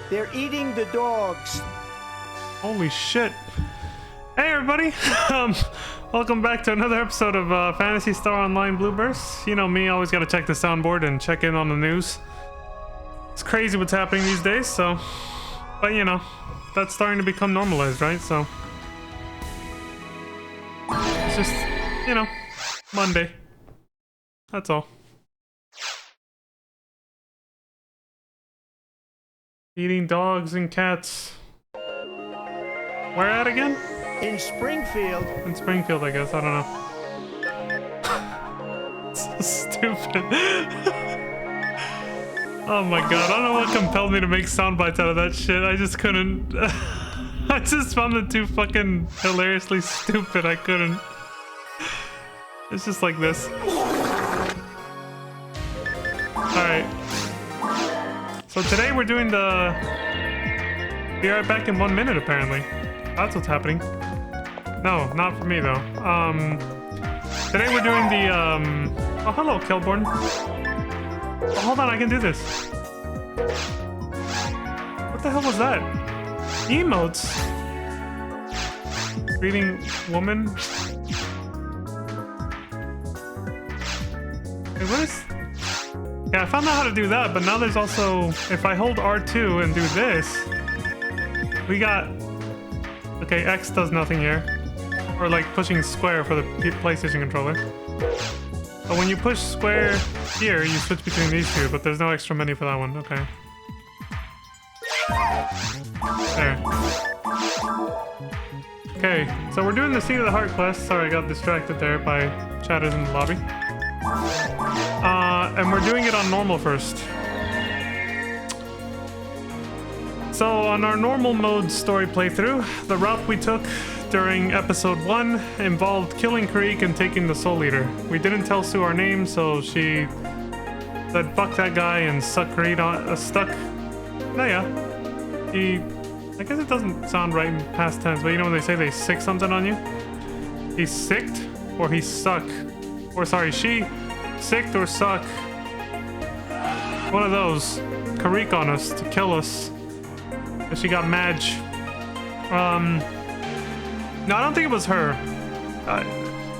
They're eating the dogs. Holy shit. Hey everybody, welcome back to another episode of Phantasy Star Online Blue Burst. You know me, always gotta check the soundboard and check in on the news. It's crazy what's happening these days, so... But you know, that's starting to become normalized, right? So... It's just, you know, Monday. That's all. Eating dogs and cats. Where at again? In Springfield. In Springfield, I guess. I don't know. So stupid. Oh my god. I don't know what compelled me to make sound bites out of that shit. I just couldn't. I just found it too fucking hilariously stupid. I couldn't. It's just like this. Alright. So today we're doing the... Be right back in 1 minute, apparently. That's what's happening. No, not for me, though. Today we're doing the, Oh, hello, Kelborn. Oh, hold on, I can do this. What the hell was that? Emotes? Reading woman? Wait, what is... Yeah, I found out how to do that, but now there's also... If I hold R2 and do this... We got... Okay, X does nothing here. Or like pushing square for the PlayStation controller. But when you push square here, you switch between these two, but there's no extra menu for that one. Okay. There. Okay, so we're doing the Seat of the Heart quest. Sorry, I got distracted there by chatters in the lobby. And we're doing it on normal first. So on our normal mode story playthrough, the route we took during episode 1 involved killing Karik and taking the Soul Eater. We didn't tell Sue our name, so she said fuck that guy and suck Karik on stuck. No, yeah. I guess it doesn't sound right in past tense, but you know when they say they sick something on you? He sicked or he suck. Or sorry, she sicked or suck. One of those. Karik on us to kill us. She got Madge. No, I don't think it was her.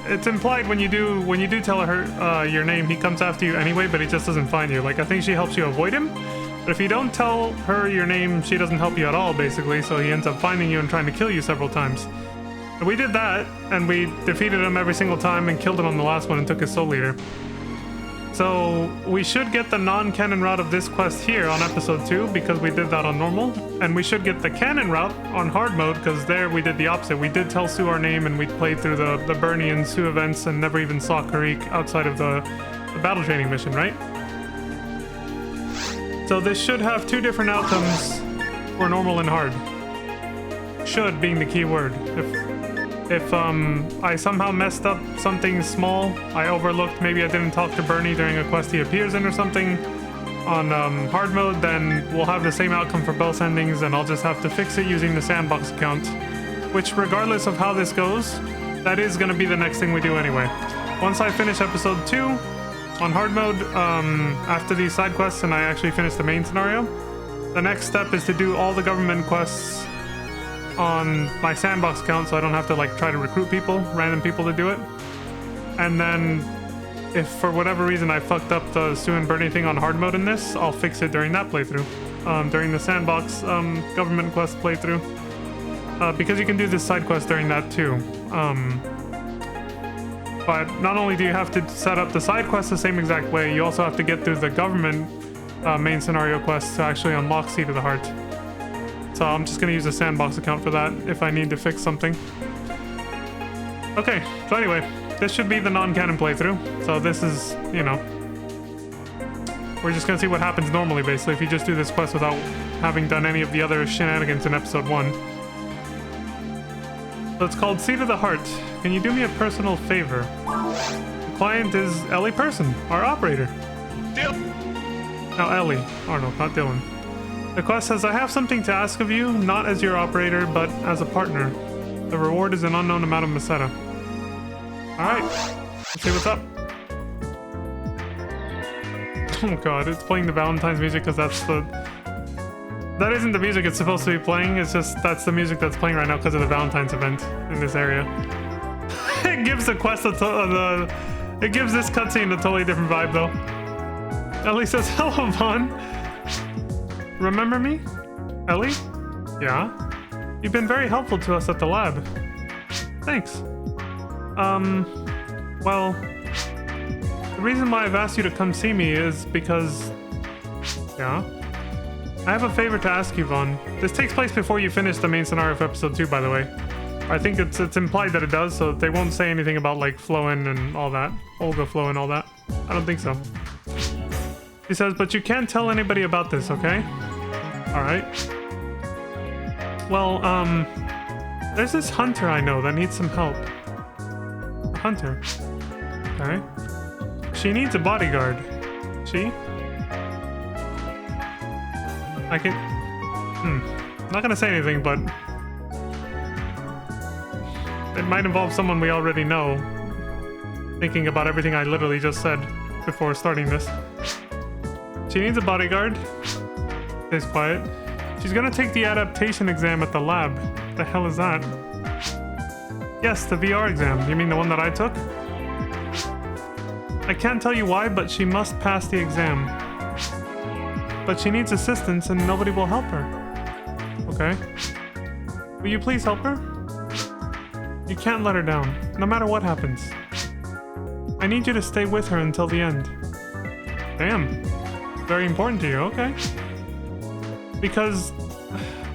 It's implied when you do tell her your name, he comes after you anyway, but he just doesn't find you. Like, I think she helps you avoid him, but if you don't tell her your name, she doesn't help you at all, basically, so he ends up finding you and trying to kill you several times. And we did that, and we defeated him every single time and killed him on the last one and took his Soul Eater. So we should get the non-canon route of this quest here on episode 2 because we did that on normal, and we should get the canon route on hard mode because there we did the opposite. We did tell Sue our name and we played through the Bernie and Sue events and never even saw Karik outside of the battle training mission, right? So this should have 2 different outcomes for normal and hard. Should being the key word. If I somehow messed up something small, I overlooked, maybe I didn't talk to Bernie during a quest he appears in or something, on hard mode, then we'll have the same outcome for bell sendings and I'll just have to fix it using the sandbox account. Which, regardless of how this goes, that is going to be the next thing we do anyway. Once I finish episode 2 on hard mode, after these side quests and I actually finish the main scenario, the next step is to do all the government quests on my sandbox account so I don't have to like try to recruit people, random people to do it. And then if for whatever reason I fucked up the Sue and Bernie thing on hard mode in this, I'll fix it during that playthrough. During the sandbox government quest playthrough. Because you can do this side quest during that too. But not only do you have to set up the side quest the same exact way, you also have to get through the government main scenario quest to actually unlock Seat of the Heart. So I'm just going to use a sandbox account for that if I need to fix something. Okay, so anyway, this should be the non-canon playthrough. So this is, you know, we're just going to see what happens normally, basically, if you just do this quest without having done any of the other shenanigans in episode 1. So it's called Seat of the Heart. Can you do me a personal favor? The client is Ellie Person, our operator. No, Ellie. Arnold, not Dylan. The quest says, I have something to ask of you, not as your operator, but as a partner. The reward is an unknown amount of Meseta. Alright, let's see what's up. Oh god, it's playing the Valentine's music because that's the That isn't the music it's supposed to be playing. It's just that's the music that's playing right now because of the Valentine's event in this area. It gives the quest it gives this cutscene a totally different vibe though. Ellie says, "Hello, Vaughn. Remember me, Ellie? Yeah. You've been very helpful to us at the lab. Thanks. Well, the reason why I've asked you to come see me is because, yeah. I have a favor to ask you, Vaughn. This takes place before you finish the main scenario of episode 2, by the way. I think it's implied that it does, so they won't say anything about like Floen and all that. Olga Floen and all that. I don't think so. She says, but you can't tell anybody about this, okay? Alright. Well, there's this hunter I know that needs some help. A hunter. Okay. She needs a bodyguard. She? I can... Not gonna say anything, but... it might involve someone we already know. Thinking about everything I literally just said before starting this. She needs a bodyguard. Stays quiet. She's gonna take the adaptation exam at the lab. The hell is that? Yes, the VR exam. You mean the one that I took? I can't tell you why, but she must pass the exam. But she needs assistance and nobody will help her. Okay. Will you please help her? You can't let her down, no matter what happens. I need you to stay with her until the end. Damn. Very important to you, okay. Because,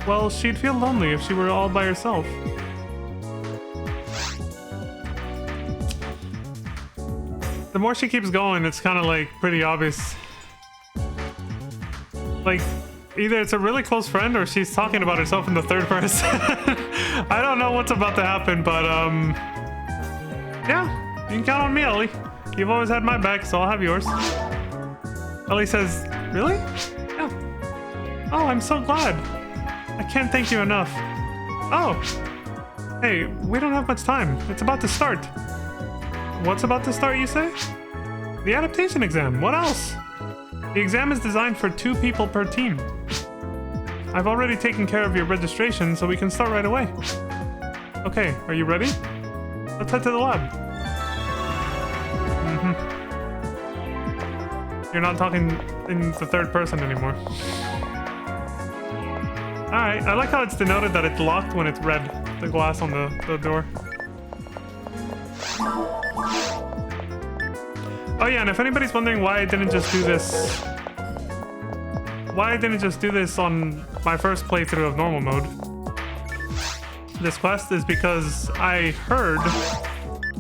well, she'd feel lonely if she were all by herself. The more she keeps going, it's kind of like pretty obvious. Like, either it's a really close friend or she's talking about herself in the third person. I don't know what's about to happen, but yeah, you can count on me, Ellie. You've always had my back, so I'll have yours. Ellie says, really? Yeah. Oh, I'm so glad. I can't thank you enough. Oh. Hey, we don't have much time. It's about to start. What's about to start, you say? The adaptation exam. What else? The exam is designed for 2 people per team. I've already taken care of your registration, so we can start right away. Okay, are you ready? Let's head to the lab. You're not talking in the third person anymore. Alright, I like how it's denoted that it's locked when it's red. The glass on the door. Oh yeah, and if anybody's wondering why I didn't just do this... why I didn't just do this on my first playthrough of normal mode. This quest is because I heard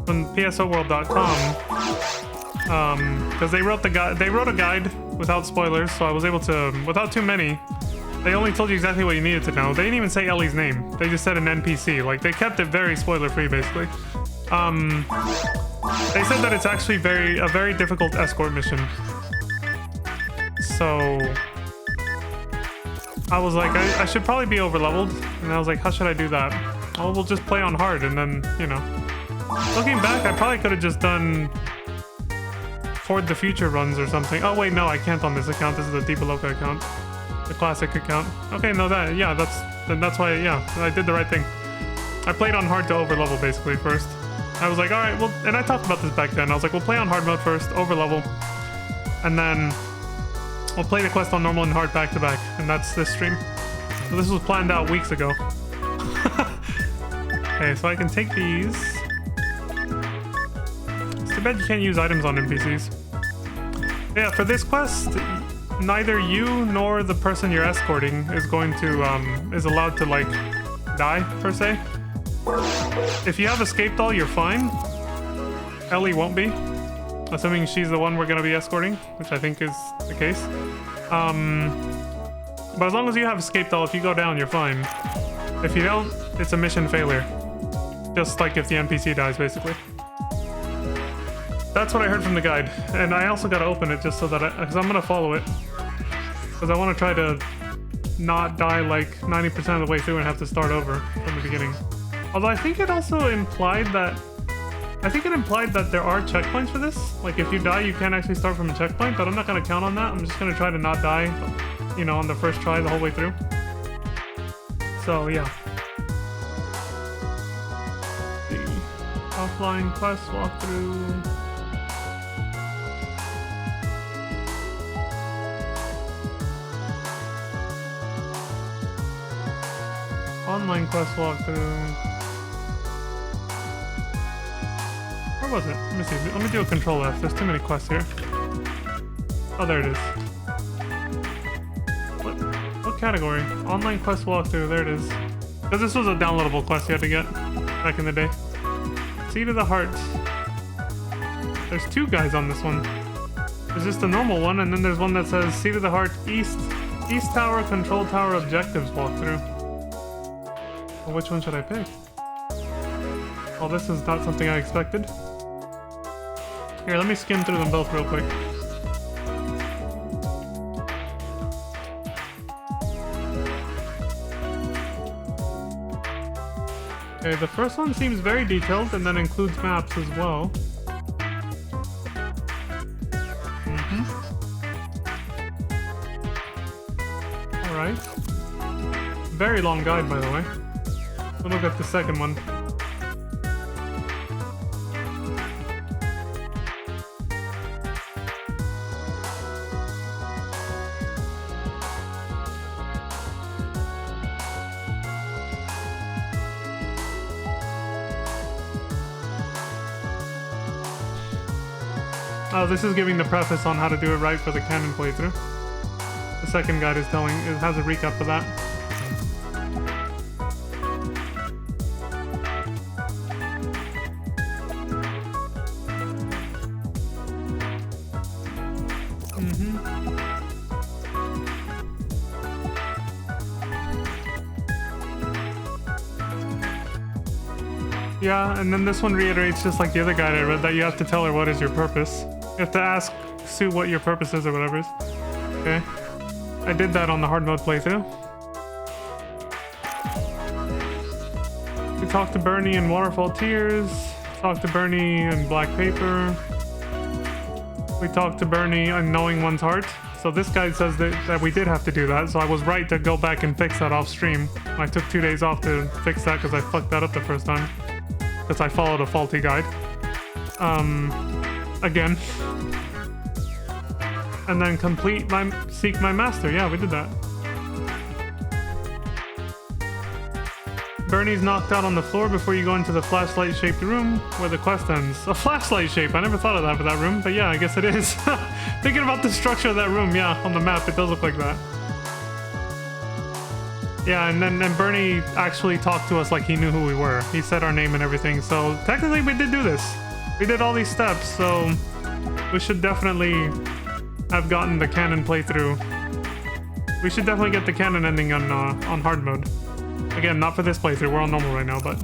from psoworld.com because they wrote a guide without spoilers, so I was able to, without too many, they only told you exactly what you needed to know. They didn't even say Ellie's name. They just said an NPC. Like, they kept it very spoiler-free, basically. They said that it's actually a very difficult escort mission. So I was like, I should probably be over-leveled. And I was like, how should I do that? Oh, we'll just play on hard, and then, you know. Looking back, I probably could have just done Toward the Future runs or something. Oh, wait, no, I can't on this account. This is the Deepa Loca account. The classic account. Okay, no, that's why, yeah, I did the right thing. I played on hard to over-level, basically, first. I was like, alright, well, and I talked about this back then. I was like, we'll play on hard mode first, over-level, and then we'll play the quest on normal and hard back-to-back, and that's this stream. So this was planned out weeks ago. Okay, so I can take these. It's too bad you can't use items on NPCs. Yeah, for this quest, neither you nor the person you're escorting is going to, is allowed to, like, die, per se. If you have escape doll, you're fine. Ellie won't be. Assuming she's the one we're gonna be escorting, which I think is the case. But as long as you have escape doll, if you go down, you're fine. If you don't, it's a mission failure. Just like if the NPC dies, basically. That's what I heard from the guide. And I also gotta open it just so that because I'm gonna follow it. Because I want to try to not die like 90% of the way through and have to start over from the beginning. Although I think it also implied that... I think it implied that there are checkpoints for this. Like, if you die, you can't actually start from a checkpoint, but I'm not going to count on that. I'm just going to try to not die, you know, on the first try the whole way through. So yeah. The offline quest walkthrough. Online quest walkthrough. Where was it? Let me see. Let me do a control F. There's too many quests here. Oh, there it is. What category? Online quest walkthrough. There it is. Because this was a downloadable quest you had to get back in the day. Seed of the Heart. There's two guys on this one. There's just a normal one, and then there's one that says Seed of the Heart East Tower Control Tower Objectives walkthrough. Well, which one should I pick? Well, this is not something I expected. Here, let me skim through them both real quick. Okay, the first one seems very detailed and then includes maps as well. Alright. Very long guide, by the way. We'll look at the second one. Oh, this is giving the preface on how to do it right for the canon playthrough. The second guide is telling, it has a recap of that. Yeah, and then this one reiterates, just like the other guide I read, that you have to tell her what is your purpose. You have to ask Sue what your purpose is or whatever it is. Okay. I did that on the hard mode playthrough. We talked to Bernie in Waterfall Tears. Talked to Bernie in Black Paper. We talked to Bernie in Knowing One's Heart. So this guide says that we did have to do that, so I was right to go back and fix that off stream. I took 2 days off to fix that because I fucked that up the first time. Because I followed a faulty guide. Again. And then seek my master. Yeah, we did that. Bernie's knocked out on the floor before you go into the flashlight-shaped room where the quest ends. A flashlight shape. I never thought of that for that room, but yeah, I guess it is. Thinking about the structure of that room, yeah, on the map, it does look like that. Yeah, and then Bernie actually talked to us like he knew who we were. He said our name and everything, so technically we did do this. We did all these steps, so we should definitely have gotten the canon playthrough. We should definitely get the canon ending on hard mode. Again, not for this playthrough, we're on normal right now, but...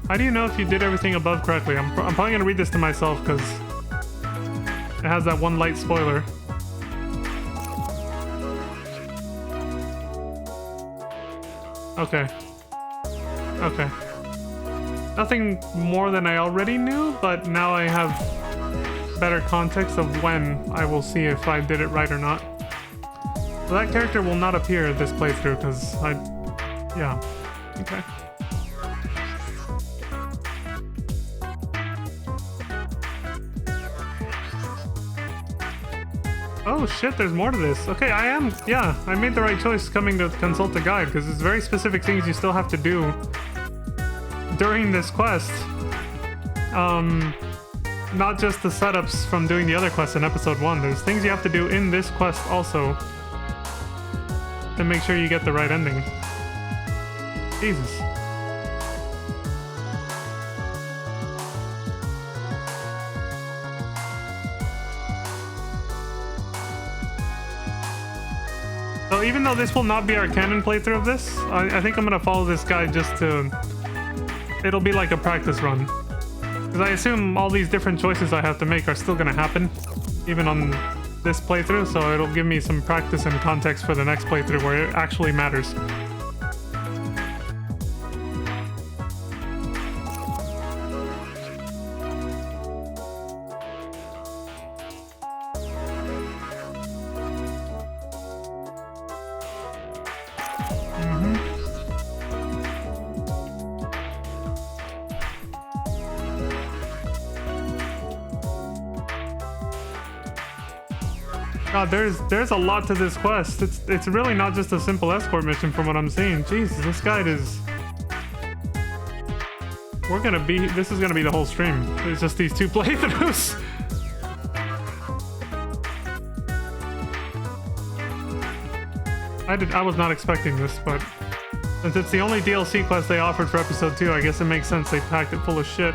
How do you know if you did everything above correctly? I'm probably gonna read this to myself, because it has that one light spoiler. Okay. Okay. Nothing more than I already knew, but now I have better context of when I will see if I did it right or not. So that character will not appear this playthrough, because yeah. Okay. Oh shit, there's more to this. Okay, yeah, I made the right choice coming to consult the guide, because there's very specific things you still have to do during this quest. Not just the setups from doing the other quests in episode 1. There's things you have to do in this quest also to make sure you get the right ending. Jesus. So even though this will not be our canon playthrough of this, I think I'm gonna follow this guide just to... It'll be like a practice run. Because I assume all these different choices I have to make are still gonna happen, even on this playthrough, so it'll give me some practice and context for the next playthrough where it actually matters. God, there's a lot to this quest. It's really not just a simple escort mission from what I'm seeing. Jesus, this guide is... This is gonna be the whole stream. It's just these 2 playthroughs. I was not expecting this, but since it's the only DLC quest they offered for episode 2, I guess it makes sense they packed it full of shit.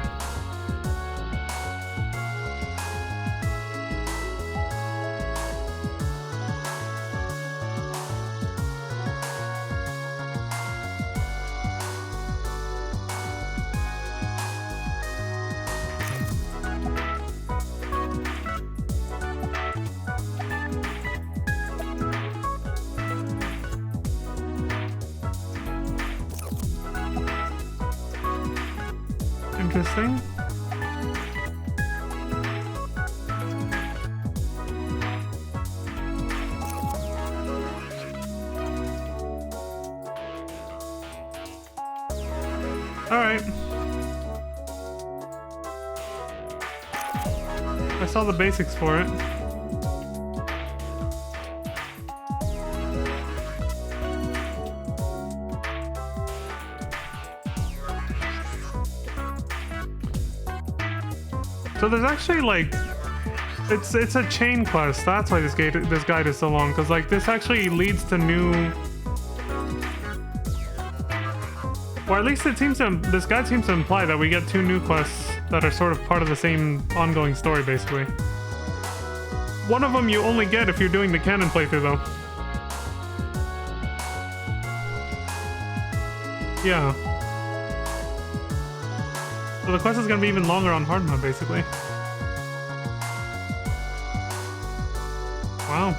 Interesting. All right. I saw the basics for it. So there's actually like, it's a chain quest. That's why this guide is so long, because like this actually leads to new, or at least this guide seems to imply that we get 2 new quests that are sort of part of the same ongoing story, basically. One of them you only get if you're doing the canon playthrough, though. Yeah. So the quest is gonna be even longer on hard mode, basically. Wow.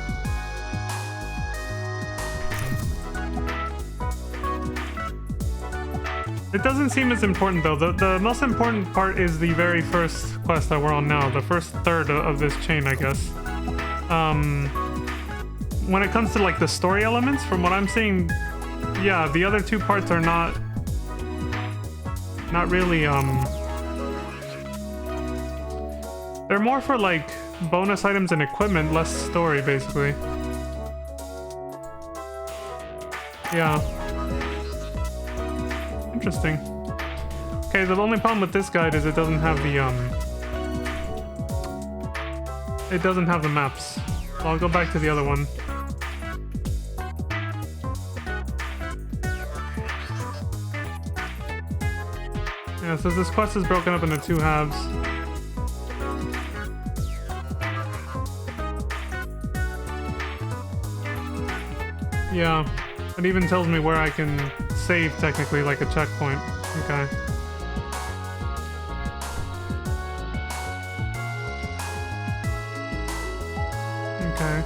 It doesn't seem as important, though. The most important part is the very first quest that we're on now, the first third of this chain, I guess. When it comes to like the story elements, from what I'm seeing, yeah, the other 2 parts are not really, they're more for like bonus items and equipment, less story, basically. Yeah. Interesting. Okay, the only problem with this guide is it doesn't have the maps. So I'll go back to the other one. Yeah, so this quest is broken up into 2 halves. Yeah, it even tells me where I can save, technically, like a checkpoint. Okay. Okay.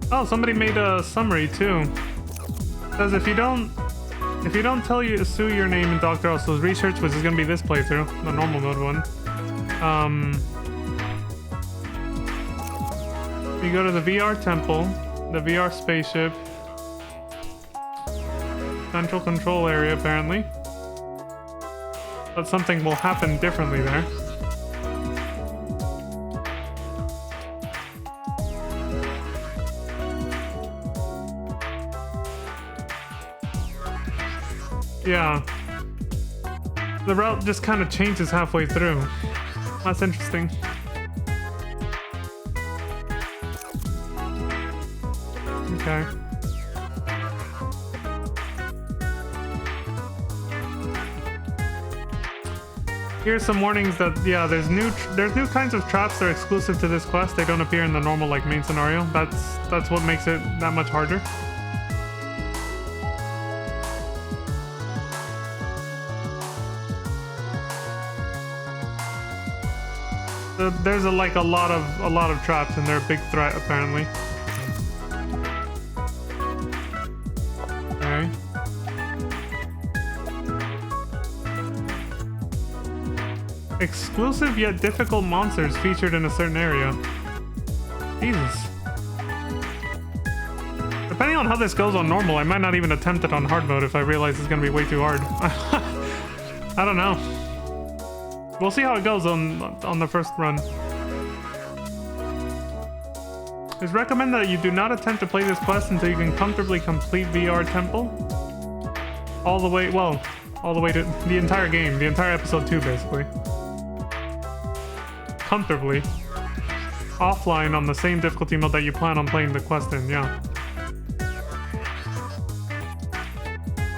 Oh, somebody made a summary too. It says if you don't sue your name in Dr. Oslo's research, which is gonna be this playthrough, the normal mode one. You go to the VR temple, the VR spaceship, central control area apparently. But something will happen differently there. Yeah. The route just kind of changes halfway through. That's interesting. Okay. Here's some warnings that, yeah, there's new kinds of traps that are exclusive to this quest. They don't appear in the normal, like, main scenario. That's what makes it that much harder. There's a lot of traps, and they're a big threat apparently. Exclusive yet difficult monsters featured in a certain area. Jesus. Depending on how this goes on normal, I might not even attempt it on hard mode if I realize it's gonna be way too hard. I don't know. We'll see how it goes on the first run. It's recommended that you do not attempt to play this quest until you can comfortably complete VR Temple. All the way to the entire game, the entire episode 2 basically. Comfortably. Offline on the same difficulty mode that you plan on playing the quest in, yeah.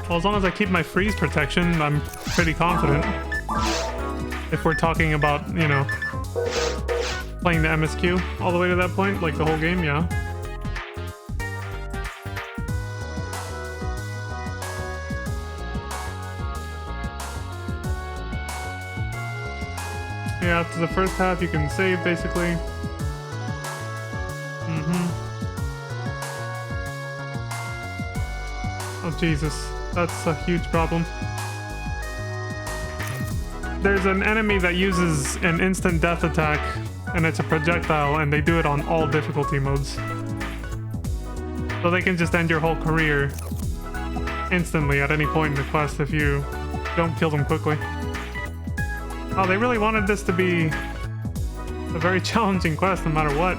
Well, as long as I keep my freeze protection, I'm pretty confident. If we're talking about, you know, playing the MSQ all the way to that point, like the whole game, yeah. Yeah, after the first half you can save, basically. Oh, Jesus. That's a huge problem. There's an enemy that uses an instant death attack, and it's a projectile, and they do it on all difficulty modes. So they can just end your whole career instantly at any point in the quest if you don't kill them quickly. Oh, they really wanted this to be a very challenging quest no matter what.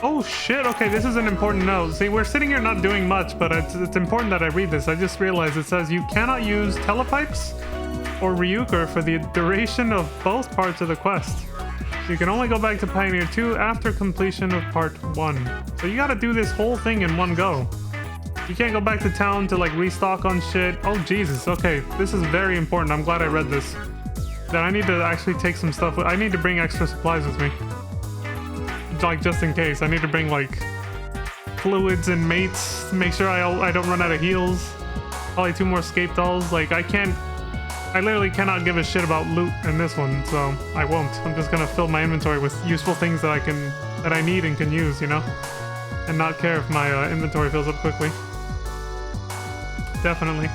Oh shit, okay, this is an important note. See, we're sitting here not doing much, but it's important that I read this. I just realized it says you cannot use telepipes or Ryuker for the duration of both parts of the quest. You can only go back to Pioneer 2 after completion of Part 1. So you gotta do this whole thing in one go. You can't go back to town to like restock on shit. Oh Jesus, okay, this is very important. I'm glad I read this. That I need to actually take some stuff. I need to bring extra supplies with me. Like just in case. I need to bring like fluids and mates to make sure I don't run out of heals. Probably 2 more scape dolls. Like I literally cannot give a shit about loot in this one, so I won't. I'm just gonna fill my inventory with useful things that I need and can use, you know? And not care if my inventory fills up quickly. Definitely.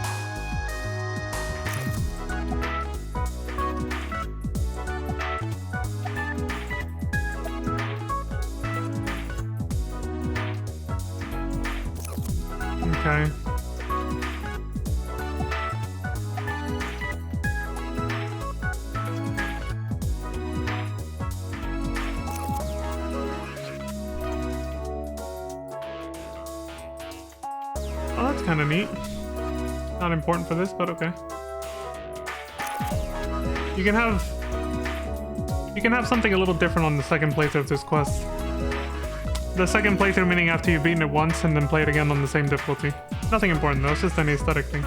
Okay. Oh, that's kind of neat. Not important for this, but okay. You can have something a little different on the second playthrough of this quest. The second playthrough meaning after you've beaten it once and then play it again on the same difficulty. Nothing important though, it's just an aesthetic thing.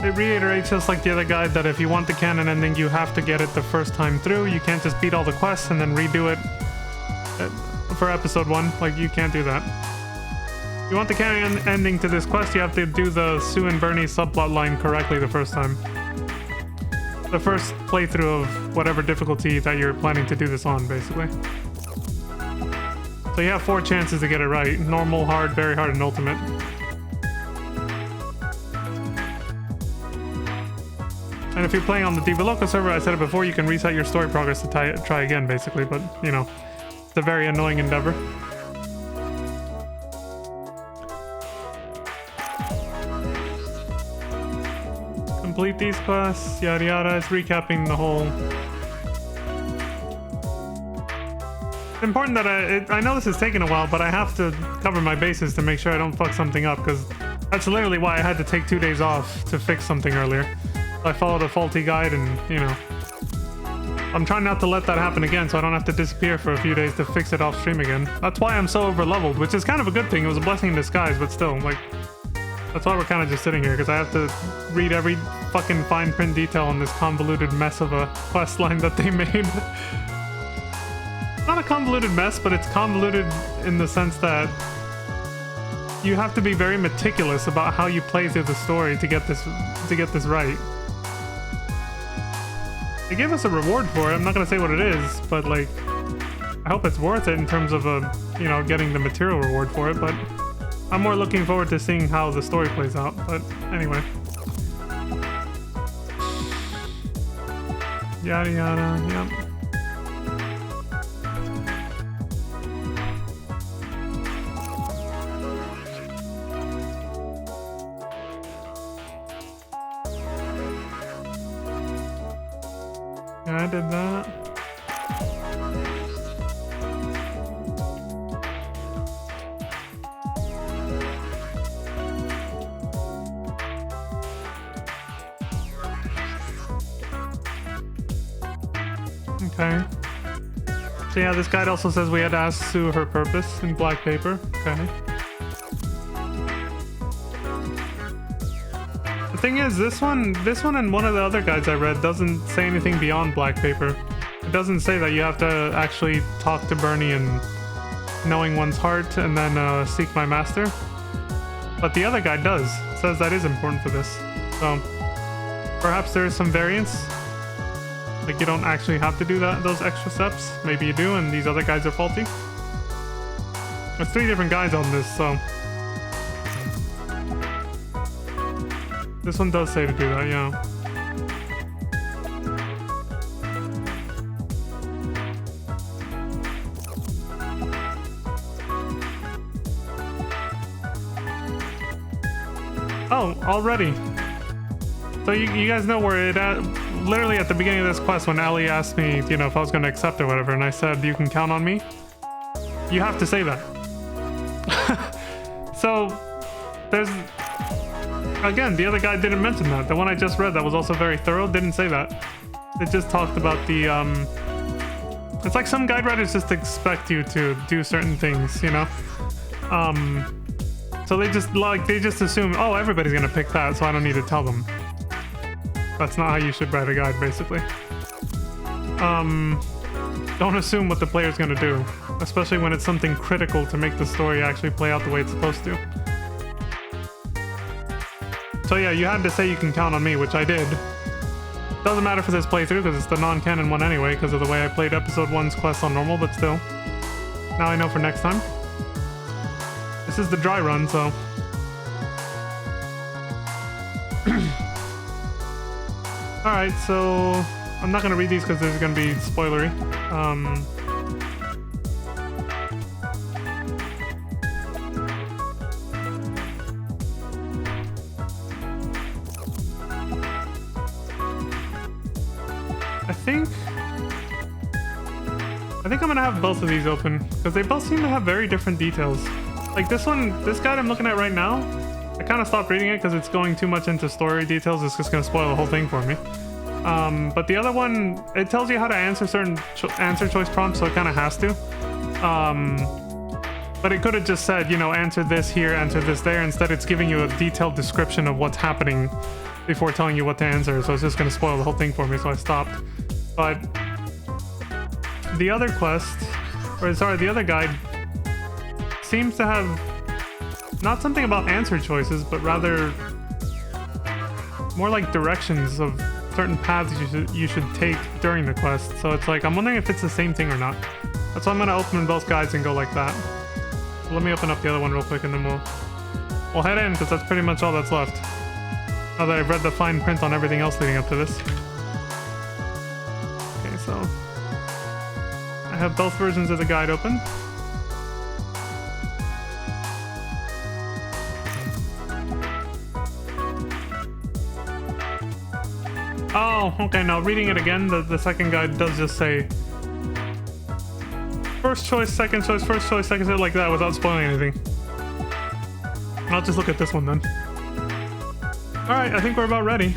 It reiterates just like the other guide that if you want the canon ending, you have to get it the first time through. You can't just beat all the quests and then redo it for episode 1. Like, you can't do that. If you want the canon ending to this quest, you have to do the Sue and Bernie subplot line correctly the first time. The first playthrough of whatever difficulty that you're planning to do this on, basically. So you have 4 chances to get it right. Normal, hard, very hard, and ultimate. And if you're playing on the Diva Loco server, I said it before, you can reset your story progress to try again, basically. But, you know, it's a very annoying endeavor. Complete these quests, yada yada. It's recapping the whole... It's important that I know this is taking a while, but I have to cover my bases to make sure I don't fuck something up, because that's literally why I had to take 2 days off to fix something earlier. I followed a faulty guide and, you know, I'm trying not to let that happen again so I don't have to disappear for a few days to fix it off stream again. That's why I'm so over leveled, which is kind of a good thing. It was a blessing in disguise, but still, like, That's why we're kind of just sitting here, because I have to read every fucking fine print detail on this convoluted mess of a quest line that they made. Not a convoluted mess, but it's convoluted in the sense that you have to be very meticulous about how you play through the story to get this right. They gave us a reward for it. I'm not gonna say what it is, but like, I hope it's worth it in terms of you know, getting the material reward for it. But I'm more looking forward to seeing how the story plays out. But anyway, yada yada. Yep. Yeah, I did that. Okay. So yeah, this guide also says we had to ask Sue her purpose in black paper. Okay. The thing is, this one and one of the other guides I read doesn't say anything beyond black paper. It doesn't say that you have to actually talk to Bernie and knowing one's heart and then seek my master. But the other guide does. It says that is important for this. So perhaps there is some variance. Like you don't actually have to do those extra steps. Maybe you do and these other guides are faulty. There's 3 different guides on this, so this one does say to do that, yeah. Oh, already. So you guys know where it at. Literally at the beginning of this quest when Ellie asked me, you know, if I was going to accept or whatever, and I said, you can count on me. You have to say that. So, there's... Again, the other guy didn't mention that. The one I just read that was also very thorough didn't say that. It just talked about the, It's like some guide writers just expect you to do certain things, you know? So they just assume, oh, everybody's gonna pick that, so I don't need to tell them. That's not how you should write a guide, basically. Don't assume what the player's gonna do, especially when it's something critical to make the story actually play out the way it's supposed to. So yeah, you had to say you can count on me, which I did. Doesn't matter for this playthrough, because it's the non-canon one anyway, because of the way I played episode 1's quest on normal, but still. Now I know for next time. This is the dry run, so... Alright, so... I'm not gonna read these because this is gonna be spoilery. I think I'm gonna have both of these open because they both seem to have very different details. Like this guide I'm looking at right now, I kind of stopped reading it because it's going too much into story details. It's just gonna spoil the whole thing for me. But the other one, it tells you how to answer certain answer choice prompts, so it kind of has to. But it could have just said, you know, answer this here, answer this there. Instead, it's giving you a detailed description of what's happening before telling you what to answer. So it's just gonna spoil the whole thing for me, so I stopped. But the other quest, or sorry, the other guide seems to have not something about answer choices, but rather more like directions of certain paths you should take during the quest. So it's like, I'm wondering if it's the same thing or not. That's why I'm gonna open both guides and go like that. So let me open up the other one real quick and then we'll head in, because that's pretty much all that's left. Now that I've read the fine print on everything else leading up to this. Okay, so I have both versions of the guide open. Oh, okay, now reading it again, the second guide does just say first choice, second choice, first choice, second choice, like that, without spoiling anything. I'll just look at this one then. Alright, I think we're about ready.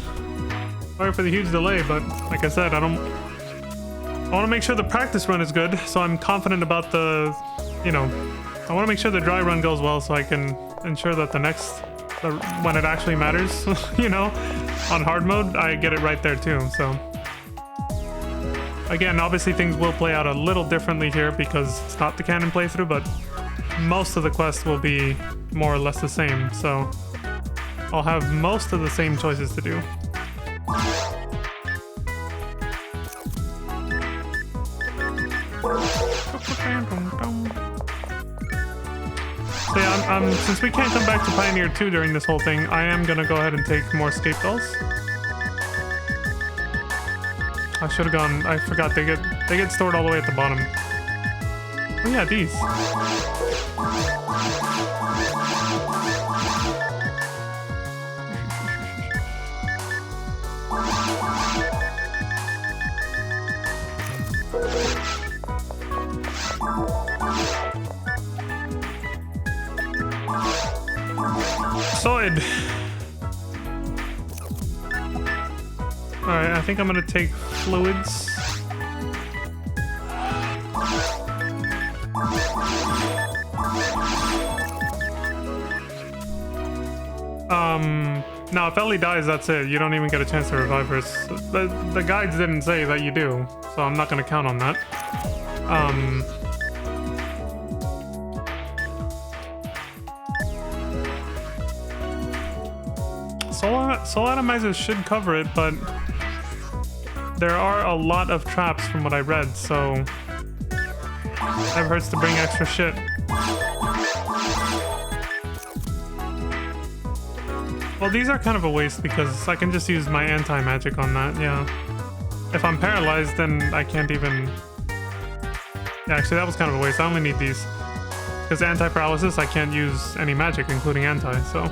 Sorry for the huge delay, but like I said, I want to make sure the practice run is good, so I'm confident about the, you know, I want to make sure the dry run goes well so I can ensure that the next when it actually matters, you know, on hard mode, I get it right there too. So again, obviously things will play out a little differently here because it's not the canon playthrough, but most of the quests will be more or less the same. So I'll have most of the same choices to do. So yeah, since we can't come back to Pioneer 2 during this whole thing, I am gonna go ahead and take more escape dolls. I should have gone. I forgot they get stored all the way at the bottom. Oh yeah, these. Sword. Alright, I think I'm gonna take fluids. No, if Ellie dies, that's it. You don't even get a chance to revive her. The guides didn't say that you do, so I'm not gonna count on that. Soul atomizers should cover it, but there are a lot of traps from what I read, so never hurts to bring extra shit. Well, these are kind of a waste because I can just use my anti-magic on that, yeah. If I'm paralyzed, then I can't even... Yeah, actually, that was kind of a waste. I only need these. Because anti-paralysis, I can't use any magic, including anti, so...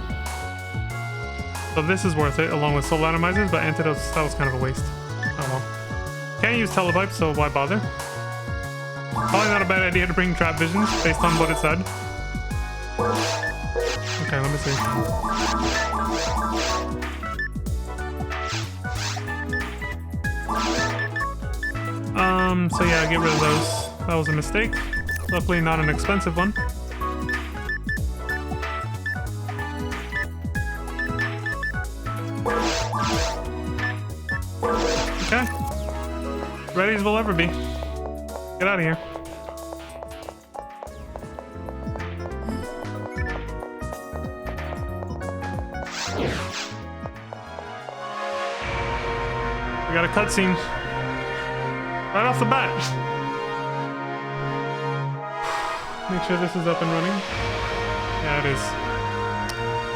So this is worth it, along with soul atomizers, but antidotes, that was kind of a waste. Oh well. Can't use telepipe, so why bother? Probably not a bad idea to bring trap visions, based on what it said. Okay, let me see. So yeah, get rid of those. That was a mistake. Luckily not an expensive one. Okay. Ready as we'll ever be. Get out of here. We got a cutscene. Right off the bat. Make sure this is up and running. Yeah, it is.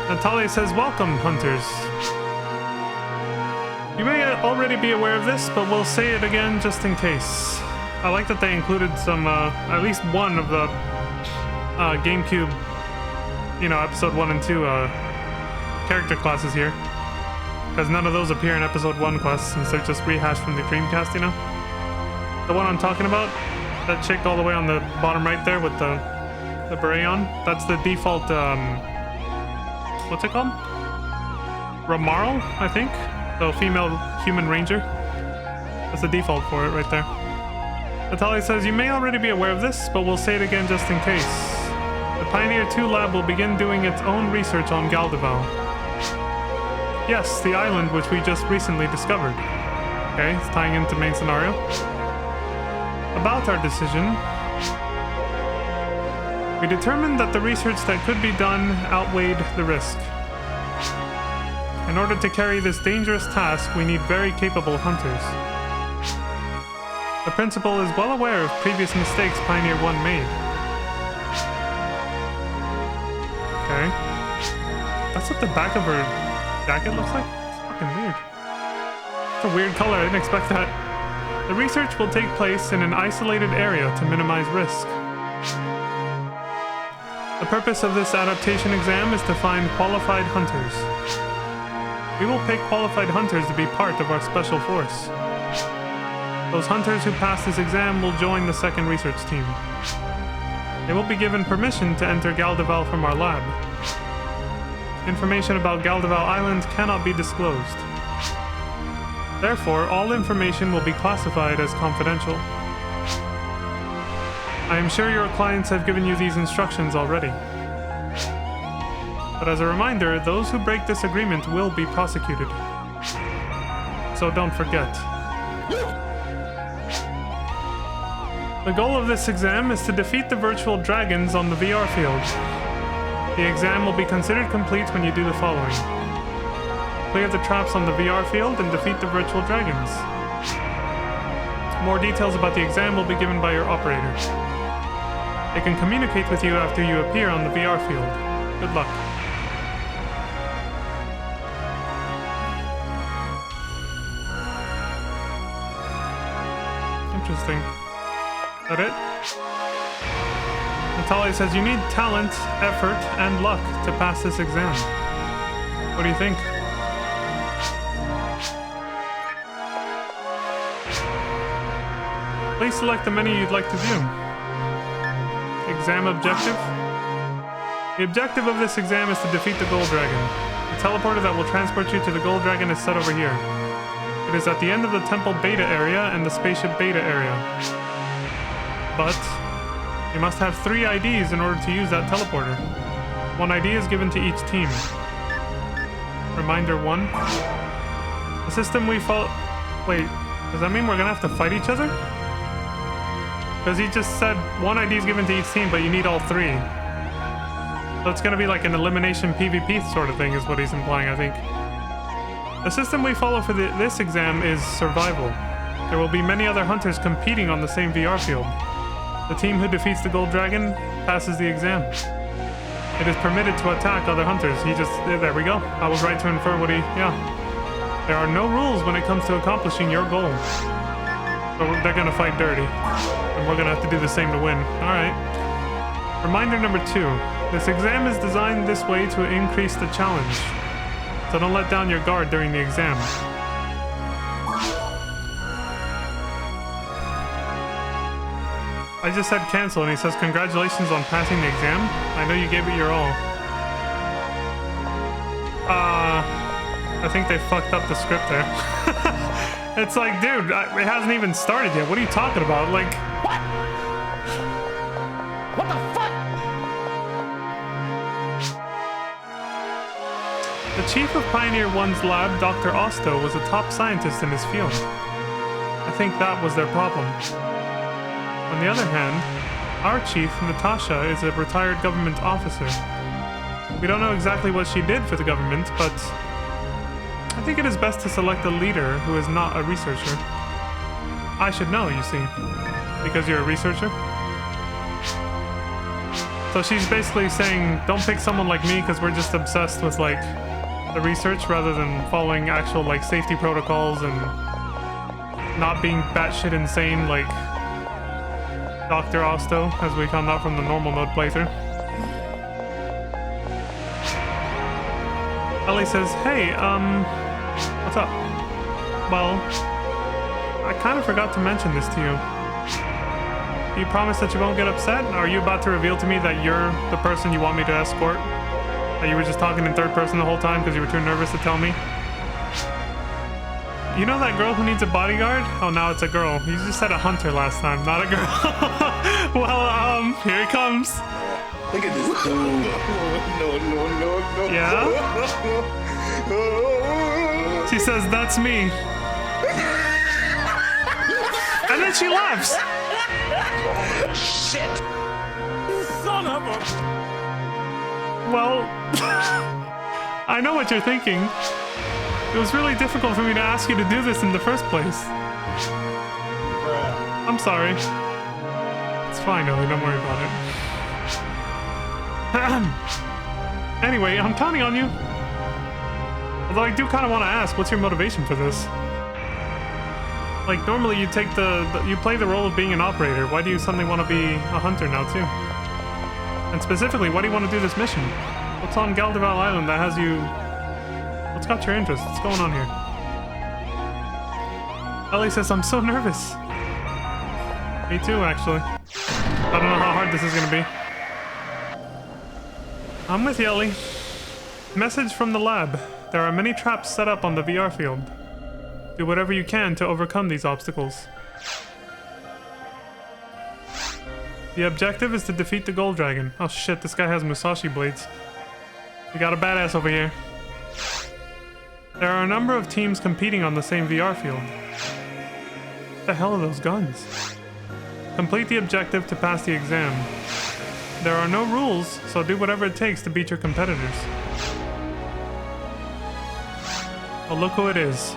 Natalia says, "Welcome, hunters. You may already be aware of this, but we'll say it again just in case." I like that they included some, at least one of the GameCube, you know, episode 1 and 2 character classes here. Because none of those appear in episode 1 quests, since they're just rehashed from the Dreamcast, you know? The one I'm talking about, that chick all the way on the bottom right there with the beret on, that's the default, what's it called? Ramarl, I think? The female human ranger. That's the default for it right there. Natalia says, "You may already be aware of this, but we'll say it again just in case. The Pioneer 2 lab will begin doing its own research on Galdeval. Yes, the island which we just recently discovered." Okay, it's tying into main scenario. "About our decision, we determined that the research that could be done outweighed the risk. In order to carry this dangerous task, we need very capable hunters. The principal is well aware of previous mistakes Pioneer 1 made." Okay. That's what the back of her jacket looks like? It's fucking weird. It's a weird color, I didn't expect that. "The research will take place in an isolated area to minimize risk. The purpose of this adaptation exam is to find qualified hunters. We will pick qualified hunters to be part of our special force. Those hunters who pass this exam will join the second research team. They will be given permission to enter Galdeval from our lab. Information about Galdeval Island cannot be disclosed. Therefore, all information will be classified as confidential. I am sure your clients have given you these instructions already. But as a reminder, those who break this agreement will be prosecuted. So don't forget. The goal of this exam is to defeat the virtual dragons on the VR field. The exam will be considered complete when you do the following. Clear the traps on the VR field and defeat the virtual dragons. More details about the exam will be given by your operator. They can communicate with you after you appear on the VR field. Good luck. Interesting. Is that it? Natalia says you need talent, effort, and luck to pass this exam. What do you think? Please select the menu you'd like to view. Exam objective. The objective of this exam is to defeat the Gold Dragon. The teleporter that will transport you to the Gold Dragon is set over here. It is at the end of the Temple Beta area and the Spaceship Beta area. But you must have 3 IDs in order to use that teleporter. 1 ID is given to each team. Reminder 1. The system we follow... Wait, does that mean we're gonna have to fight each other? Because he just said 1 ID is given to each team, but you need all 3. So it's gonna be like an elimination PvP sort of thing is what he's implying, I think. The system we follow for this exam is survival. There will be many other hunters competing on the same VR field. The team who defeats the Gold Dragon passes the exam. It is permitted to attack other hunters. There we go. I was right to infer what yeah. There are no rules when it comes to accomplishing your goal. But they're gonna fight dirty. And we're gonna have to do the same to win. Alright. Reminder number 2. This exam is designed this way to increase the challenge. So don't let down your guard during the exam. I just said cancel and he says congratulations on passing the exam. I know you gave it your all. I think they fucked up the script there. It's like, dude, it hasn't even started yet. What are you talking about? Like, what? What the fuck? The chief of Pioneer 1's lab, Dr. Osto, was a top scientist in his field. I think that was their problem. On the other hand, our chief, Natasha, is a retired government officer. We don't know exactly what she did for the government, but I think it is best to select a leader who is not a researcher. I should know, you see, because you're a researcher. So she's basically saying, don't pick someone like me because we're just obsessed with, like, the research rather than following actual, like, safety protocols and not being batshit insane like Dr. Osto, as we found out from the normal mode playthrough. Ellie says, hey, what's up? Well, I kind of forgot to mention this to you. Do you promise that you won't get upset? Are you about to reveal to me that you're the person you want me to escort? That you were just talking in third person the whole time because you were too nervous to tell me? You know that girl who needs a bodyguard? Oh, now it's a girl. You just said a hunter last time, not a girl. Well, here it comes. Look at this. No. Yeah? She says, that's me. And then she laughs. Shit. Son of a... Well, I know what you're thinking. It was really difficult for me to ask you to do this in the first place. I'm sorry. It's fine, Ellie, don't worry about it. Anyway, I'm counting on you. Although I do kind of want to ask, what's your motivation for this? Like, normally you take you play the role of being an operator. Why do you suddenly want to be a hunter now, too? And specifically, why do you want to do this mission? What's on Galderval Island that has you... What's got your interest? What's going on here? Ellie says, I'm so nervous. Me too, actually. I don't know how hard this is going to be. I'm with you, Ellie. Message from the lab. There are many traps set up on the VR field. Do whatever you can to overcome these obstacles. The objective is to defeat the Gold Dragon. Oh shit, this guy has Musashi blades. We got a badass over here. There are a number of teams competing on the same VR field. What the hell are those guns? Complete the objective to pass the exam. There are no rules, so do whatever it takes to beat your competitors. Well, look who it is.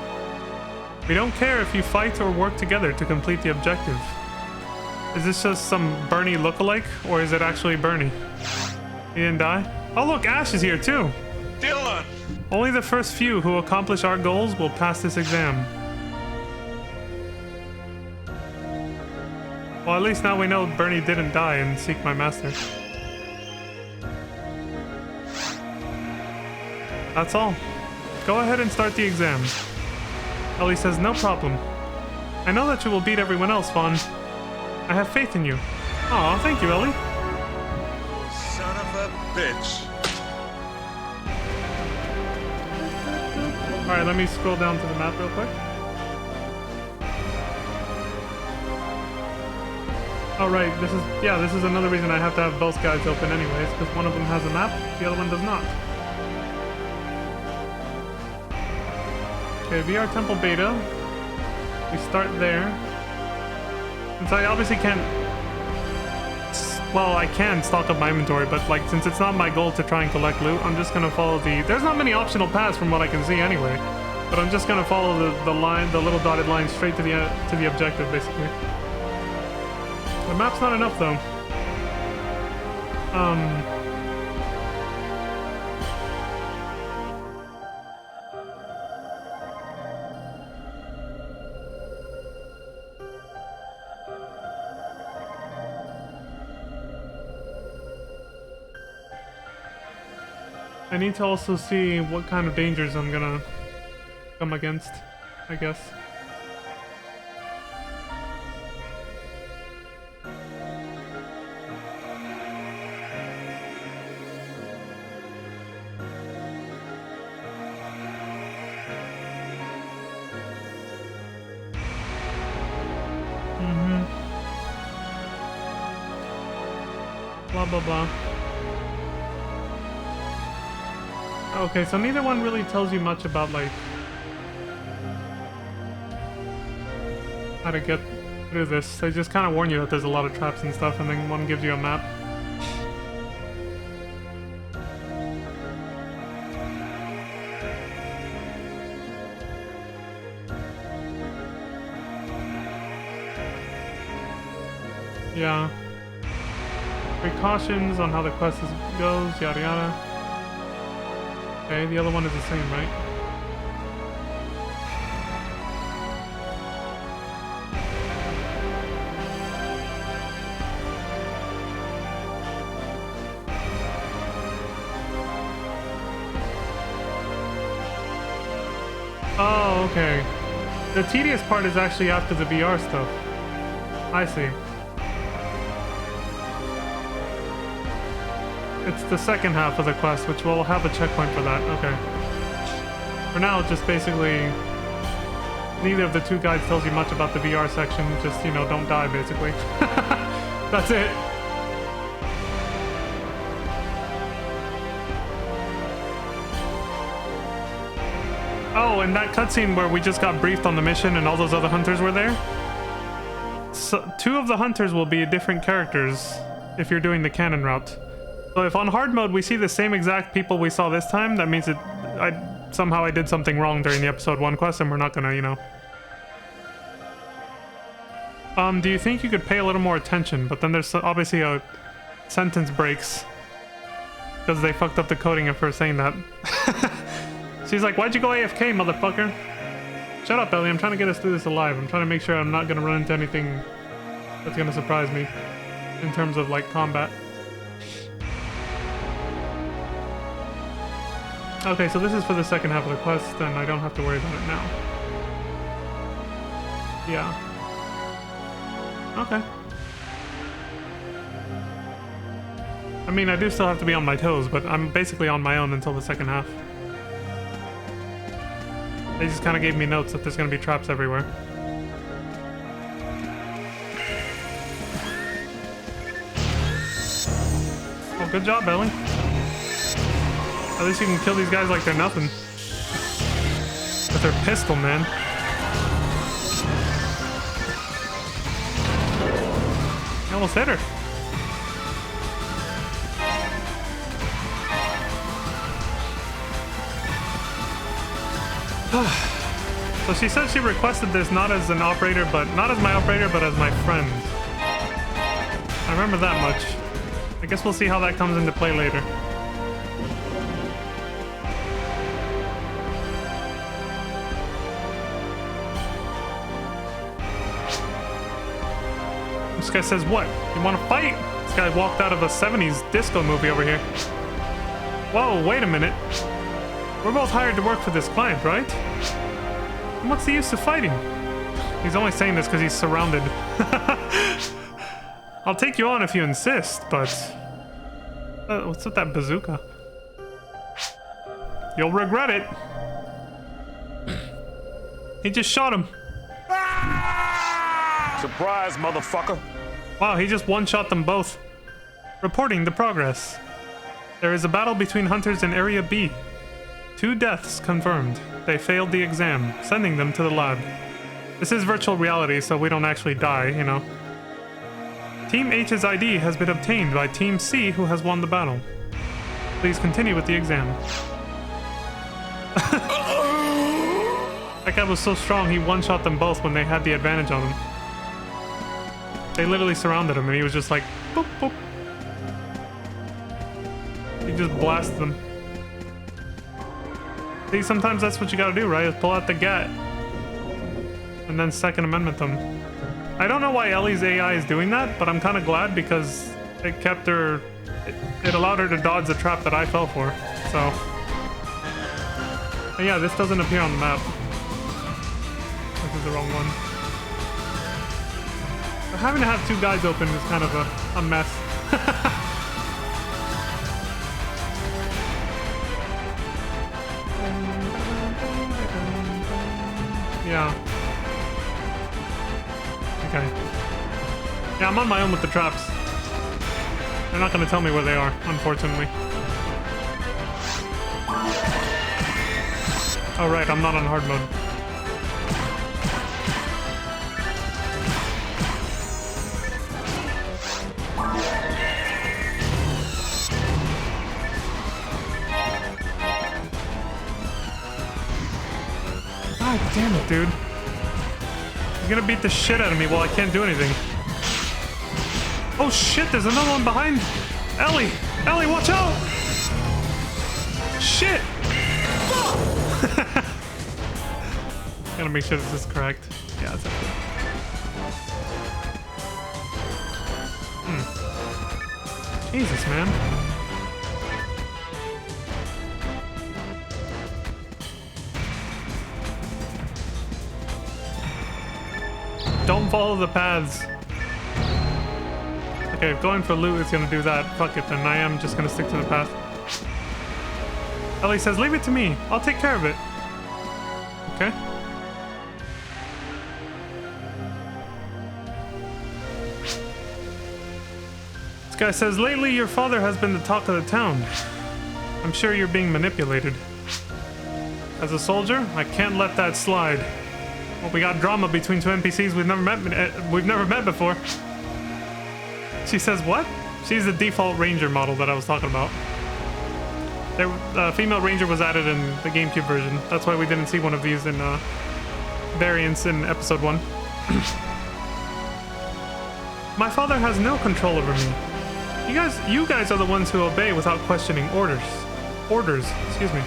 We don't care if you fight or work together to complete the objective. Is this just some Bernie lookalike, or is it actually Bernie? He didn't die? Oh look, Ash is here too! Dylan! Only the first few who accomplish our goals will pass this exam. Well, at least now we know Bernie didn't die and seek my master. That's all. Go ahead and start the exam. Ellie says, no problem. I know that you will beat everyone else, Vaughn. I have faith in you. Aw, thank you, Ellie. Son of a bitch. Alright, let me scroll down to the map real quick. Oh right, this is another reason I have to have both guides open anyways, because one of them has a map, the other one does not. Okay, VR Temple Beta. We start there. Since I obviously can't... Well, I can stock up my inventory, but like, since it's not my goal to try and collect loot, I'm just gonna follow the... There's not many optional paths from what I can see anyway. But I'm just gonna follow the line, the little dotted line straight to the objective, basically. The map's not enough, though. I need to also see what kind of dangers I'm gonna come against, I guess. Blah, blah, blah. Okay, so neither one really tells you much about, like, how to get through this. They just kind of warn you that there's a lot of traps and stuff, and then one gives you a map. Yeah. Precautions on how the quest goes, yada yada. Okay, the other one is the same, right? Oh, okay. The tedious part is actually after the VR stuff. I see. It's the second half of the quest, which will have a checkpoint for that. Okay. For now, just basically... Neither of the two guides tells you much about the VR section. Just, you know, don't die, basically. That's it. Oh, and that cutscene where we just got briefed on the mission and all those other hunters were there? So, two of the hunters will be different characters if you're doing the canon route. So if on hard mode we see the same exact people we saw this time, that means somehow I did something wrong during the episode 1 quest and we're not gonna, you know. Do you think you could pay a little more attention? But then there's obviously a sentence breaks because they fucked up the coding of her saying that. She's like, why'd you go AFK, motherfucker? Shut up, Ellie, I'm trying to get us through this alive. I'm trying to make sure I'm not gonna run into anything that's gonna surprise me in terms of, like, combat. Okay, so this is for the second half of the quest, and I don't have to worry about it now. Yeah. Okay. I mean, I do still have to be on my toes, but I'm basically on my own until the second half. They just kind of gave me notes that there's going to be traps everywhere. Oh, good job, Ellie. At least you can kill these guys like they're nothing. With their pistol, man. You almost hit her. So she said she requested this not as an operator, but not as my operator, but as my friend. I remember that much. I guess we'll see how that comes into play later. This guy says, what? You want to fight? This guy walked out of a 70s disco movie over here. Whoa, wait a minute. We're both hired to work for this client, right? And what's the use of fighting? He's only saying this because he's surrounded. I'll take you on if you insist, but... what's with that bazooka? You'll regret it. He just shot him. Surprise, motherfucker. Wow, he just one-shot them both. Reporting the progress. There is a battle between hunters in Area B. 2 deaths confirmed. They failed the exam, sending them to the lab. This is virtual reality, so we don't actually die, you know. Team H's ID has been obtained by Team C, who has won the battle. Please continue with the exam. That guy was so strong, he one-shot them both when they had the advantage on him. They literally surrounded him, and he was just like, boop, boop. He just blasted them. See, sometimes that's what you gotta do, right? Is pull out the gat. And then Second Amendment them. I don't know why Ellie's AI is doing that, but I'm kind of glad because it kept her... It allowed her to dodge the trap that I fell for, so... And yeah, this doesn't appear on the map. This is the wrong one. But having to have 2 guys open is kind of a mess. Yeah. Okay. Yeah, I'm on my own with the traps. They're not gonna tell me where they are, unfortunately. Oh right, I'm not on hard mode. God damn it, dude. He's gonna beat the shit out of me while I can't do anything. Oh shit, there's another one behind Ellie! Ellie, watch out! Shit! Gotta make sure this is correct. Yeah, it's okay. Jesus, man. Don't follow the paths. Okay, if going for loot is gonna do that, fuck it, then I am just gonna stick to the path. Ellie says, leave it to me. I'll take care of it. Okay. This guy says, lately your father has been the talk of the town. I'm sure you're being manipulated. As a soldier, I can't let that slide. Well, we got drama between 2 NPCs we've never met before. She says what? She's the default ranger model that I was talking about. Female ranger was added in the GameCube version. That's why we didn't see one of these in variants in episode 1. My father has no control over me. You guys are the ones who obey without questioning orders. Excuse me.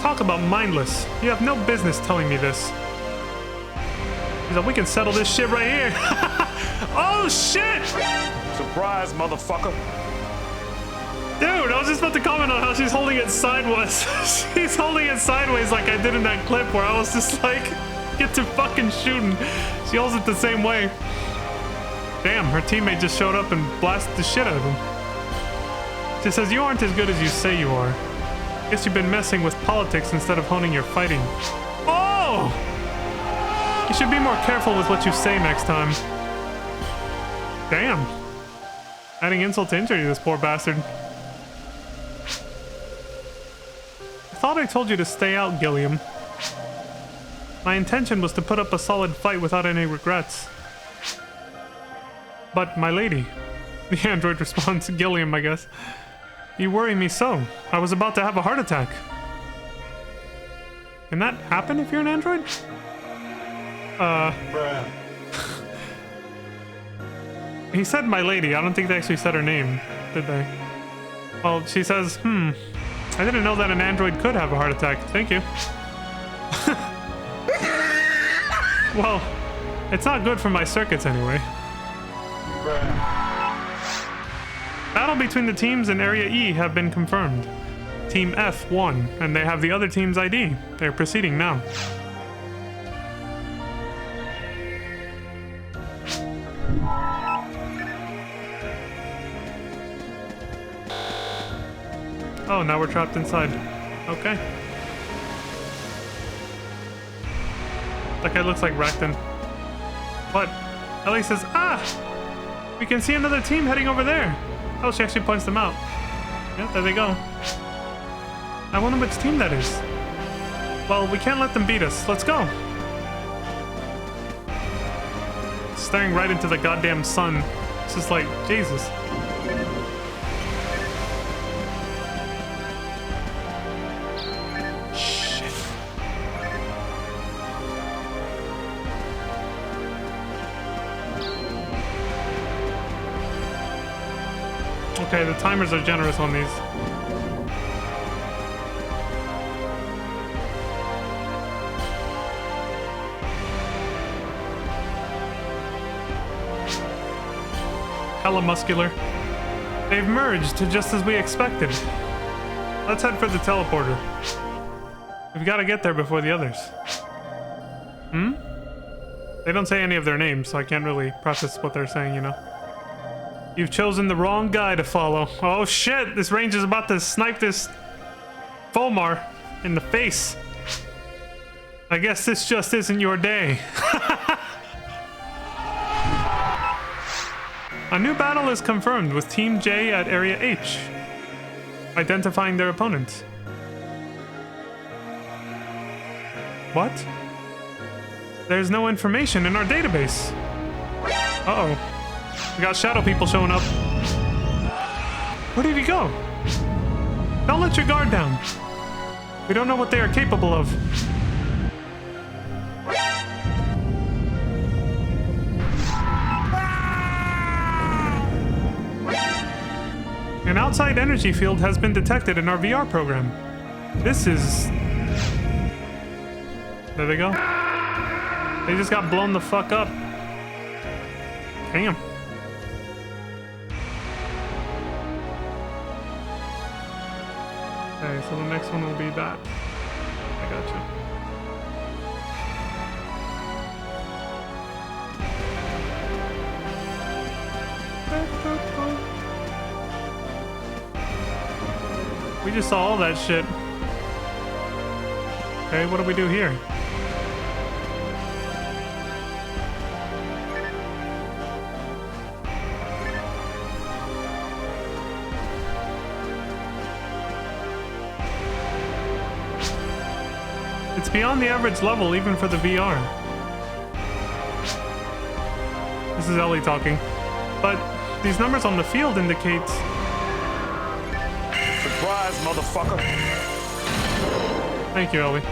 Talk about mindless. You have no business telling me this. He's like, we can settle this shit right here. Oh shit! Surprise, motherfucker. Dude, I was just about to comment on how she's holding it sideways. She's holding it sideways like I did in that clip where I was just like, get to fucking shooting. She holds it the same way. Damn, her teammate just showed up and blasted the shit out of him. She says, you aren't as good as you say you are. Guess you've been messing with politics instead of honing your fighting. Oh! You should be more careful with what you say next time. Damn. Adding insult to injury to this poor bastard. thought I told you to stay out, Gilliam. My intention was to put up a solid fight without any regrets. But, my lady, the android responds, Gilliam, I guess. You worry me so. I was about to have a heart attack. Can that happen if you're an android? Bruh. He said my lady. I don't think they actually said her name, did they? Well, she says, I didn't know that an android could have a heart attack. Thank you. Well, it's not good for my circuits anyway. Bruh. Battle between the teams in Area E have been confirmed. Team F won, and they have the other team's ID. They're proceeding now. Oh, now we're trapped inside. Okay. That guy looks like Rakton. What? Ellie says, ah! We can see another team heading over there. Oh, she actually points them out. Yeah, there they go. I wonder which team that is. Well, we can't let them beat us. Let's go. Staring right into the goddamn sun. It's just like, Jesus. Shit. Okay, the timers are generous on these. Hella muscular. They've merged just as we expected. Let's head for the teleporter. We've got to get there before the others. They don't say any of their names, so I can't really process what they're saying, you know. You've chosen the wrong guy to follow. Oh shit, this range is about to snipe this Fomar in the face. I guess this just isn't your day. A new battle is confirmed with Team J at Area H, identifying their opponents. What? There's no information in our database. Uh-oh. We got shadow people showing up. Where did he go? Don't let your guard down. We don't know what they are capable of. An outside energy field has been detected in our VR program. This is... There they go. They just got blown the fuck up. Damn. Okay, so the next one will be that. I gotcha. We just saw all that shit. Okay, what do we do here? It's beyond the average level, even for the VR. This is Ellie talking. But these numbers on the field indicate... Surprise, motherfucker. Thank you, Ellie.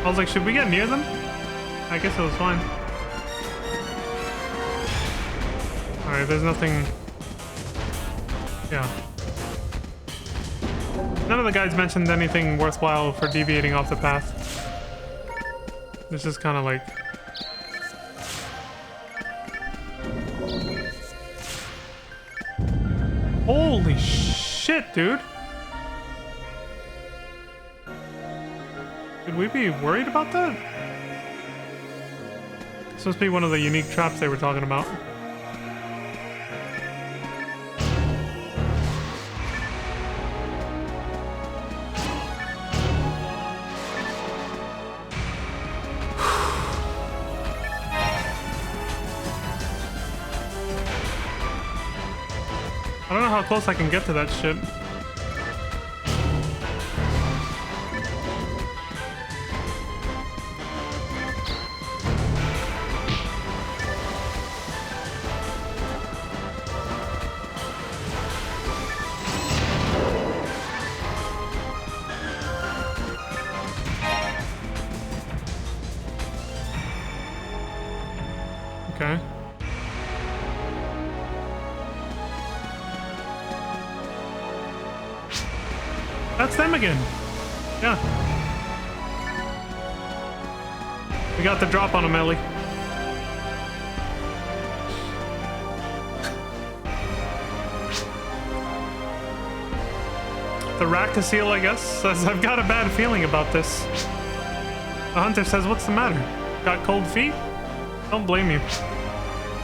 I was like, should we get near them? I guess it was fine. Alright, there's nothing... Yeah. None of the guides mentioned anything worthwhile for deviating off the path. This is kind of like... Holy shit, dude! Should we be worried about that? This must be one of the unique traps they were talking about. how close I can get to that shit. Okay. That's them again. Yeah. We got the drop on him, Ellie. The rack to seal, I guess, says, I've got a bad feeling about this. The hunter says, what's the matter? Got cold feet? Don't blame you.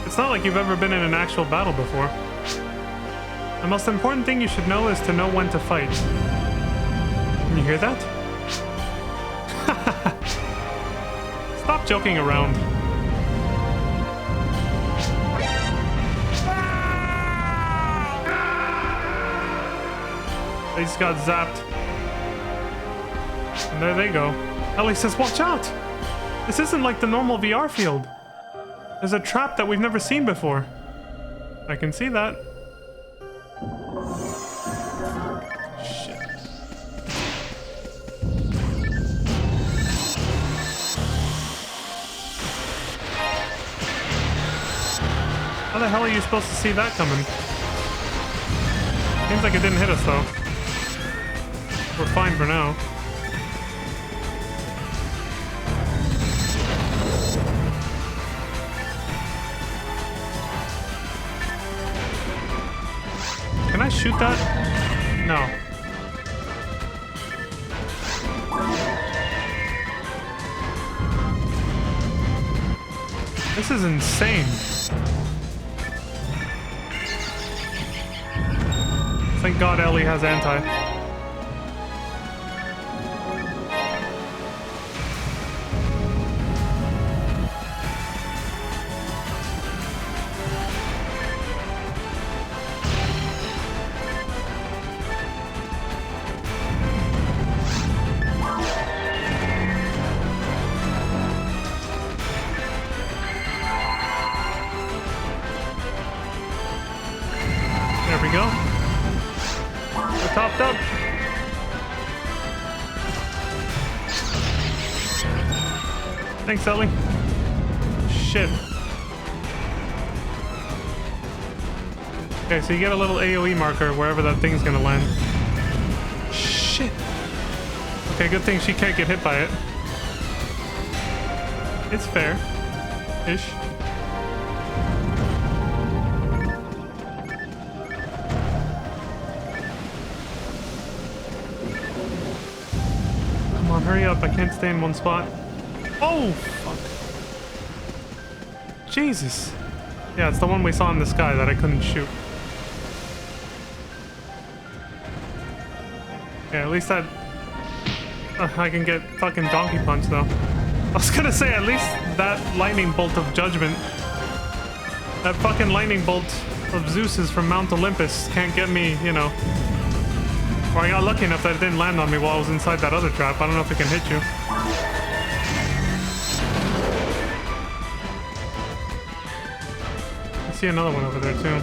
It's not like you've ever been in an actual battle before. The most important thing you should know is to know when to fight. Can you hear that? Stop joking around. They just got zapped. And there they go. Ellie says, watch out! This isn't like the normal VR field. There's a trap that we've never seen before. I can see that. Shit. How the hell are you supposed to see that coming? Seems like it didn't hit us though. We're fine for now. Can I shoot that? No. This is insane. Thank God Ellie has anti. There we go. We're topped up. Thanks, Ellie. Shit. Okay, so you get a little AoE marker wherever that thing's gonna land. Shit. Okay, good thing she can't get hit by it. It's fair. Ish. Come on, hurry up. I can't stay in one spot. Oh, fuck. Jesus. Yeah, it's the one we saw in the sky that I couldn't shoot. Yeah, at least that... I can get fucking donkey punch, though. I was gonna say, at least that lightning bolt of judgment... That fucking lightning bolt of Zeus's from Mount Olympus can't get me, you know... Or I got lucky enough that it didn't land on me while I was inside that other trap. I don't know if it can hit you. I see another one over there too.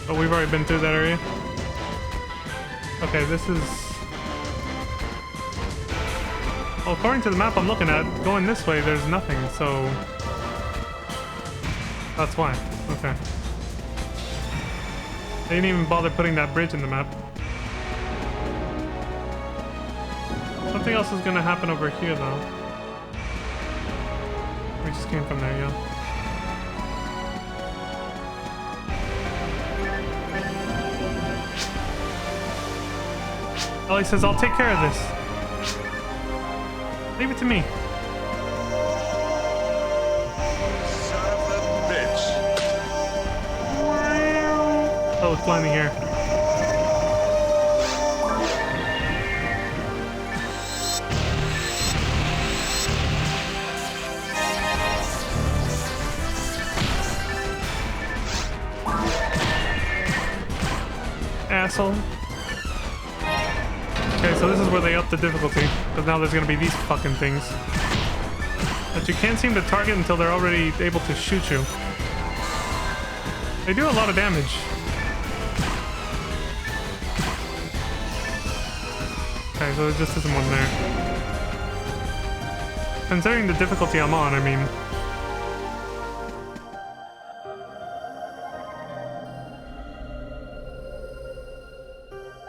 But we've already been through that area. Okay, this is... Well, according to the map I'm looking at, going this way there's nothing, so... That's why. Okay. They didn't even bother putting that bridge in the map. Something else is gonna happen over here though. We just came from there, yeah. Ellie says, I'll take care of this. Leave it to me. Son of a bitch. Oh, it's landing here. asshole. Okay, so this is where they up the difficulty, because now there's gonna be these fucking things that you can't seem to target until they're already able to shoot you. They do a lot of damage. Okay, so there just isn't one there. Considering the difficulty I'm on, I mean...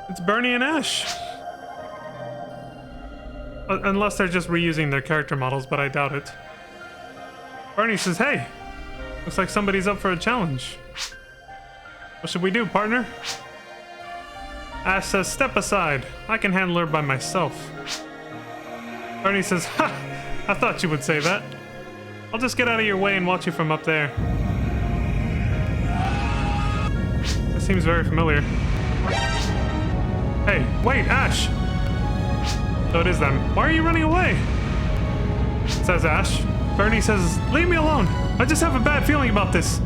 It's Bernie and Ash! Unless they're just reusing their character models, but I doubt it. Bernie says, hey! Looks like somebody's up for a challenge. What should we do, partner? Ash says, step aside. I can handle her by myself. Bernie says, ha! I thought you would say that. I'll just get out of your way and watch you from up there. This seems very familiar. Hey, wait, Ash! So it is them. Why are you running away? Says Ash. Bernie says, leave me alone. I just have a bad feeling about this.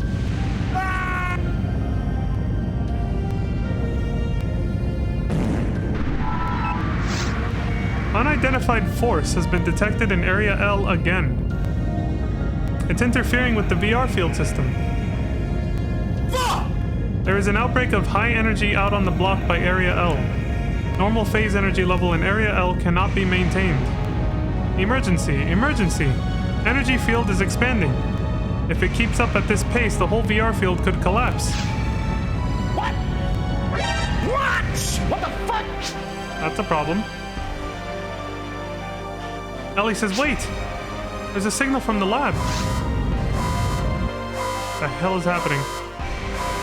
Unidentified force has been detected in Area L again. It's interfering with the VR field system. There is an outbreak of high energy out on the block by Area L. Normal phase energy level in Area L cannot be maintained. Emergency, emergency. Energy field is expanding. If it keeps up at this pace, the whole VR field could collapse. What? What the fuck? That's a problem. Ellie says, wait! There's a signal from the lab. What the hell is happening?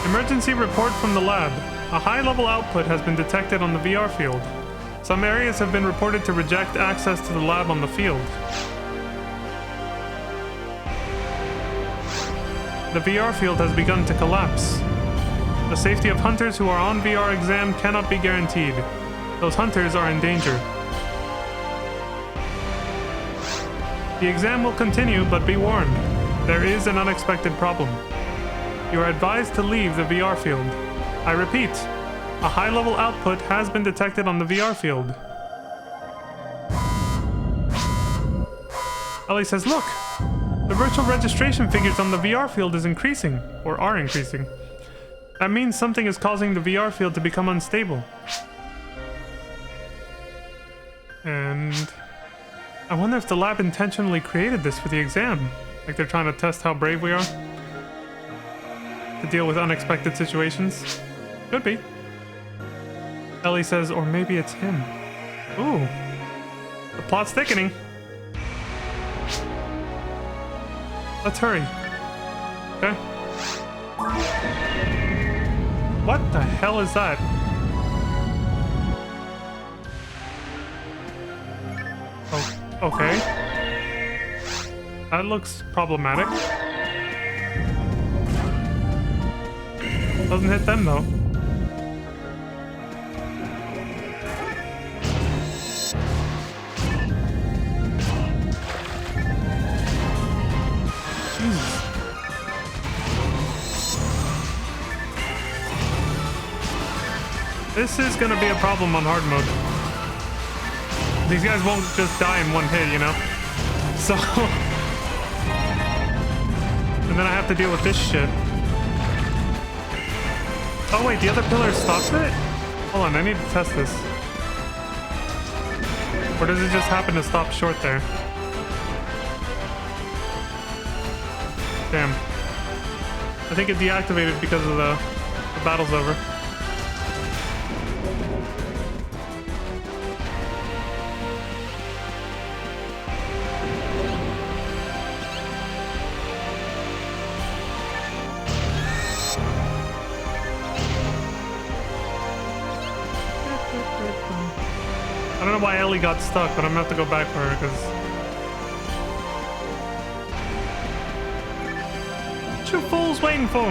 Emergency report from the lab. A high-level output has been detected on the VR field. Some areas have been reported to reject access to the lab on the field. The VR field has begun to collapse. The safety of hunters who are on VR exam cannot be guaranteed. Those hunters are in danger. The exam will continue, but be warned. There is an unexpected problem. You are advised to leave the VR field. I repeat, a high-level output has been detected on the VR field. Ellie says, look! The virtual registration figures on the VR field is increasing, or are increasing. That means something is causing the VR field to become unstable. And... I wonder if the lab intentionally created this for the exam. Like they're trying to test how brave we are. To deal with unexpected situations. Could be. Ellie says, or maybe it's him. Ooh. The plot's thickening. Let's hurry. Okay. What the hell is that? Oh, okay. That looks problematic. Doesn't hit them though. Jesus. This is gonna be a problem on hard mode. These guys won't just die in one hit, you know? So... and then I have to deal with this shit. Oh wait, the other pillar stops it? Hold on, I need to test this. Or does it just happen to stop short there? Damn. I think it deactivated because of the battle's over. I don't know why Ellie got stuck, but I'm gonna have to go back for her because... What you fools waiting for?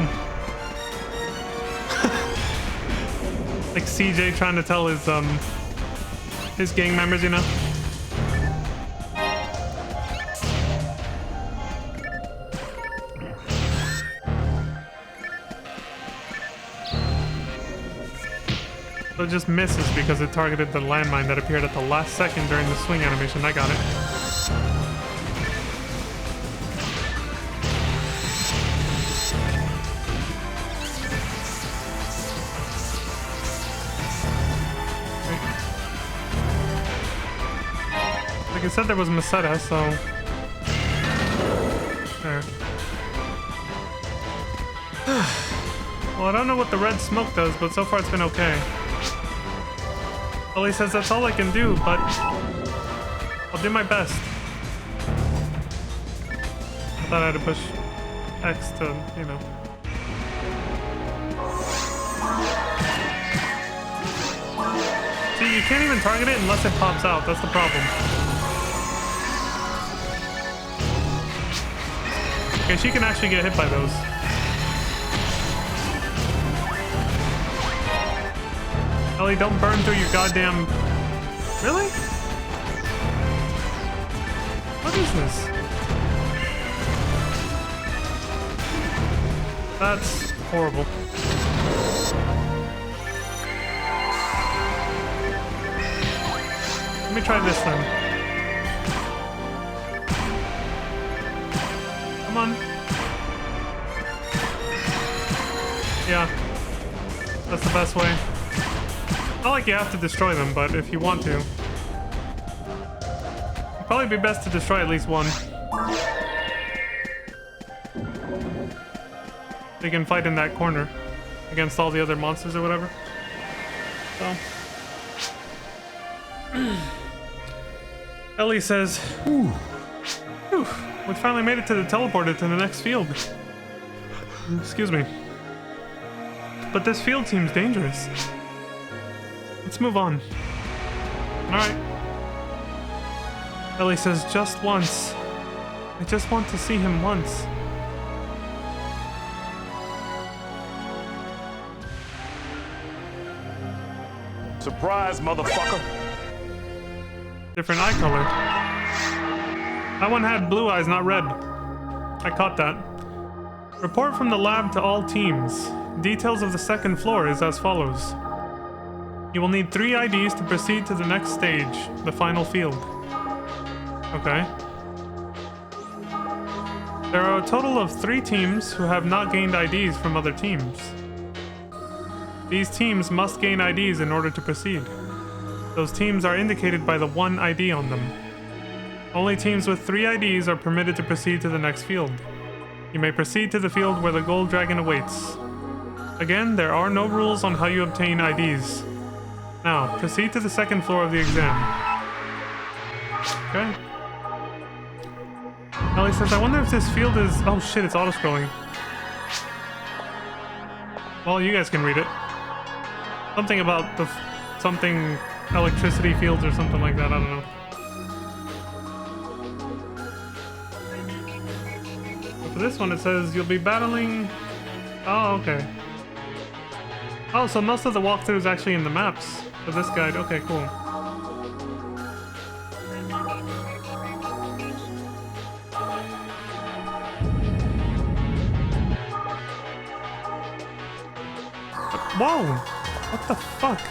Like CJ trying to tell his gang members, you know? So it just misses because it targeted the landmine that appeared at the last second during the swing animation. I got it. Like I said, there was Meseta, so... There. Well, I don't know what the red smoke does, but so far it's been okay. Ellie says that's all I can do, but... I'll do my best. I thought I had to push X to, you know... See, you can't even target it unless it pops out. That's the problem. Okay, she can actually get hit by those. Ellie, don't burn through your goddamn... Really? What is this? That's horrible. Let me try this then. Come on. Yeah. That's the best way. Not like you have to destroy them, but if you want to. It'd probably be best to destroy at least one. They can fight in that corner against all the other monsters or whatever. So. Ellie says, "Ooh, we finally made it to the teleporter to the next field." Excuse me. But this field seems dangerous. Let's move on. Alright. Ellie says, just once. I just want to see him once. Surprise, motherfucker. Different eye color. That one had blue eyes, not red. I caught that. Report from the lab to all teams. Details of the second floor is as follows. You will need 3 IDs to proceed to the next stage, the final field. Okay. There are a total of 3 teams who have not gained IDs from other teams. These teams must gain IDs in order to proceed. Those teams are indicated by the 1 ID on them. Only teams with 3 IDs are permitted to proceed to the next field. You may proceed to the field where the gold dragon awaits. Again, there are no rules on how you obtain IDs. Now, proceed to the second floor of the exam. Okay. Ellie says, I wonder if this field is... Oh shit, it's auto-scrolling. Well, you guys can read it. Something about the... something... electricity fields or something like that, I don't know. But for this one, it says you'll be battling... Oh, okay. Oh, so most of the walkthrough is actually in the maps. For this guide, okay, cool. Whoa! What the fuck?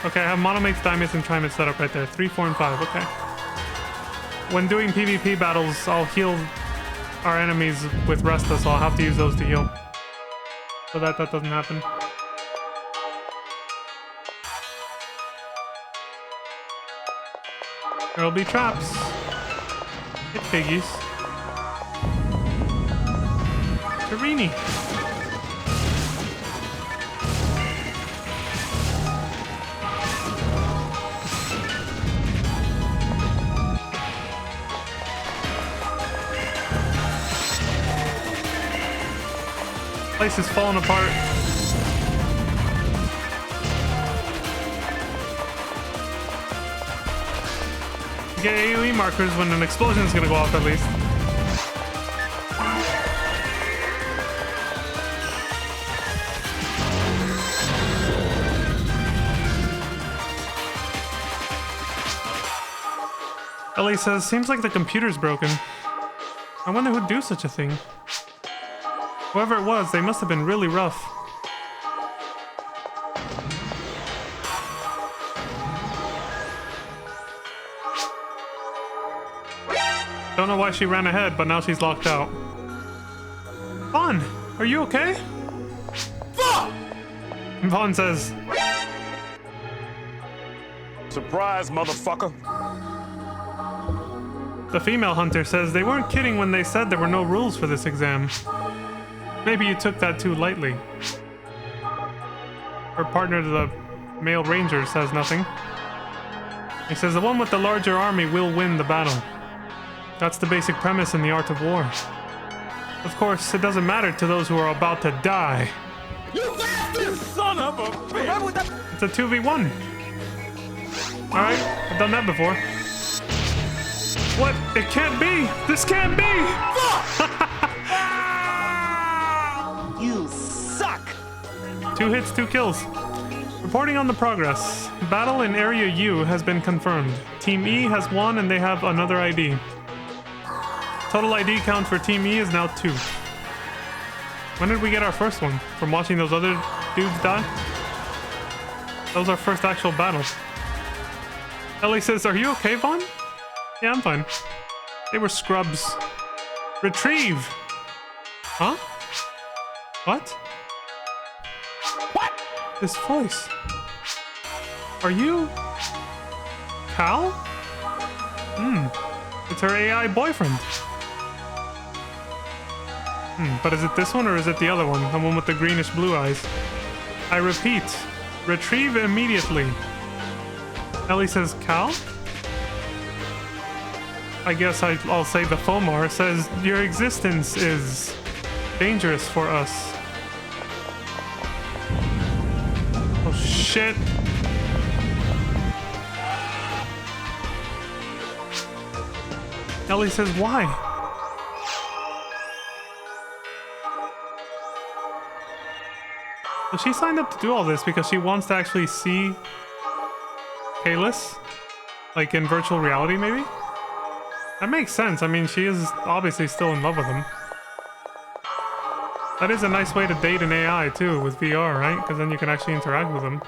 Okay, I have Monomates, Dimates, and Trimates set up right there. 3, 4, and 5, okay. When doing PvP battles, I'll heal our enemies with Resta, so I'll have to use those to heal. So that doesn't happen. There'll be traps. Hit piggies. Tarini. Place is falling apart. You get AoE markers when an explosion is gonna go off at least. Ellie says, seems like the computer's broken. I wonder who'd do such a thing. Whoever it was, they must have been really rough. Don't know why she ran ahead, but now she's locked out. Vaughn, are you okay? Fuck! Vaughn says, Surprise, motherfucker. the female hunter says they weren't kidding when they said there were no rules for this exam. Maybe you took that too lightly. Her partner, the male ranger, says nothing. He says the one with the larger army will win the battle. That's the basic premise in the art of war. Of course, it doesn't matter to those who are about to die. You bastard! Son of a bitch! It's a 2v1. Alright, I've done that before. What? It can't be! This can't be! You suck! 2 hits, 2 kills. Reporting on the progress. Battle in Area U has been confirmed. Team E has won and they have another ID. Total ID count for Team E is now 2. When did we get our first one? From watching those other dudes die? That was our first actual battle. Ellie says, are you okay, Vaughn? Yeah, I'm fine. They were scrubs. Retrieve! Huh? What? What? This voice. Are you... Cal? It's her AI boyfriend. But is it this one or is it the other one? The one with the greenish blue eyes. I repeat, retrieve immediately. Ellie says, Cal? I guess I'll say the Fomar says, your existence is dangerous for us. Oh shit. Ellie says, why? So she signed up to do all this because she wants to actually see Kalis, like in virtual reality, maybe? That makes sense. I mean, she is obviously still in love with him. That is a nice way to date an AI, too, with VR, right? Because then you can actually interact with him.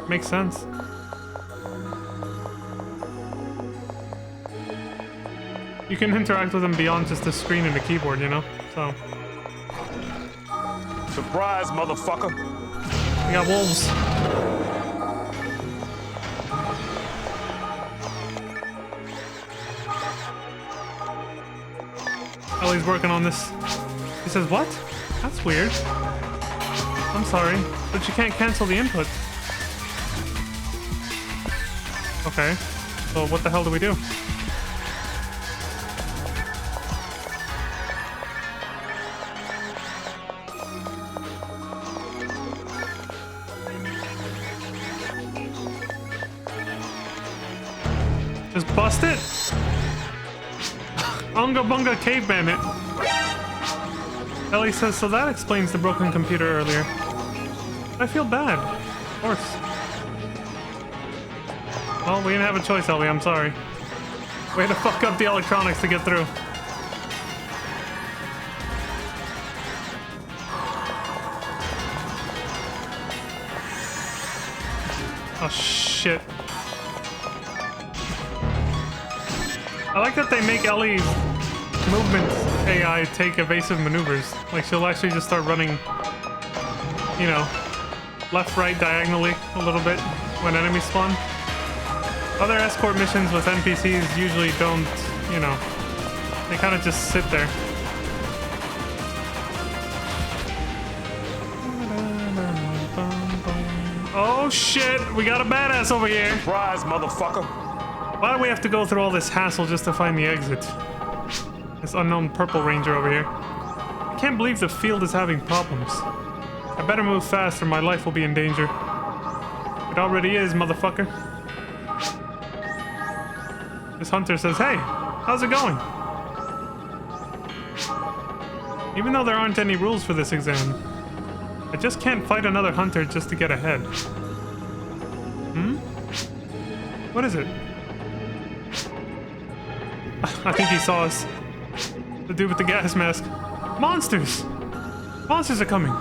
Makes sense. You can interact with him beyond just the screen and the keyboard, you know? So... Surprise, motherfucker. We got wolves. Ellie's working on this. He says, what? That's weird. I'm sorry, but you can't cancel the input. Okay, so what the hell do we do? Just bust it? Unga Bunga Caveman it. Ellie says, so that explains the broken computer earlier. I feel bad. Of course. Well, we didn't have a choice, Ellie, I'm sorry. We had to fuck up the electronics to get through. Oh, shit. I like that they make Ellie's movement AI take evasive maneuvers. Like, she'll actually just start running, you know, left, right, diagonally a little bit when enemies spawn. Other escort missions with NPCs usually don't, you know, they kind of just sit there. Oh shit, we got a badass over here. Surprise, motherfucker. Why do we have to go through all this hassle just to find the exit? This unknown purple ranger over here. I can't believe the field is having problems. I better move fast or my life will be in danger. It already is, motherfucker. This hunter says, hey, how's it going? Even though there aren't any rules for this exam, I just can't fight another hunter just to get ahead. What is it? I think he saw us. The dude with the gas mask. Monsters! Monsters are coming!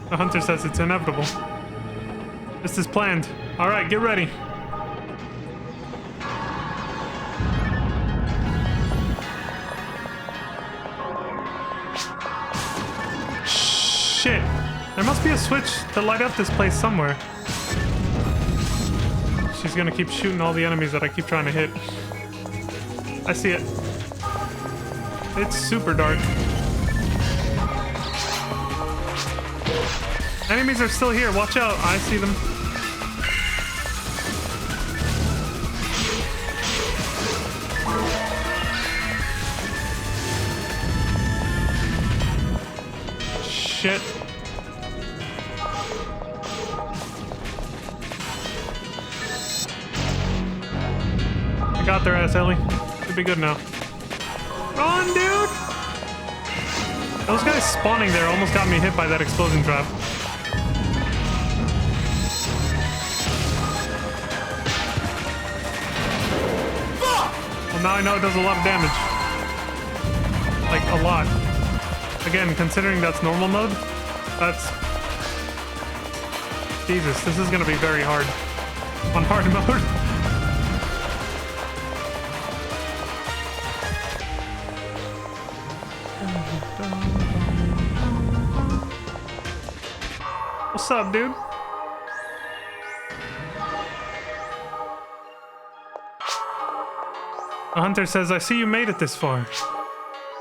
The hunter says it's inevitable. This is planned. Alright, get ready. be a switch to light up this place somewhere. She's gonna keep shooting all the enemies that I keep trying to hit. I see it. It's super dark. Enemies are still here. Watch out. I see them. Shit. I got their ass, Ellie. Should be good now. Run, dude! Those guys spawning there almost got me hit by that explosion trap. Well, now I know it does a lot of damage. Like, a lot. Again, considering that's normal mode, that's... Jesus, this is gonna be very hard. On hard mode. What's up, dude? A hunter says, I see you made it this far.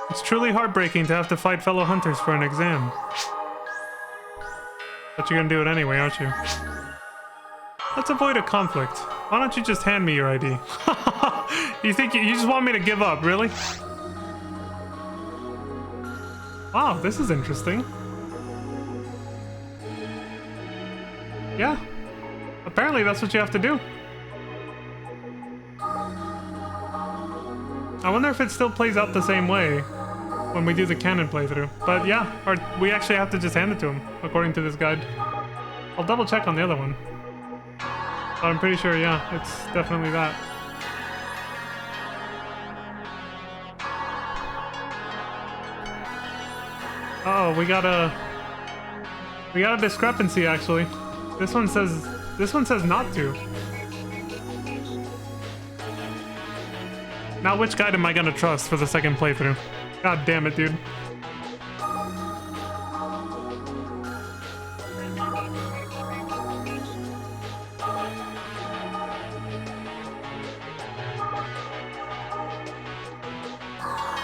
It's truly heartbreaking to have to fight fellow hunters for an exam. But you're gonna do it anyway, aren't you? Let's avoid a conflict. Why don't you just hand me your ID? You think you just want me to give up, really? Wow, this is interesting. Yeah. Apparently that's what you have to do. I wonder if it still plays out the same way when we do the canon playthrough. But yeah, or we actually have to just hand it to him, according to this guide. I'll double check on the other one. But I'm pretty sure, yeah, it's definitely that. Uh-oh, we got a discrepancy actually. This one says not to. Now which guide am I gonna trust for the second playthrough? God damn it, dude.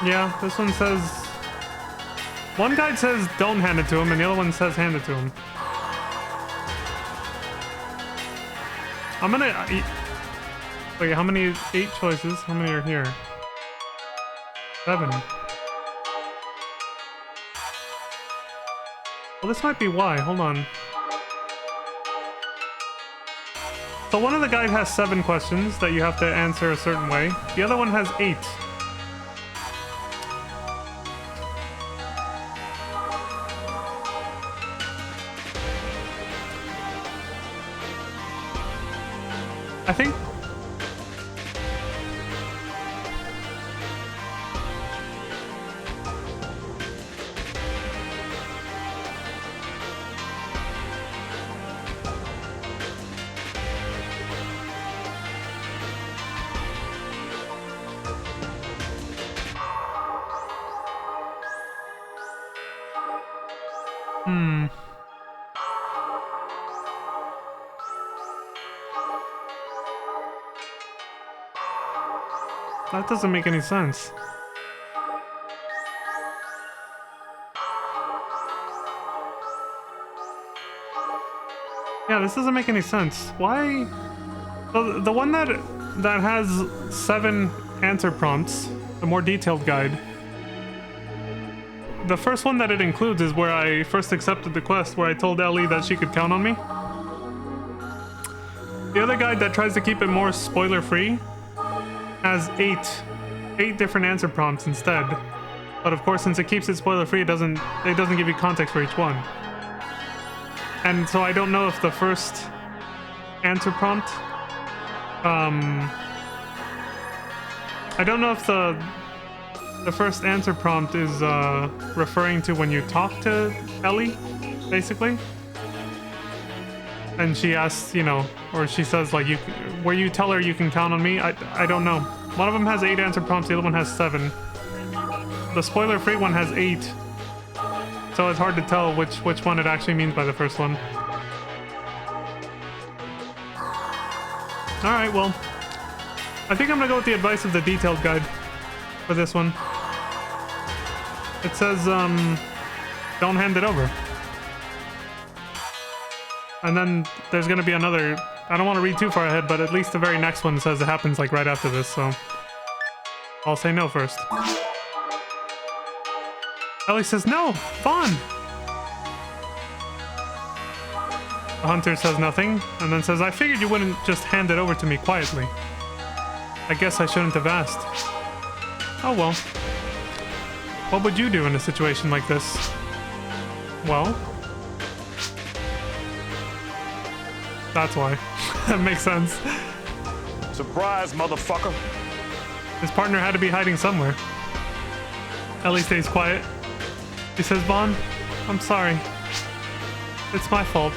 Yeah, this one says... One guide says don't hand it to him, and the other one says hand it to him. I'm gonna... Wait, how many? 8 choices. How many are here? 7. Well, this might be why. Hold on. So one of the guide has 7 questions that you have to answer a certain way. The other one has 8. I think... That doesn't make any sense. Yeah, this doesn't make any sense. Why? The one that has 7 answer prompts, the more detailed guide. The first one that it includes is where I first accepted the quest, where I told Ellie that she could count on me. The other guide that tries to keep it more spoiler-free has 8 different answer prompts instead. But of course, since it keeps it spoiler-free, it doesn't give you context for each one. And so I don't know if the first answer prompt, I don't know if the first answer prompt is referring to when you talk to Ellie, basically. And she asks, you know, or she says, like, where you tell her you can count on me. I don't know. One of them has 8 answer prompts, the other one has 7. The spoiler-free one has 8. so it's hard to tell which one it actually means by the first one. All right, well, I think I'm gonna go with the advice of the detailed guide for this one. It says, don't hand it over. And then there's gonna be another, I don't want to read too far ahead, but at least the very next one says it happens like right after this, so I'll say no first. Ellie says, no, Vaughn! The hunter says nothing, and then says, I figured you wouldn't just hand it over to me quietly. I guess I shouldn't have asked. Oh well. What would you do in a situation like this? Well... That's why. That makes sense. Surprise, motherfucker. His partner had to be hiding somewhere. Ellie stays quiet. He says, Vaughn, I'm sorry. It's my fault.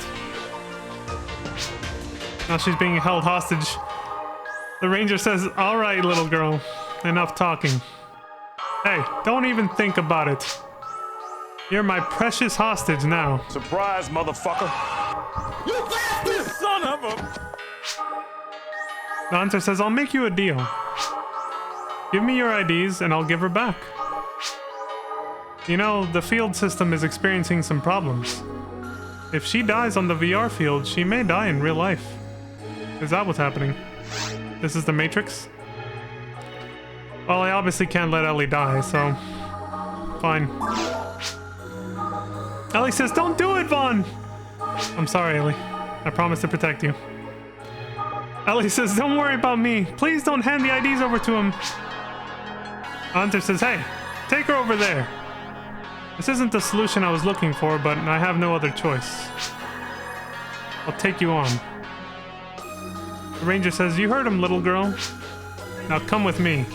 Now she's being held hostage. The ranger says, all right, little girl. Enough talking. Hey, don't even think about it. You're my precious hostage now. Surprise, motherfucker. You bastard son of a... The hunter says, I'll make you a deal. Give me your IDs and I'll give her back. You know, the field system is experiencing some problems. If she dies on the VR field, she may die in real life. Is that what's happening? This is the Matrix? Well, I obviously can't let Ellie die, so... Fine. Ellie says, don't do it, Vaughn! I'm sorry, Ellie. I promise to protect you. Ellie says, don't worry about me. Please don't hand the IDs over to him. Hunter says, hey, take her over there. This isn't the solution I was looking for, but I have no other choice. I'll take you on. The ranger says, you heard him, little girl. Now come with me.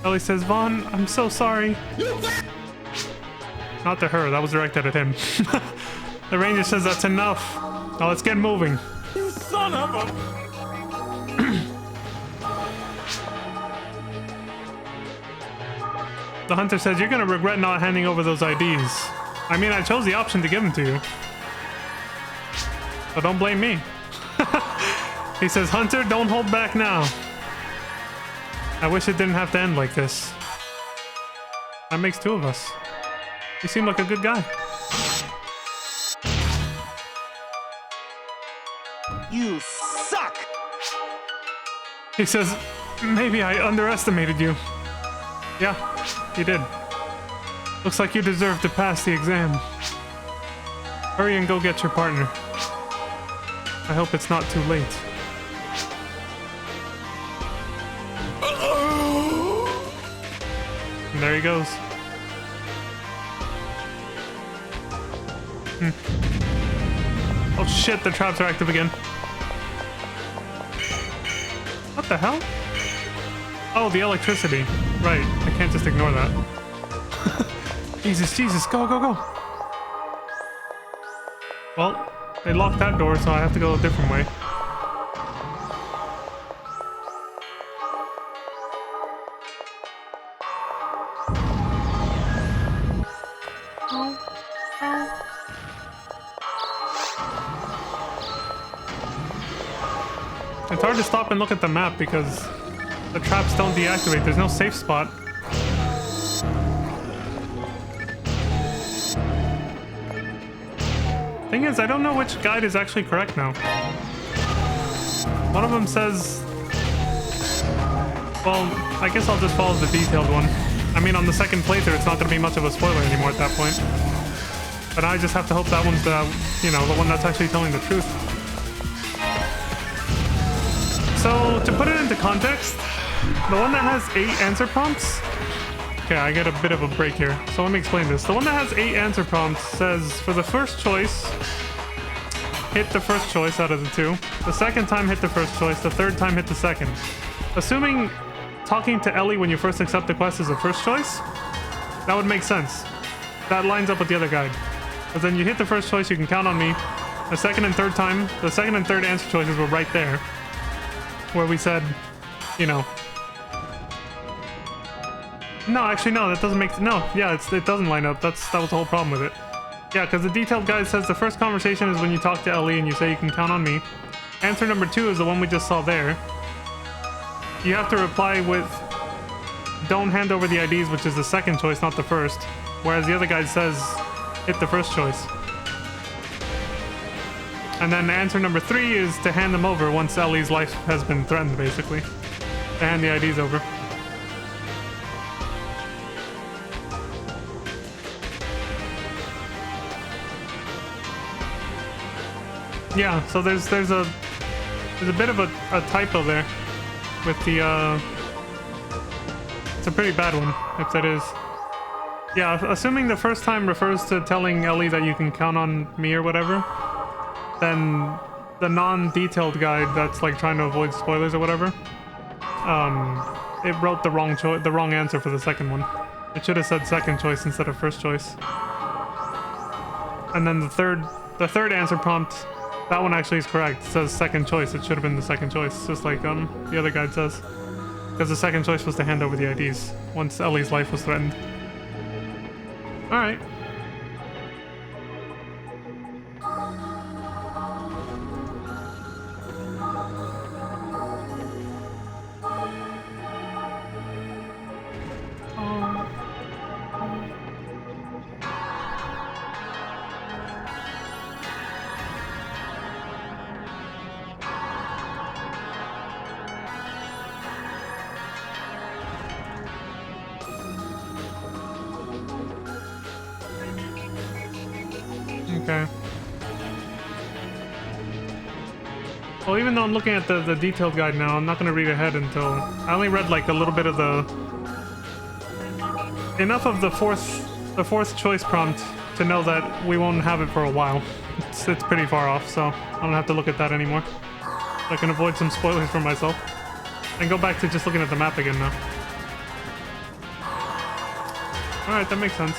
Ellie says, Vaughn, I'm so sorry. Not to her, that was directed at him. The ranger says, that's enough. Now let's get moving. You son of a... The hunter says, you're gonna regret not handing over those IDs. I mean, I chose the option to give them to you. But don't blame me. He says, Hunter, don't hold back now. I wish it didn't have to end like this. That makes two of us. You seem like a good guy. You suck! He says, maybe I underestimated you. Yeah, you did. Looks like you deserve to pass the exam. Hurry and go get your partner. I hope it's not too late. And there he goes. Oh shit, the traps are active again. What the hell? Oh, the electricity. Right, I can't just ignore that. Jesus, Jesus, go, go, go. Well, they locked that door, so I have to go a different way. It's hard to stop and look at the map because the traps don't deactivate. There's no safe spot. Thing is, I don't know which guide is actually correct now. One of them says... Well, I guess I'll just follow the detailed one. I mean, on the second playthrough, it's not going to be much of a spoiler anymore at that point. But I just have to hope that one's the, you know, the one that's actually telling the truth. So, to put it into context, the one that has 8 answer prompts... Okay, I get a bit of a break here, so let me explain this. The one that has 8 answer prompts says, for the first choice, hit the first choice out of the 2. The second time, hit the first choice. The third time, hit the second. Assuming talking to Ellie when you first accept the quest is the first choice, that would make sense. That lines up with the other guide. Because then you hit the first choice, you can count on me. The second and third time, the second and third answer choices were right there. Where we said, you know, No, actually, no, that doesn't make... No, yeah, it doesn't line up. That was the whole problem with it. Yeah, because the detailed guide says the first conversation is when you talk to Ellie and you say you can count on me. Answer number 2 is the one we just saw there. You have to reply with don't hand over the IDs, which is the second choice, not the first. Whereas the other guide says hit the first choice. And then answer number 3 is to hand them over once Ellie's life has been threatened, basically. To hand the IDs over. Yeah, so there's a bit of a typo there with the it's a pretty bad one, if that is. Yeah, assuming the first time refers to telling Ellie that you can count on me or whatever, then the non-detailed guide that's like trying to avoid spoilers or whatever, it wrote the wrong answer for the second one. It should have said second choice instead of first choice. And then the third answer prompt, that one actually is correct. It says second choice. It should have been the second choice, just like the other guide says. Because the second choice was to hand over the IDs once Ellie's life was threatened. Alright. Okay. Well, even though I'm looking at the detailed guide now, I'm not going to read ahead until... I only read like a little bit of enough of the fourth choice prompt to know that we won't have it for a while. It's pretty far off, so I don't have to look at that anymore. I can avoid some spoilers for myself. And go back to just looking at the map again now. Alright, that makes sense.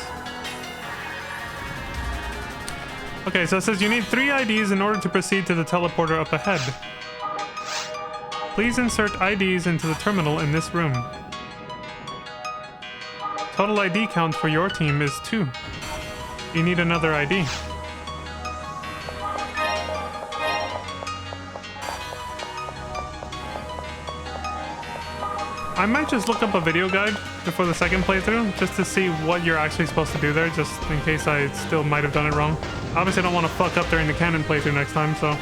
Okay, so it says you need 3 IDs in order to proceed to the teleporter up ahead. Please insert IDs into the terminal in this room. Total ID count for your team is 2. You need another ID. I might just look up a video guide before the second playthrough, just to see what you're actually supposed to do there, just in case I still might have done it wrong. Obviously I don't want to fuck up during the canon playthrough next time, so...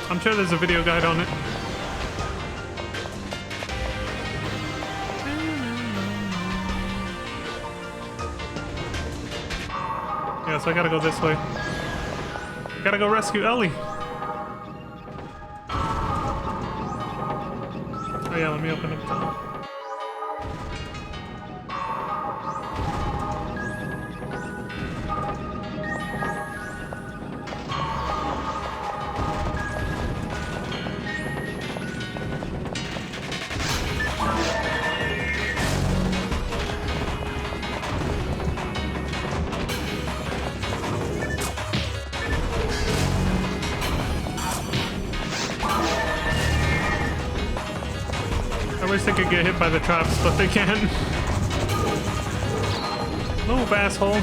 I'm sure there's a video guide on it. Yeah, so I gotta go this way. Gotta go rescue Ellie. Oh yeah, let me open up the... I wish they could get hit by the traps, but they can't. Move, asshole.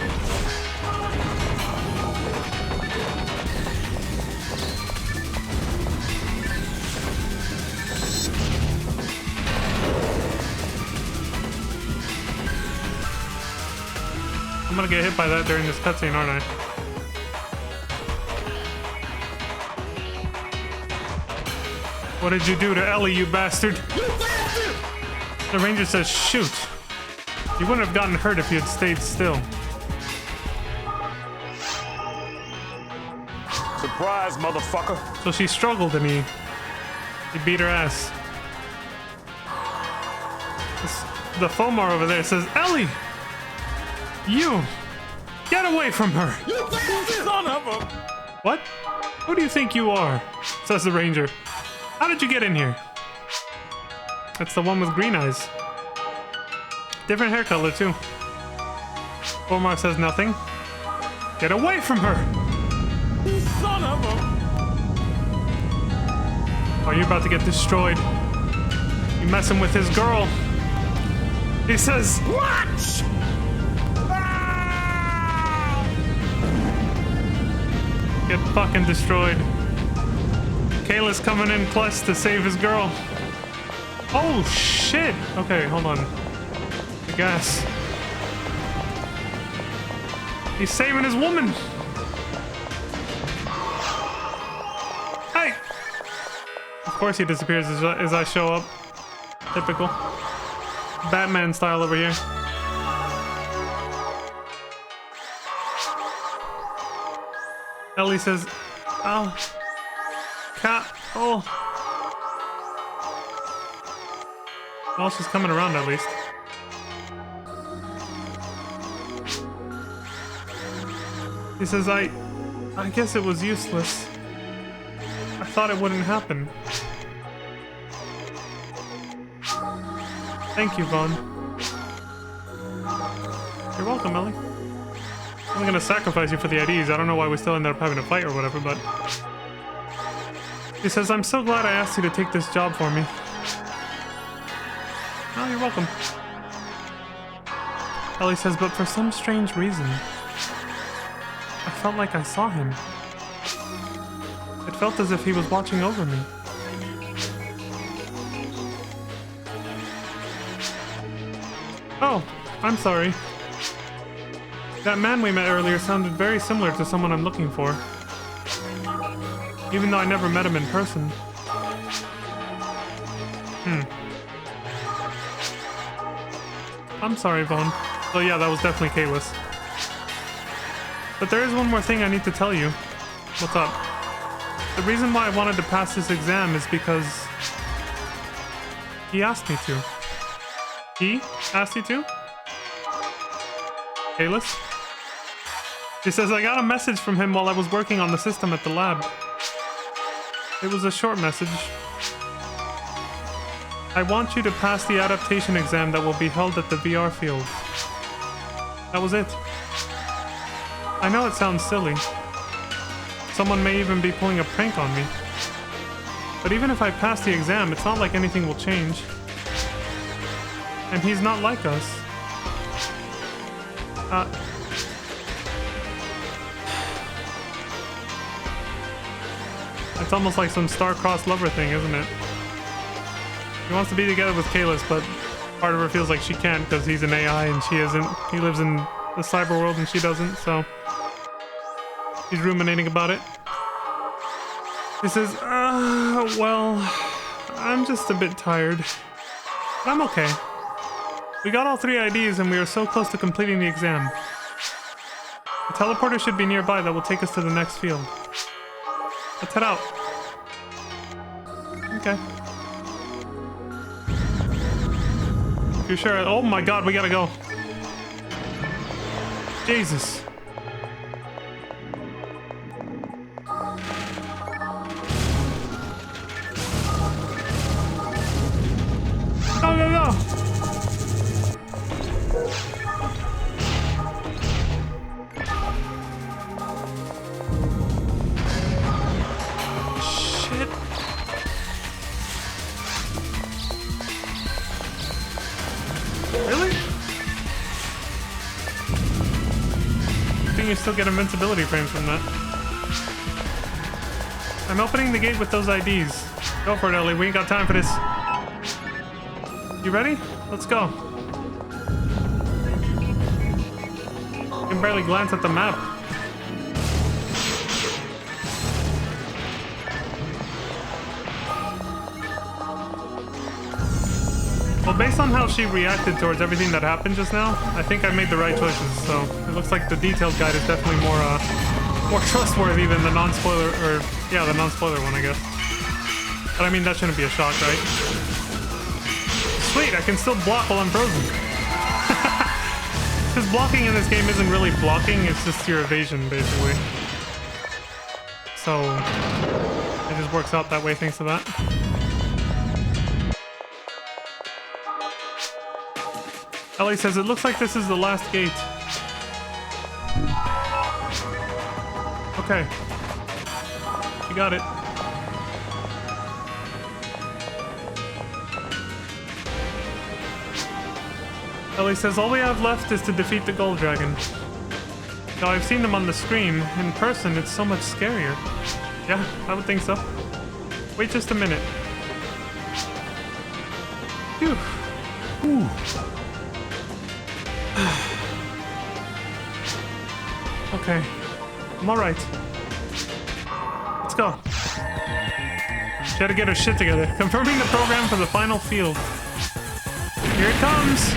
I'm gonna get hit by that during this cutscene, aren't I? What did you do to Ellie, you bastard? The ranger says shoot. You wouldn't have gotten hurt if you had stayed still. Surprise, motherfucker. So she struggled and he beat her ass. The Fomar over there says, Ellie! You! Get away from her! You son of a... What? Who do you think you are? Says the ranger. How did you get in here? That's the one with green eyes. Different hair color, too. Omar says nothing. Get away from her! Son of a... Oh, you're about to get destroyed. You messing with his girl. He says, What? get fucking destroyed. Kayla's coming in clutch to save his girl. Oh, shit. Okay, hold on. The gas. He's saving his woman. Hey! Of course he disappears as I show up. Typical. Batman style over here. Ellie says, oh. Cat. Oh. Well, she's coming around at least. He says, I guess it was useless. I thought it wouldn't happen. Thank you, Vaughn. You're welcome, Ellie. I'm gonna sacrifice you for the IDs. I don't know why we still ended up having a fight or whatever, but... He says, I'm so glad I asked you to take this job for me. Oh, you're welcome. Ellie says, but for some strange reason, I felt like I saw him. It felt as if he was watching over me. Oh, I'm sorry. That man we met earlier sounded very similar to someone I'm looking for. Even though I never met him in person. I'm sorry, Vaughn. Oh yeah, that was definitely Kayla's. But there is one more thing I need to tell you. What's up? The reason why I wanted to pass this exam is because... he asked me to. He asked you to? Kayla's? She says, I got a message from him while I was working on the system at the lab. It was a short message. I want you to pass the adaptation exam that will be held at the VR field. That was it. I know it sounds silly. Someone may even be pulling a prank on me. But even if I pass the exam, it's not like anything will change. And he's not like us. It's almost like some star-crossed lover thing, isn't it? He wants to be together with Kalis, but part of her feels like she can't because he's an AI and she isn't. He lives in the cyber world and she doesn't, so... He's ruminating about it. He says, well... I'm just a bit tired. But I'm okay. We got all 3 IDs and we are so close to completing the exam. The teleporter should be nearby that will take us to the next field. Let's head out. Okay. If you're sure... Oh my god, we gotta go. Jesus. Go, go, go! Shit. Really? I think you still get invincibility frames from that. I'm opening the gate with those IDs. Go for it, Ellie. We ain't got time for this. You ready? Let's go. You can barely glance at the map. Well, based on how she reacted towards everything that happened just now, I think I made the right choices. So it looks like the detailed guide is definitely more trustworthy than the non-spoiler, or yeah, the non-spoiler one, I guess. But I mean, that shouldn't be a shock, right? Sweet, I can still block while I'm frozen. Because blocking in this game isn't really blocking, it's just your evasion, basically. So it just works out that way thanks to that. Ellie says, it looks like this is the last gate. Okay. You got it. Ellie says, all we have left is to defeat the gold dragon. Now, I've seen them on the screen. In person, it's so much scarier. Yeah, I would think so. Wait just a minute. Phew. Ooh. Okay. I'm alright. Let's go. She had to get her shit together. Confirming the program for the final field. Here it comes!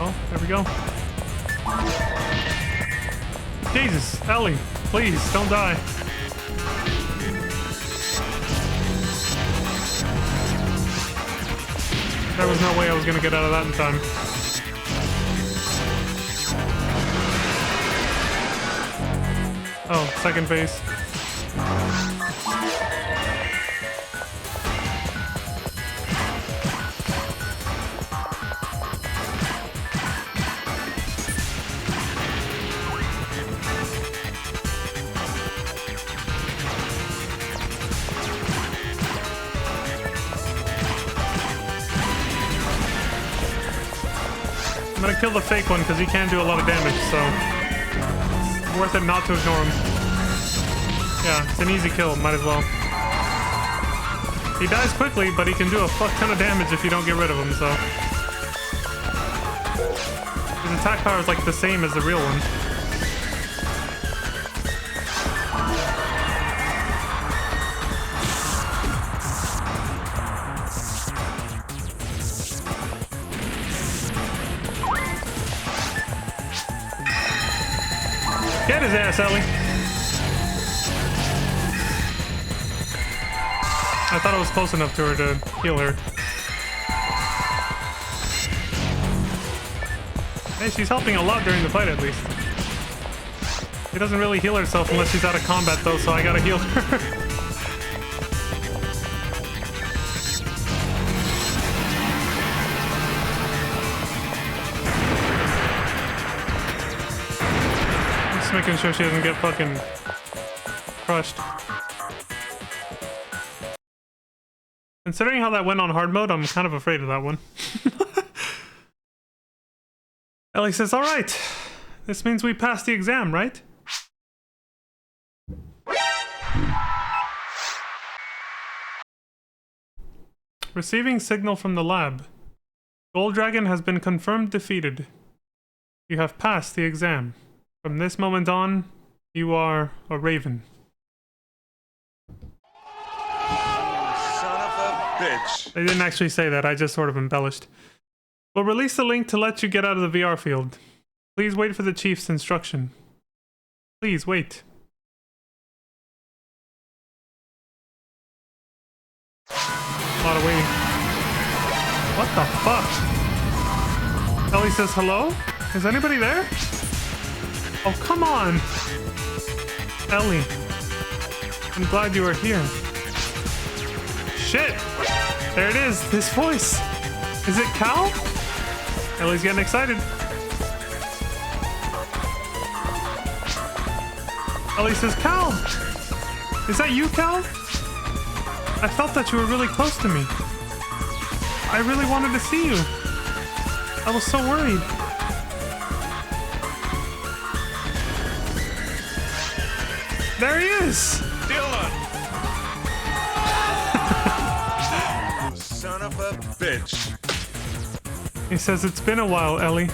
Oh, there we go. Jesus, Ellie, please, don't die. There was no way I was gonna get out of that in time. Oh, second base. I'm gonna kill the fake one because he can do a lot of damage, so it's worth it not to ignore him. Yeah, it's an easy kill, might as well. He dies quickly, but he can do a fuck ton of damage if you don't get rid of him, so. His attack power is like the same as the real one. Get his ass, Ellie. I thought I was close enough to her to heal her. Hey, she's helping a lot during the fight, at least. She doesn't really heal herself unless she's out of combat, though, so I gotta heal her. Making sure she doesn't get fucking crushed. Considering how that went on hard mode, I'm kind of afraid of that one. Ellie says, alright, this means we passed the exam, right? Receiving signal from the lab. Gold Dragon has been confirmed defeated. You have passed the exam. From this moment on, you are a raven. Son of a bitch. They didn't actually say that, I just sort of embellished. We'll release the link to let you get out of the VR field. Please wait for the chief's instruction. Please wait. A lot of waiting. What the fuck? Ellie says hello? Is anybody there? Oh, come on! Ellie. I'm glad you are here. Shit! There it is, this voice! Is it Cal? Ellie's getting excited. Ellie says, Cal! Is that you, Cal? I felt that you were really close to me. I really wanted to see you. I was so worried. There he is! Dylan! Son of a bitch. He says, it's been a while, Ellie.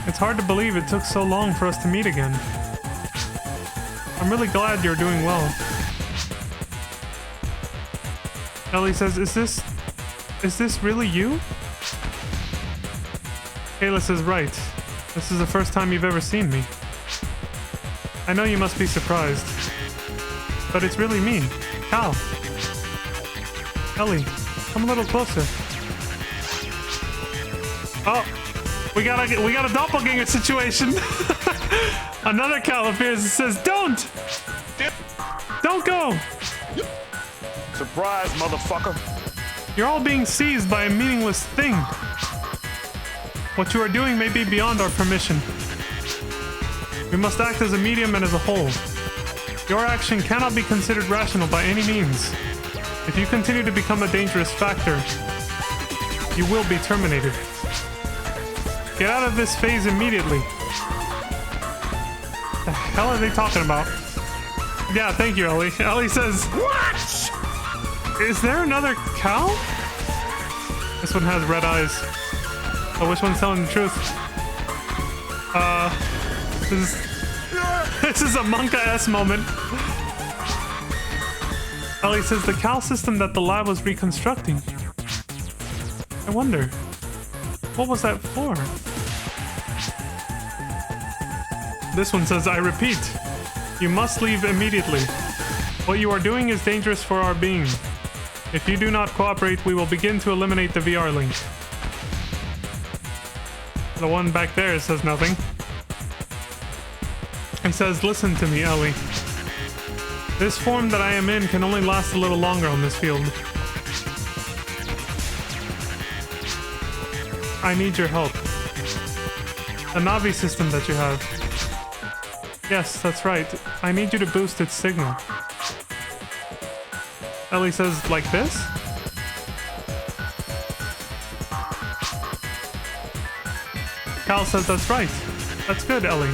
It's hard to believe it took so long for us to meet again. I'm really glad you're doing well. Ellie says, is this really you? Kayla says, right. This is the first time you've ever seen me. I know you must be surprised, but it's really me, Cal. Ellie, come a little closer. Oh, we got a doppelganger situation. Another Cal appears and says, "Don't go! Surprise, motherfucker. You're all being seized by a meaningless thing. What you are doing may be beyond our permission. We must act as a medium and as a whole. Your action cannot be considered rational by any means. If you continue to become a dangerous factor, you will be terminated. Get out of this phase immediately. The hell are they talking about? Yeah, thank you, Ellie. Ellie says, "What? Is there another cow?" This one has red eyes. Oh, which one's telling the truth? This is a Monka-S moment. Ellie says, the cow system that the lab was reconstructing. I wonder, what was that for? This one says, I repeat, you must leave immediately. What you are doing is dangerous for our being. If you do not cooperate, we will begin to eliminate the VR link. The one back there says nothing. He says, listen to me, Ellie. This form that I am in can only last a little longer on this field. I need your help. The Navi system that you have. Yes, that's right. I need you to boost its signal. Ellie says, like this? Cal says, that's right. That's good, Ellie.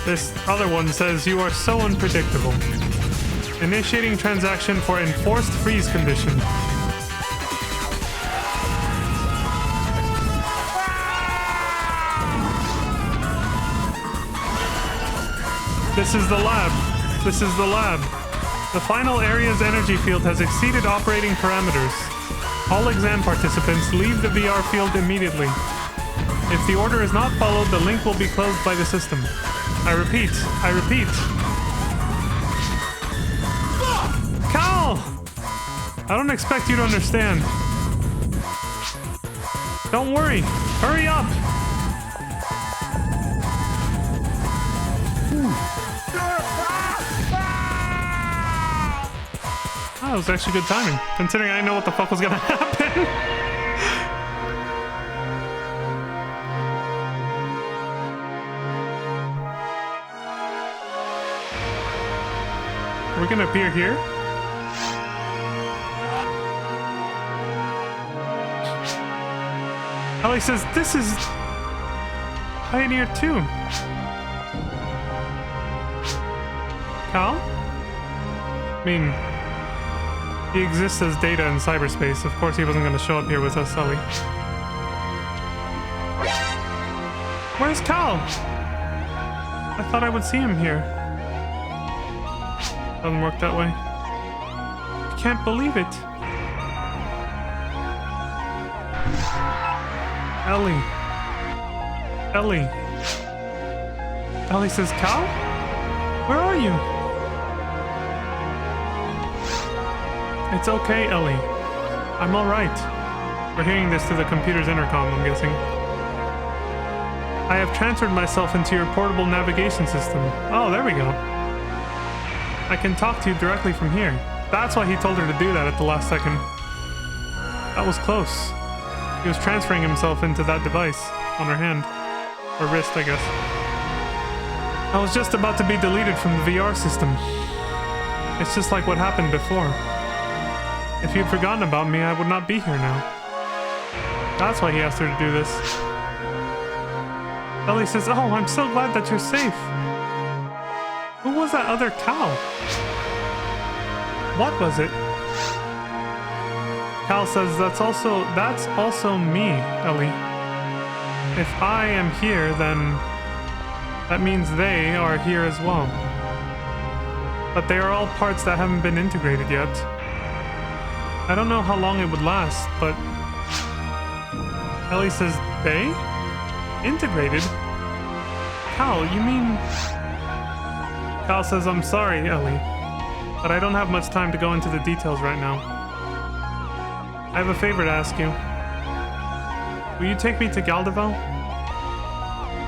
This other one says, you are so unpredictable. Initiating transaction for enforced freeze condition. This is the lab. This is the lab. The final area's energy field has exceeded operating parameters. All exam participants leave the VR field immediately. If the order is not followed, the link will be closed by the system. I repeat. I repeat. Cal! I don't expect you to understand. Don't worry. Hurry up. That was actually good timing, considering I didn't know what the fuck was gonna happen. We're gonna appear here. Ellie says, this is Pioneer 2. Cal? I mean, he exists as data in cyberspace. Of course he wasn't going to show up here with us, Ellie. Where's Cal? I thought I would see him here. Doesn't work that way. I can't believe it. Ellie. Ellie. Ellie says, Cal? Where are you? It's okay, Ellie. I'm alright. We're hearing this through the computer's intercom, I'm guessing. I have transferred myself into your portable navigation system. Oh, there we go. I can talk to you directly from here. That's why he told her to do that at the last second. That was close. He was transferring himself into that device on her hand. Or wrist, I guess. I was just about to be deleted from the VR system. It's just like what happened before. If you'd forgotten about me, I would not be here now. That's why he asked her to do this. Ellie says, oh, I'm so glad that you're safe. Who was that other cow? What was it? Cal says, that's also me, Ellie. If I am here, then that means they are here as well. But they are all parts that haven't been integrated yet. I don't know how long it would last, but... Ellie says, they? Integrated? Cal, you mean... Cal says, I'm sorry, Ellie, but I don't have much time to go into the details right now. I have a favor to ask you. Will you take me to Galdevel?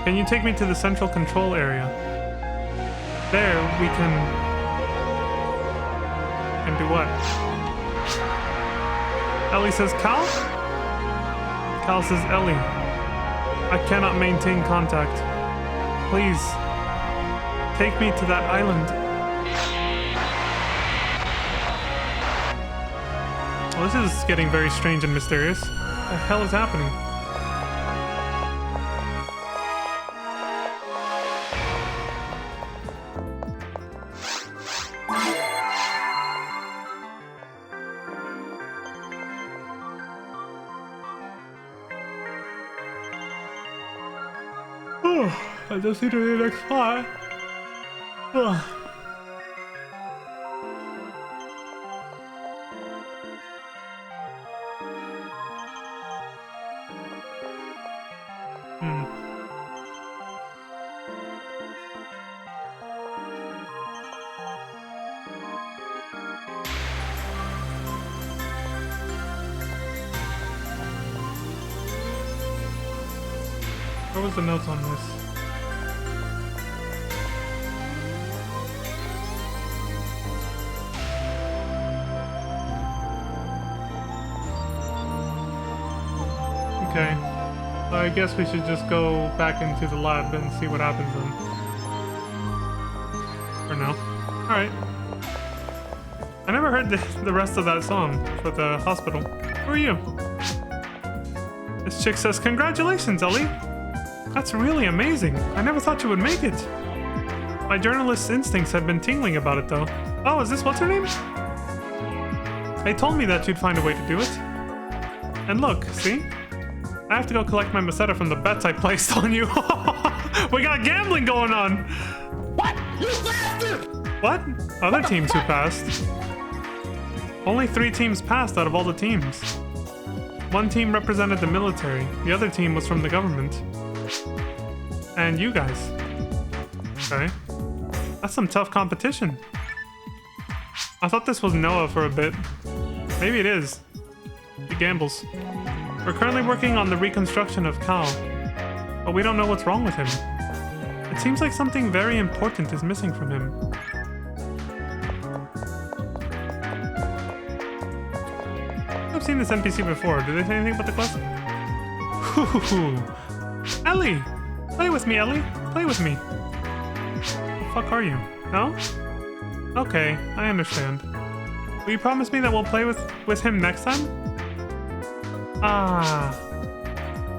Can you take me to the central control area? There, we can do what? Ellie says, Cal? Cal says, Ellie, I cannot maintain contact. Please, Take me to that island. Well, this is getting very strange and mysterious. What the hell is happening? I just need to do the next spot. What was the notes on this? Okay, so I guess we should just go back into the lab and see what happens then. For now. Alright. I never heard the rest of that song for the hospital. Who are you? This chick says, "Congratulations, Ellie! That's really amazing. I never thought you would make it." My journalist's instincts have been tingling about it though. Oh, is this what's her name? They told me that you'd find a way to do it. And look, see? I have to go collect my Meseta from the bets I placed on you. We got gambling going on. What? You bastard! What? Other teams who passed. Only 3 teams passed out of all the teams. One team represented the military. The other team was from the government. And you guys. Okay. That's some tough competition. I thought this was Noah for a bit. Maybe it is. He gambles. We're currently working on the reconstruction of Cal, but we don't know what's wrong with him. It seems like something very important is missing from him. I've seen this NPC before. Did they say anything about the quest? Ellie! Play with me, Ellie! Play with me! The fuck are you? No? Okay, I understand. Will you promise me that we'll play with him next time? Ah,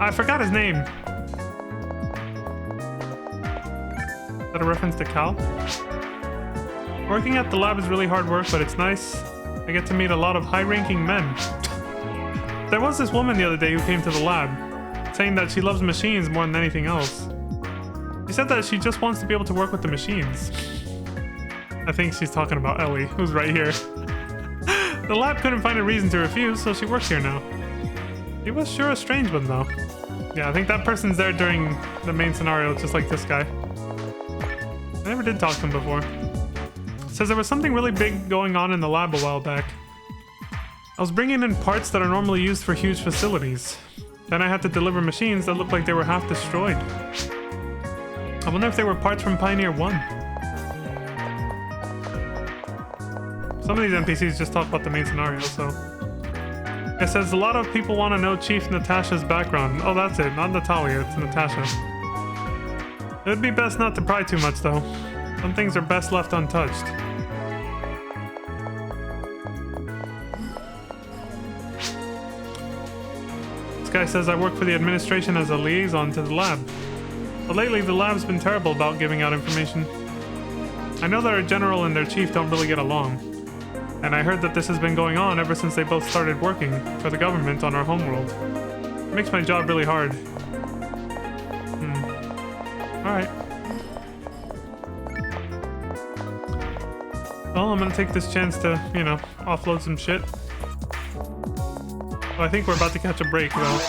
I forgot his name. Is that a reference to Cal? Working at the lab is really hard work, but it's nice. I get to meet a lot of high-ranking men. There was this woman the other day who came to the lab, saying that she loves machines more than anything else. She said that she just wants to be able to work with the machines. I think she's talking about Ellie, who's right here. The lab couldn't find a reason to refuse, so she works here now. He was sure a strange one, though. Yeah, I think that person's there during the main scenario, just like this guy. I never did talk to him before. Says there was something really big going on in the lab a while back. I was bringing in parts that are normally used for huge facilities. Then I had to deliver machines that looked like they were half destroyed. I wonder if they were parts from Pioneer 1. Some of these NPCs just talk about the main scenario, so... It says a lot of people want to know Chief Natasha's background. Oh, that's it. Not Natalia, it's Natasha. It would be best not to pry too much, though. Some things are best left untouched. This guy says I work for the administration as a liaison to the lab. But lately, the lab's been terrible about giving out information. I know that our general and their chief don't really get along. And I heard that this has been going on ever since they both started working for the government on our homeworld. It makes my job really hard. Alright. Well, I'm gonna take this chance to, you know, offload some shit. Well, I think we're about to catch a break, though.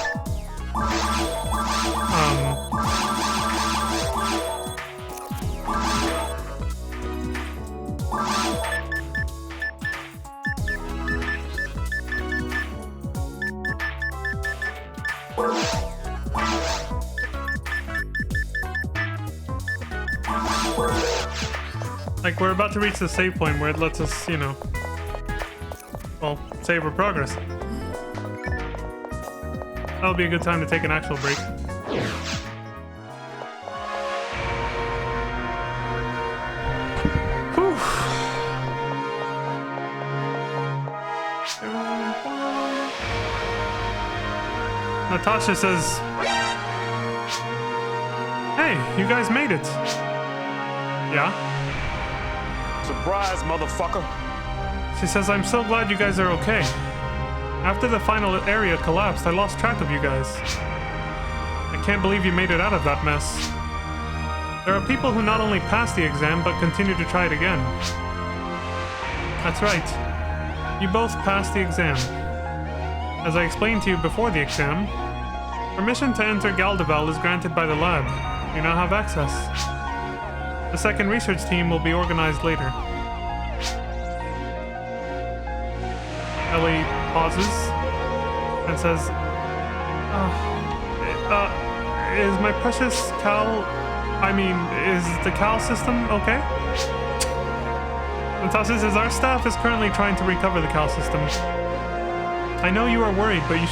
Like, we're about to reach the save point where it lets us, you know, well, save our progress. That'll be a good time to take an actual break. Natasha says, "Hey, you guys made it." Yeah? Surprise, motherfucker. She says, "I'm so glad you guys are okay. After the final area collapsed, I lost track of you guys. I can't believe you made it out of that mess. There are people who not only pass the exam, but continue to try it again." That's right. You both passed the exam. As I explained to you before the exam, permission to enter Galdeval is granted by the lab. You now have access. The second research team will be organized later. Ellie pauses and says, is my precious is the Cal system okay?" Natasha says, "Our staff is currently trying to recover the Cal system. I know you are worried, but you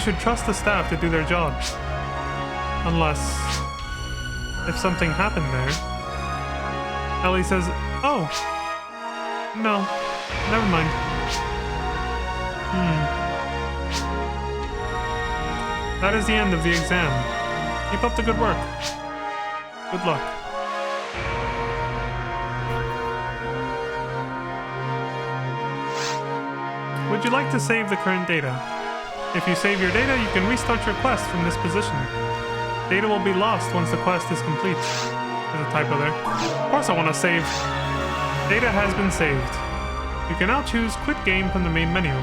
should trust the staff to do their jobs. Unless if something happened there." Ellie says, "Oh, no, never mind." That is the end of the exam. Keep up the good work. Good luck. Would you like to save the current data? If you save your data, you can restart your quest from this position. Data will be lost once the quest is complete. There's a typo there. Of course I want to save. Data has been saved. You can now choose Quit Game from the main menu.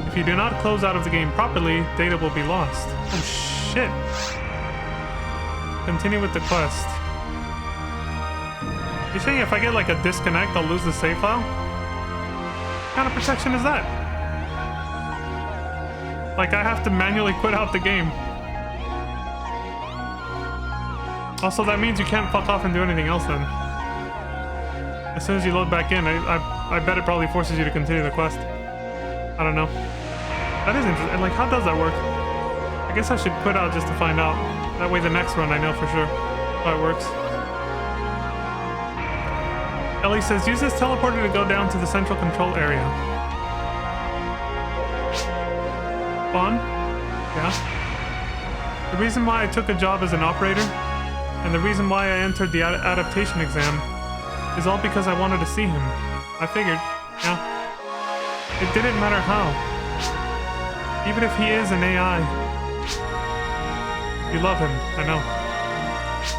If you do not close out of the game properly, data will be lost. Oh shit. Continue with the quest. You're saying if I get like a disconnect, I'll lose the save file? What kind of protection is that? Like I have to manually quit out the game. Also, that means you can't fuck off and do anything else then. As soon as you load back in, I bet it probably forces you to continue the quest. I don't know. That is interesting. Like, how does that work? I guess I should quit out just to find out. That way the next run I know for sure how it works. Ellie says, use this teleporter to go down to the central control area. Vaughn? Yeah? The reason why I took a job as an operator, and the reason why I entered the adaptation exam, is all because I wanted to see him. I figured, yeah. It didn't matter how. Even if he is an AI. You love him, I know.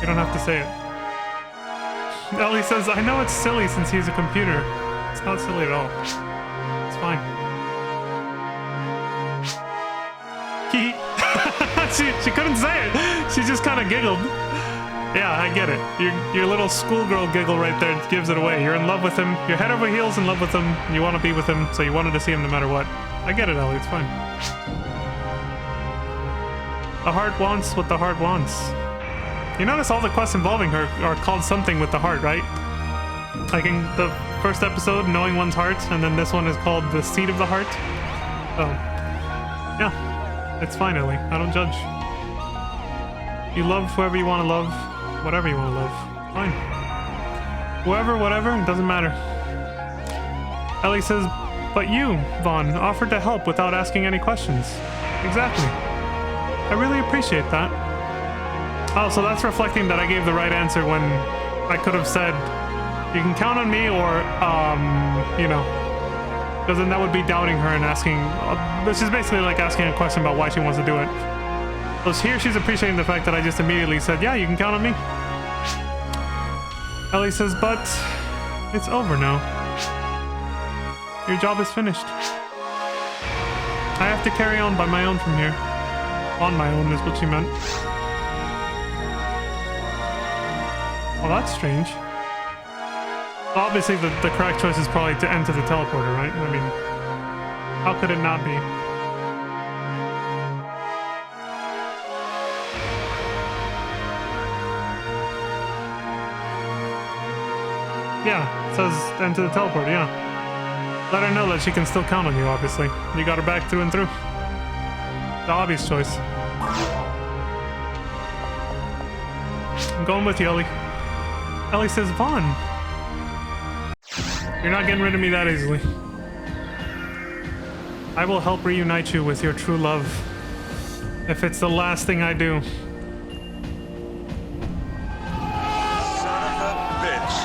You don't have to say it. Ellie says, I know it's silly since he's a computer. It's not silly at all. It's fine. she couldn't say it. She just kind of giggled. Yeah, I get it. Your little schoolgirl giggle right there gives it away. You're in love with him. You're head over heels in love with him. You want to be with him, so you wanted to see him no matter what. I get it, Ellie. It's fine. The heart wants what the heart wants. You notice all the quests involving her are called something with the heart, right? Like in the first episode, Knowing One's Heart, and then this one is called The Seed of the Heart. So, yeah. It's fine, Ellie. I don't judge. You love whoever you want to love. Whatever you want to love. Fine. Whoever, whatever, it doesn't matter. Ellie says, but you, Vaughn, offered to help without asking any questions. Exactly. I really appreciate that. Oh, so that's reflecting that I gave the right answer when I could have said, you can count on me, or, you know, because then that would be doubting her and asking, this is basically like asking a question about why she wants to do it. So here she's appreciating the fact that I just immediately said, yeah, you can count on me. Ellie says, but it's over now. Your job is finished. I have to carry on by my own from here. On my own is what she meant. Well, that's strange. Well, obviously the correct choice is probably to enter the teleporter, right? I mean, how could it not be? Yeah, it says enter the teleporter, yeah. Let her know that she can still count on you, obviously. You got her back through and through. The obvious choice. I'm going with you, Ellie. Ellie says, Vaughn. You're not getting rid of me that easily. I will help reunite you with your true love. If it's the last thing I do. Son of a bitch.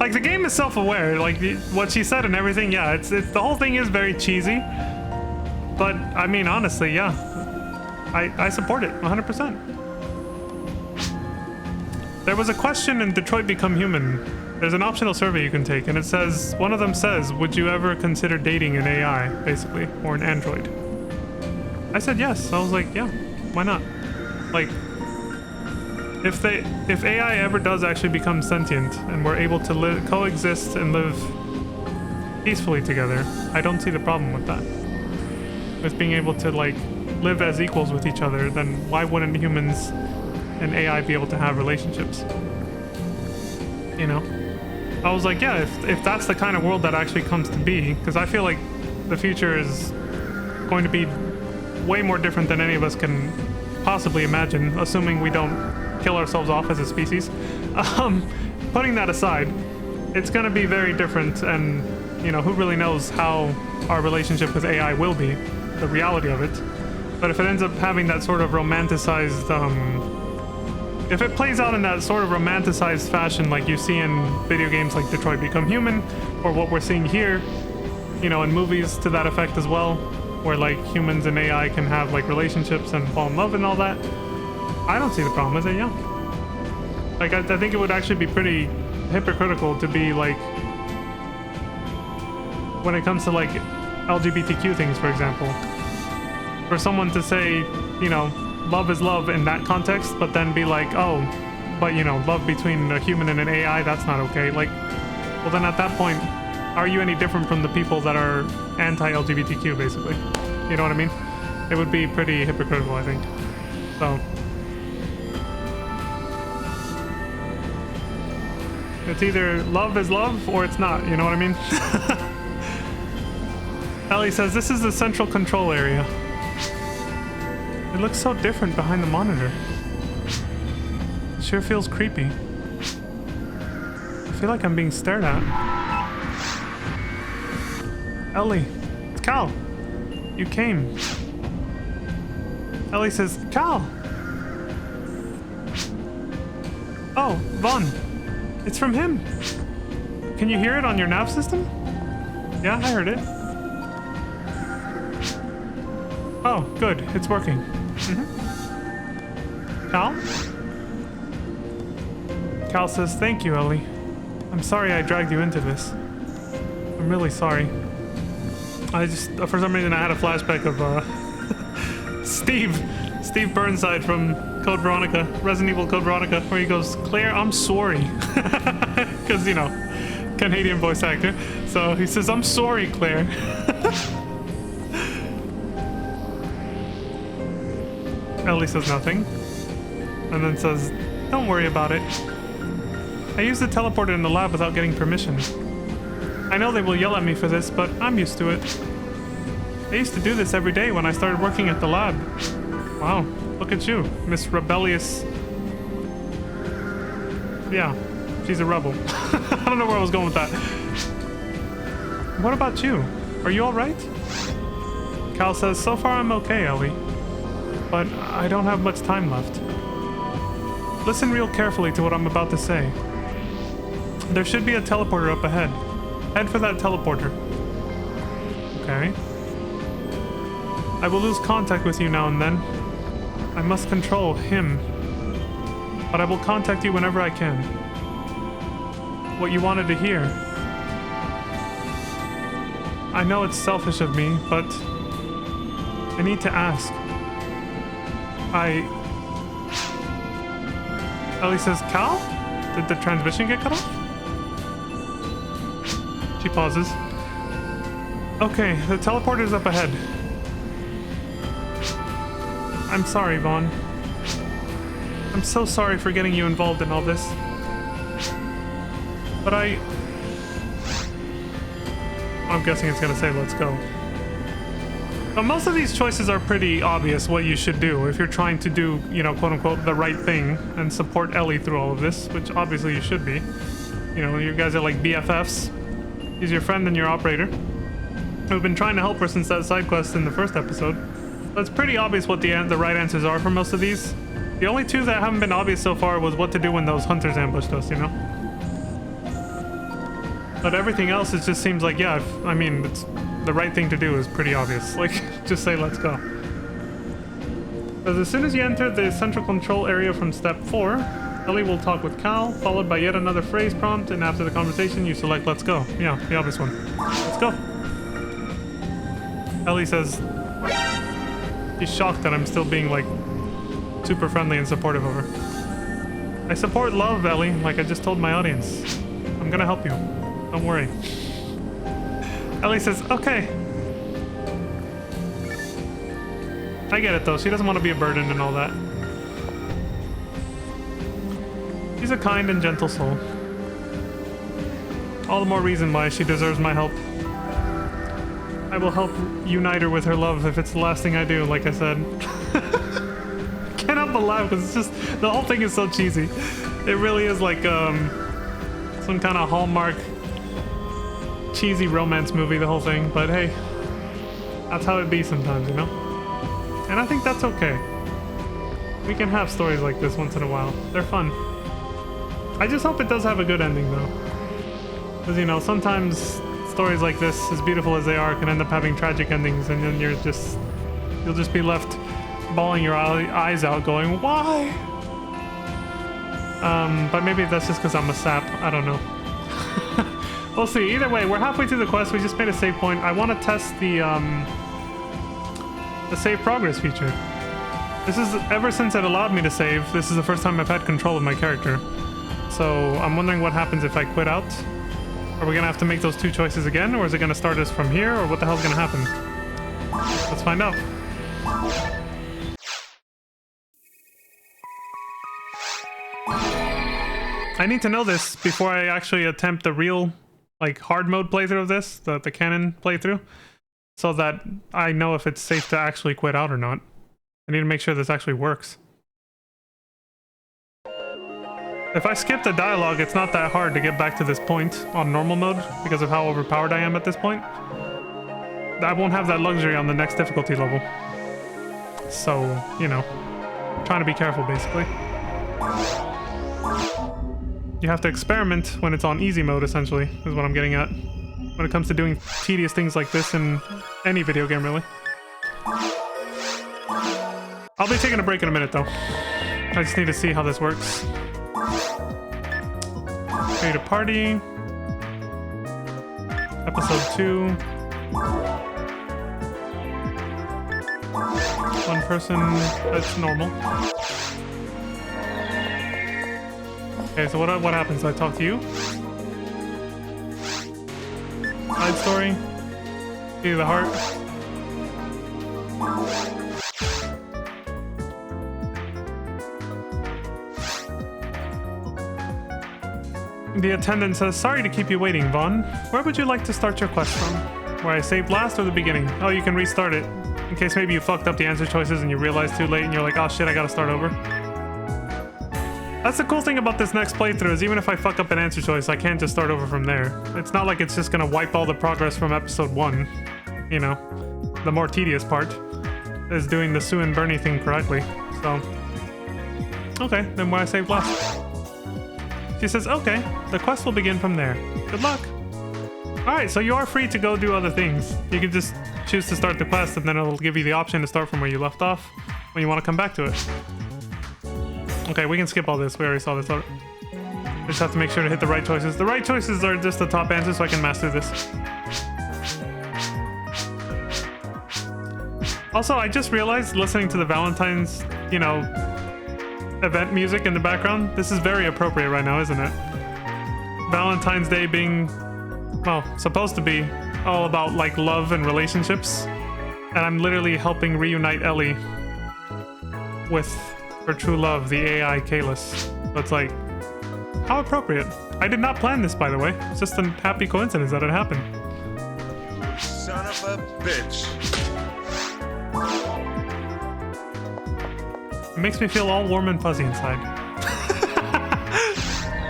Like, the game is self-aware. Like, what she said and everything, yeah, it's the whole thing is very cheesy. But, I mean, honestly, yeah. I support it, 100%. There was a question in Detroit Become Human. There's an optional survey you can take, and it says, one of them says, would you ever consider dating an AI, basically, or an android? I said yes. I was like, yeah, why not? Like, if AI ever does actually become sentient and we're able to coexist and live peacefully together, I don't see the problem with that. With being able to, like, live as equals with each other, then why wouldn't humans and AI be able to have relationships? You know? I was like, yeah, if that's the kind of world that actually comes to be, because I feel like the future is going to be way more different than any of us can possibly imagine, assuming we don't kill ourselves off as a species. Putting that aside, it's going to be very different, and, you know, who really knows how our relationship with AI will be, the reality of it. But if it ends up having that sort of romanticized, if it plays out in that sort of romanticized fashion like you see in video games like Detroit Become Human, or what we're seeing here, you know, in movies to that effect as well, where like humans and AI can have like relationships and fall in love and all that, I don't see the problem with it, yeah. Like, I think it would actually be pretty hypocritical to be like, when it comes to like LGBTQ things, for example, for someone to say, you know, love is love in that context, but then be like, oh, but you know, love between a human and an AI, that's not okay. Like, well then at that point, are you any different from the people that are anti-LGBTQ, basically? You know what I mean? It would be pretty hypocritical, I think. So, it's either love is love or it's not, you know what I mean? Ellie says, this is the central control area. It looks so different behind the monitor. It sure feels creepy. I feel like I'm being stared at. Ellie, it's Cal. You came. Ellie says, Cal. Oh, Vaughn. It's from him. Can you hear it on your nav system? Yeah, I heard it. Oh, good. It's working. Cal? Cal says, thank you, Ellie. I'm sorry I dragged you into this. I'm really sorry. I just, for some reason, I had a flashback of Steve Burnside from Code Veronica, Resident Evil Code Veronica, where he goes, Claire, I'm sorry. Because, you know, Canadian voice actor. So he says, I'm sorry, Claire. Ellie says nothing, and then says, don't worry about it. I used the teleporter in the lab without getting permission. I know they will yell at me for this, but I'm used to it. I used to do this every day when I started working at the lab. Wow, look at you, Miss Rebellious. Yeah, she's a rebel. I don't know where I was going with that. What about you? Are you alright? Cal says, so far I'm okay, Ellie. But I don't have much time left. Listen real carefully to what I'm about to say. There should be a teleporter up ahead. Head for that teleporter. Okay. I will lose contact with you now and then. I must control him. But I will contact you whenever I can. What you wanted to hear. I know it's selfish of me, but I need to ask. Ellie says, Cal? Did the transmission get cut off? She pauses. Okay, the teleporter's up ahead. I'm sorry, Vaughn. I'm so sorry for getting you involved in all this. But I'm guessing it's gonna say, let's go. But most of these choices are pretty obvious what you should do if you're trying to do, you know, quote unquote, the right thing and support Ellie through all of this, which obviously you should be. You know, you guys are like BFFs. He's your friend and your operator. We've been trying to help her since that side quest in the first episode. So it's pretty obvious what the right answers are for most of these. The only two that haven't been obvious so far was what to do when those hunters ambushed us, you know? But everything else, it just seems like, yeah, I mean, it's the right thing to do is pretty obvious. Like, just say, let's go. Because as soon as you enter the central control area from step 4, Ellie will talk with Cal, followed by yet another phrase prompt, and after the conversation, you select let's go. Yeah, the obvious one. Let's go. Ellie says she's shocked that I'm still being, like, super friendly and supportive of her. I support love, Ellie, like I just told my audience. I'm gonna help you. Don't worry. Ellie says, okay. I get it though, she doesn't want to be a burden and all that. She's a kind and gentle soul. All the more reason why she deserves my help. I will help unite her with her love if it's the last thing I do, like I said. I can't help but laugh because it's just, the whole thing is so cheesy. It really is like some kind of Hallmark cheesy romance movie, the whole thing, but hey, that's how it be sometimes, you know? And I think that's okay. We can have stories like this once in a while. They're fun. I just hope it does have a good ending, though. Because, you know, sometimes stories like this, as beautiful as they are, can end up having tragic endings, and then you'll just be left bawling your eyes out going, why? But maybe that's just because I'm a sap. I don't know. We'll see. Either way, we're halfway through the quest. We just made a save point. I want to test the save progress feature. This is, ever since it allowed me to save, this is the first time I've had control of my character. So I'm wondering what happens if I quit out. Are we gonna have to make those two choices again, or is it gonna start us from here, or what the hell's gonna happen? Let's find out. I need to know this before I actually attempt the real, like, hard mode playthrough of this, the canon playthrough, so that I know if it's safe to actually quit out or not. I need to make sure this actually works. If I skip the dialogue, it's not that hard to get back to this point on normal mode because of how overpowered I am at this point. I won't have that luxury on the next difficulty level. So, you know, trying to be careful, basically. You have to experiment when it's on easy mode, essentially, is what I'm getting at. When it comes to doing tedious things like this in any video game, really. I'll be taking a break in a minute, though. I just need to see how this works. Create a party. Episode 2. One person, that's normal. Okay, so what happens? I talk to you? Side story? See the heart? The attendant says, sorry to keep you waiting, Vaughn. Where would you like to start your quest from? Where I saved last or the beginning? Oh, you can restart it. In case maybe you fucked up the answer choices and you realize too late and you're like, oh shit, I gotta start over. That's the cool thing about this next playthrough is even if I fuck up an answer choice, I can't just start over from there. It's not like it's just gonna wipe all the progress from episode 1. You know, the more tedious part is doing the Sue and Bernie thing correctly. So, okay, then where I saved last. She says, okay, the quest will begin from there. Good luck. Alright, so you are free to go do other things. You can just choose to start the quest and then it'll give you the option to start from where you left off when you want to come back to it. Okay, we can skip all this. We already saw this. We just have to make sure to hit the right choices. The right choices are just the top answers so I can master this. Also, I just realized listening to the Valentine's, you know, event music in the background, this is very appropriate right now, isn't it? Valentine's Day being, well, supposed to be all about, like, love and relationships. And I'm literally helping reunite Ellie with her true love, the AI Kalis. So it's like, how appropriate. I did not plan this, by the way. It's just a happy coincidence that it happened. Son of a bitch. It makes me feel all warm and fuzzy inside.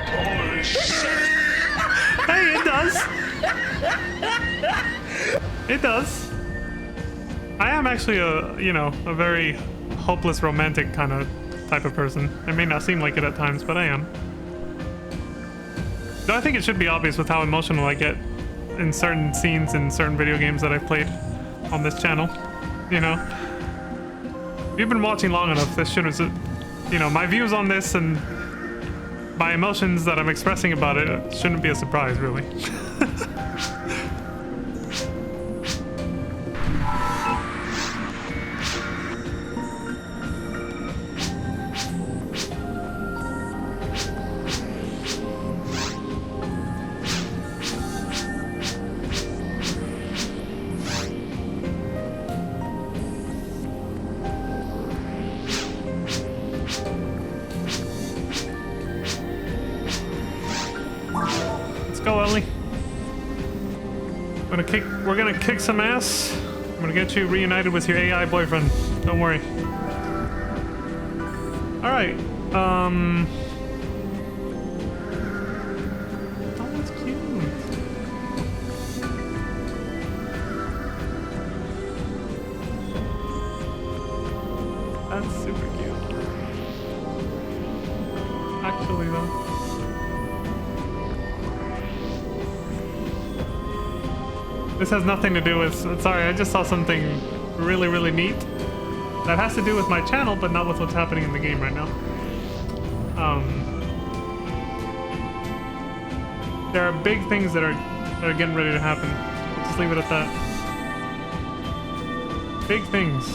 Holy shit. Hey, it does. It does. I am actually a very hopeless romantic kind of type of person. It may not seem like it at times, but I am. Though I think it should be obvious with how emotional I get in certain scenes in certain video games that I've played on this channel. You know? If you've been watching long enough, this shouldn't, my views on this and my emotions that I'm expressing about it shouldn't be a surprise, really. We're gonna kick some ass. I'm gonna get you reunited with your AI boyfriend. Don't worry. All right. Oh, that's cute. That's super cute. Actually, though. This has nothing to do with... Sorry, I just saw something really, really neat. That has to do with my channel, but not with what's happening in the game right now. There are big things that are getting ready to happen. Let's just leave it at that. Big things.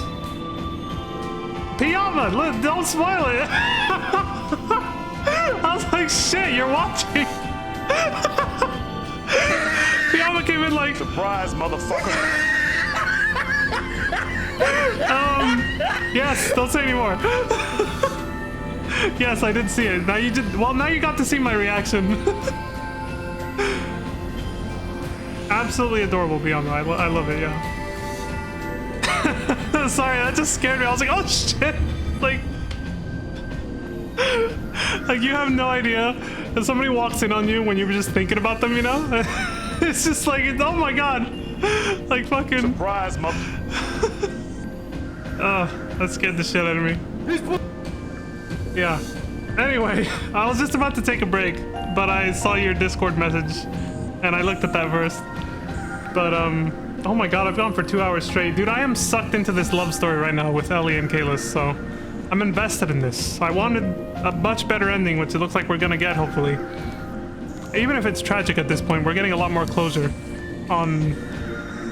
Piyama! Look, don't spoil it! I was like, shit, you're watching! Piyama came in like... Surprise, motherfucker. Yes, don't say anymore. Yes, I did see it. Now you did... Well, now you got to see my reaction. Absolutely adorable, Piyama. I love it, yeah. Sorry, that just scared me. I was like, oh shit! Like you have no idea if somebody walks in on you when you were just thinking about them, you know? It's just like, oh my god. Like fucking... Surprise, mother... Oh, that scared the shit out of me. Yeah. Anyway, I was just about to take a break, but I saw your Discord message, and I looked at that first. But, oh my god, I've gone for 2 hours straight. Dude, I am sucked into this love story right now with Ellie and Kalis, so... I'm invested in this. I wanted a much better ending, which it looks like we're gonna get, hopefully. Even if it's tragic at this point, we're getting a lot more closure on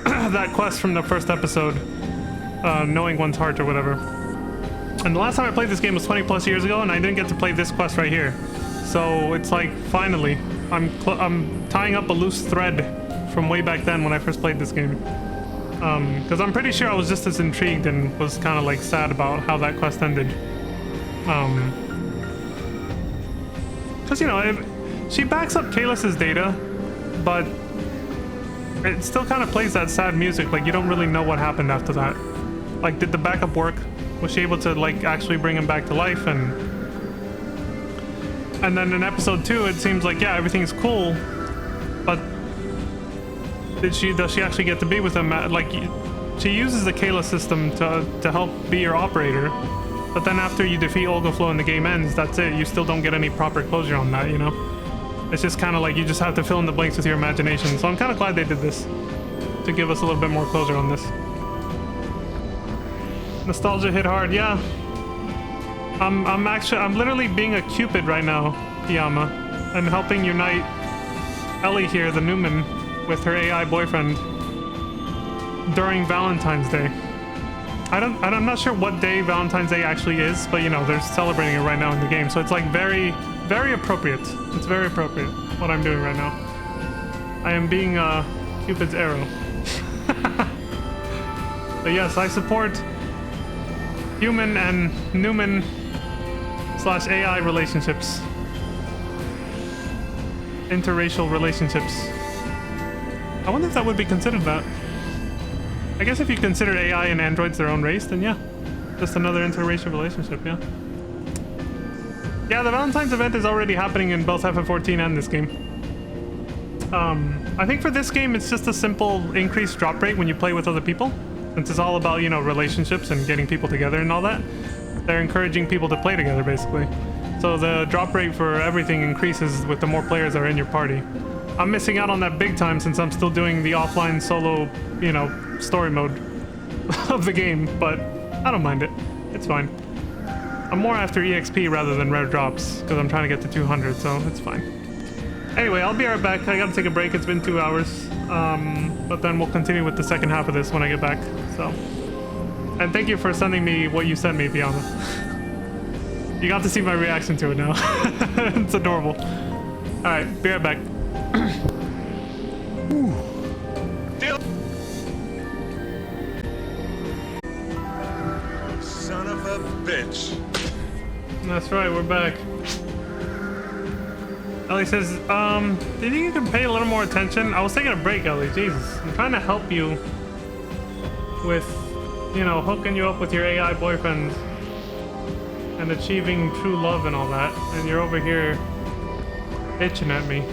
that quest from the first episode, knowing one's heart or whatever. And the last time I played this game was 20 plus years ago, and I didn't get to play this quest right here. So it's like, finally, I'm tying up a loose thread from way back then when I first played this game. Because I'm pretty sure I was just as intrigued and was kind of like sad about how that quest ended. Because, you know, she backs up Kalis's data, but it still kind of plays that sad music. Like, you don't really know what happened after that. Like, did the backup work? Was she able to, like, actually bring him back to life? And then in episode 2, it seems like, yeah, everything's cool, but does she actually get to be with him? Like, she uses the Kalis system to help be your operator, but then after you defeat Olga Flo and the game ends, that's it. You still don't get any proper closure on that, you know? It's just kind of like you just have to fill in the blanks with your imagination. So I'm kind of glad they did this to give us a little bit more closure on this. Nostalgia hit hard, yeah. I'm literally being a Cupid right now, Piyama, and helping unite Ellie here, the Newman, with her AI boyfriend during Valentine's Day. I'm not sure what day Valentine's Day actually is, but you know, they're celebrating it right now in the game, so it's like very, very appropriate. It's very appropriate what I'm doing right now. I am being Cupid's arrow. But yes, I support human and Newman / AI relationships. Interracial relationships. I wonder if that would be considered that. I guess if you consider AI and androids their own race, then yeah. Just another interracial relationship, yeah. Yeah, the Valentine's event is already happening in both FF14 and this game. I think for this game, it's just a simple increased drop rate when you play with other people. since it's all about, you know, relationships and getting people together and all that, they're encouraging people to play together, basically. So the drop rate for everything increases with the more players that are in your party. I'm missing out on that big time since I'm still doing the offline solo, you know, story mode of the game, but I don't mind it. It's fine. I'm more after EXP rather than rare drops because I'm trying to get to 200, so it's fine. Anyway, I'll be right back. I gotta take a break. It's been 2 hours. But then we'll continue with the second half of this when I get back. So, and thank you for sending me what you sent me, Bianca. You got to see my reaction to it now. It's adorable. All right, be right back. Son of a bitch. That's right, we're back. Ellie says, do you think you can pay a little more attention? I was taking a break, Ellie. Jesus. I'm trying to help you with, you know, hooking you up with your AI boyfriend and achieving true love and all that. And you're over here bitching at me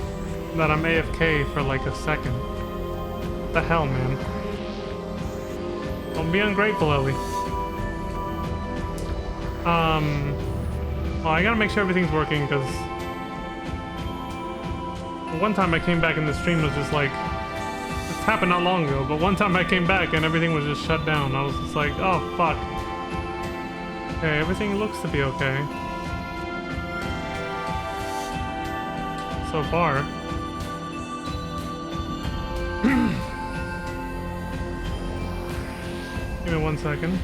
that I'm AFK for like a second. What the hell, man? Don't be ungrateful, Ellie. Well, I gotta make sure everything's working because one time I came back and the stream was just like, this happened not long ago, but one time I came back and everything was just shut down. I was just like, oh fuck. Okay, everything looks to be okay. So far. Give me 1 second.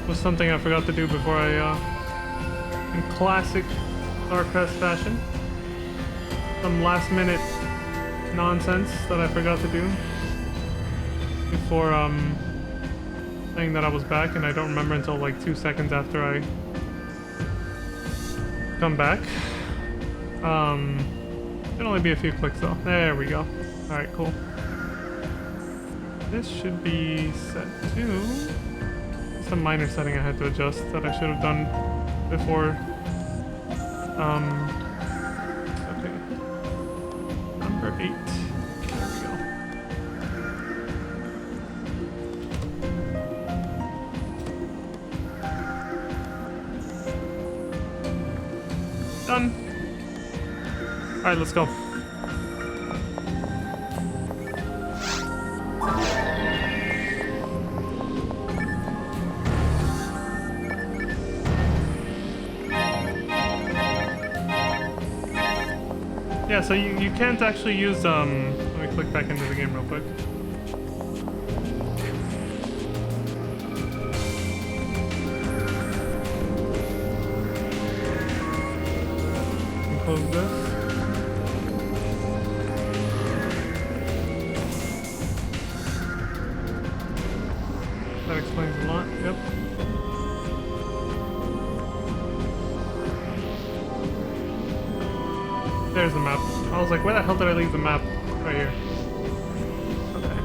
Was something I forgot to do before I, in classic Starcrest fashion. Some last minute nonsense that I forgot to do before, saying that I was back, and I don't remember until like 2 seconds after I come back. Should only be a few clicks though. There we go. Alright, cool. This should be set to... It's a minor setting I had to adjust that I should have done before. Okay. Number 8. There we go. Done. Alright, let's go. Yeah, so you can't actually use, let me click back into the game real quick. Close this. That explains a lot, yep. There's the map. I was like, where the hell did I leave the map? Right here. Okay.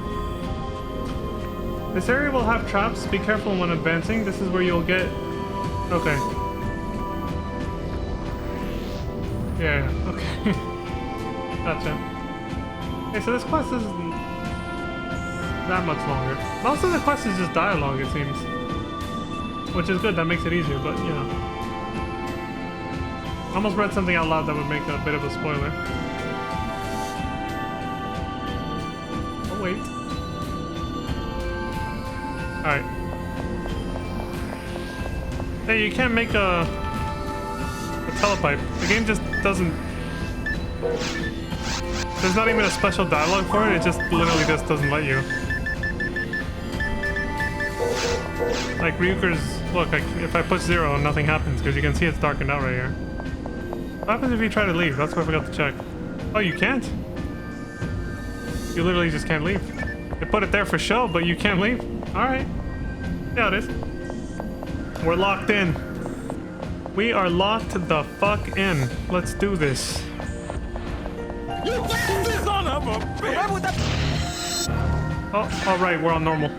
This area will have traps. Be careful when advancing. This is where you'll get... Okay. Yeah, okay. Gotcha. Okay, so this quest isn't that much longer. Most of the quest is just dialogue, it seems. Which is good, that makes it easier, but, you know. I almost read something out loud that would make a bit of a spoiler. Oh, wait. Alright. Hey, you can't make a telepipe. The game just doesn't... There's not even a special dialogue for it, it just literally just doesn't let you. Like Ryuker's... Look, if I push 0, nothing happens, because you can see it's darkened out right here. What happens if you try to leave? That's what I forgot to check. Oh, you can't? You literally just can't leave. They put it there for show, but you can't leave? Alright. Yeah, it is. We're locked in. We are locked the fuck in. Let's do this. You son of a bitch! Oh, alright, we're on normal.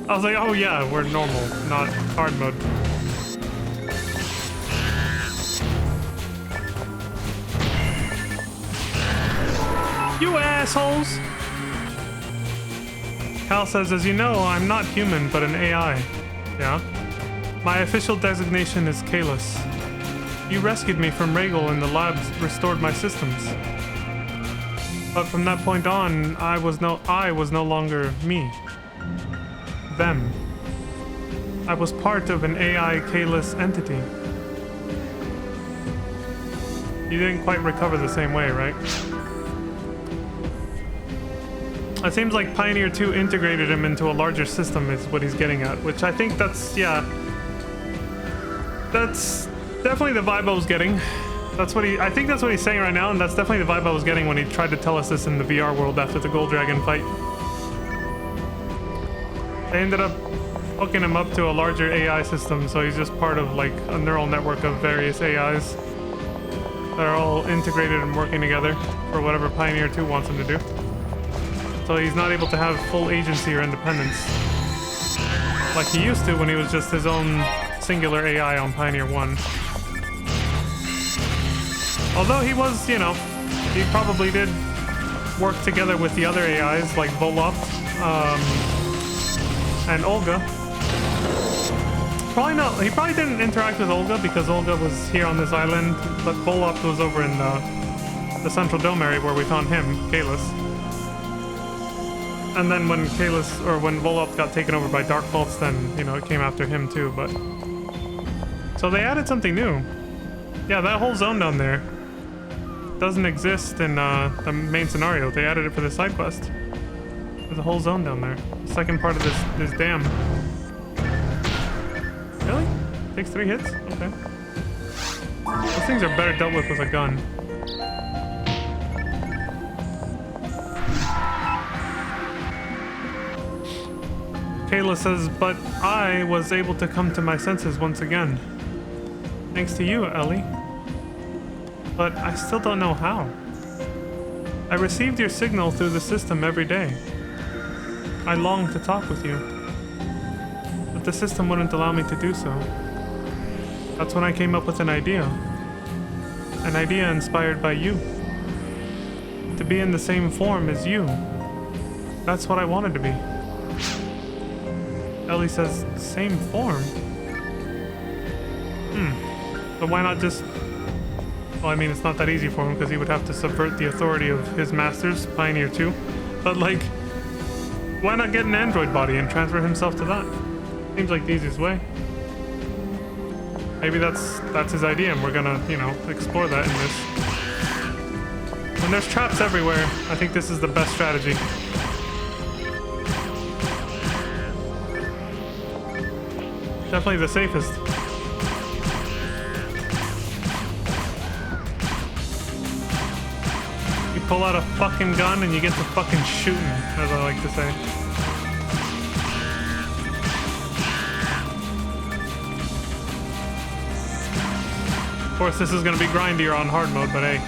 I was like, oh yeah, we're normal, not hard mode. You assholes! Cal says, as you know, I'm not human, but an AI. Yeah? My official designation is Kalis. You rescued me from Regal and the labs restored my systems. But from that point on, I was no longer me. Them. I was part of an AI Kalis entity. You didn't quite recover the same way, right? It seems like Pioneer 2 integrated him into a larger system is what he's getting at, which I think that's, yeah. That's definitely the vibe I was getting. I think that's what he's saying right now, and that's definitely the vibe I was getting when he tried to tell us this in the VR world after the Gold Dragon fight. They ended up hooking him up to a larger AI system, so he's just part of like a neural network of various AIs that are all integrated and working together for whatever Pioneer 2 wants him to do. So he's not able to have full agency or independence like he used to when he was just his own singular AI on Pioneer 1. Although he was, you know, he probably did work together with the other AIs like Volop and Olga. Probably not, he probably didn't interact with Olga because Olga was here on this island, but Volop was over in the Central Dome area where we found him, Kalis. And then when when Volop got taken over by Dark Pulse, then, you know, it came after him too, but... So they added something new. Yeah, that whole zone down there doesn't exist in the main scenario. They added it for the side quest. There's a whole zone down there. The second part of this dam. Really? Takes 3 hits? Okay. Those things are better dealt with a gun. Kayla says, but I was able to come to my senses once again. Thanks to you, Ellie. But I still don't know how. I received your signal through the system every day. I longed to talk with you. But the system wouldn't allow me to do so. That's when I came up with an idea. An idea inspired by you. To be in the same form as you. That's what I wanted to be. Ellie says, same form? But why not just... Well, I mean, it's not that easy for him because he would have to subvert the authority of his masters, Pioneer 2. But, like, why not get an android body and transfer himself to that? Seems like the easiest way. Maybe that's his idea and we're gonna, you know, explore that in this. When there's traps everywhere, I think this is the best strategy. Definitely the safest. You pull out a fucking gun and you get to fucking shooting, as I like to say. Of course, this is gonna be grindier on hard mode, but hey.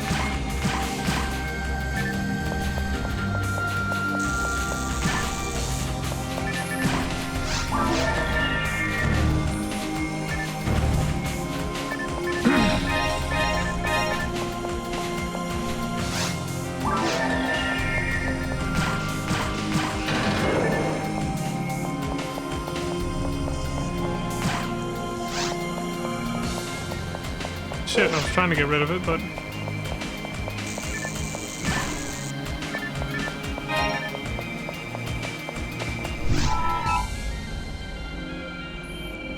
Shit, I was trying to get rid of it, but...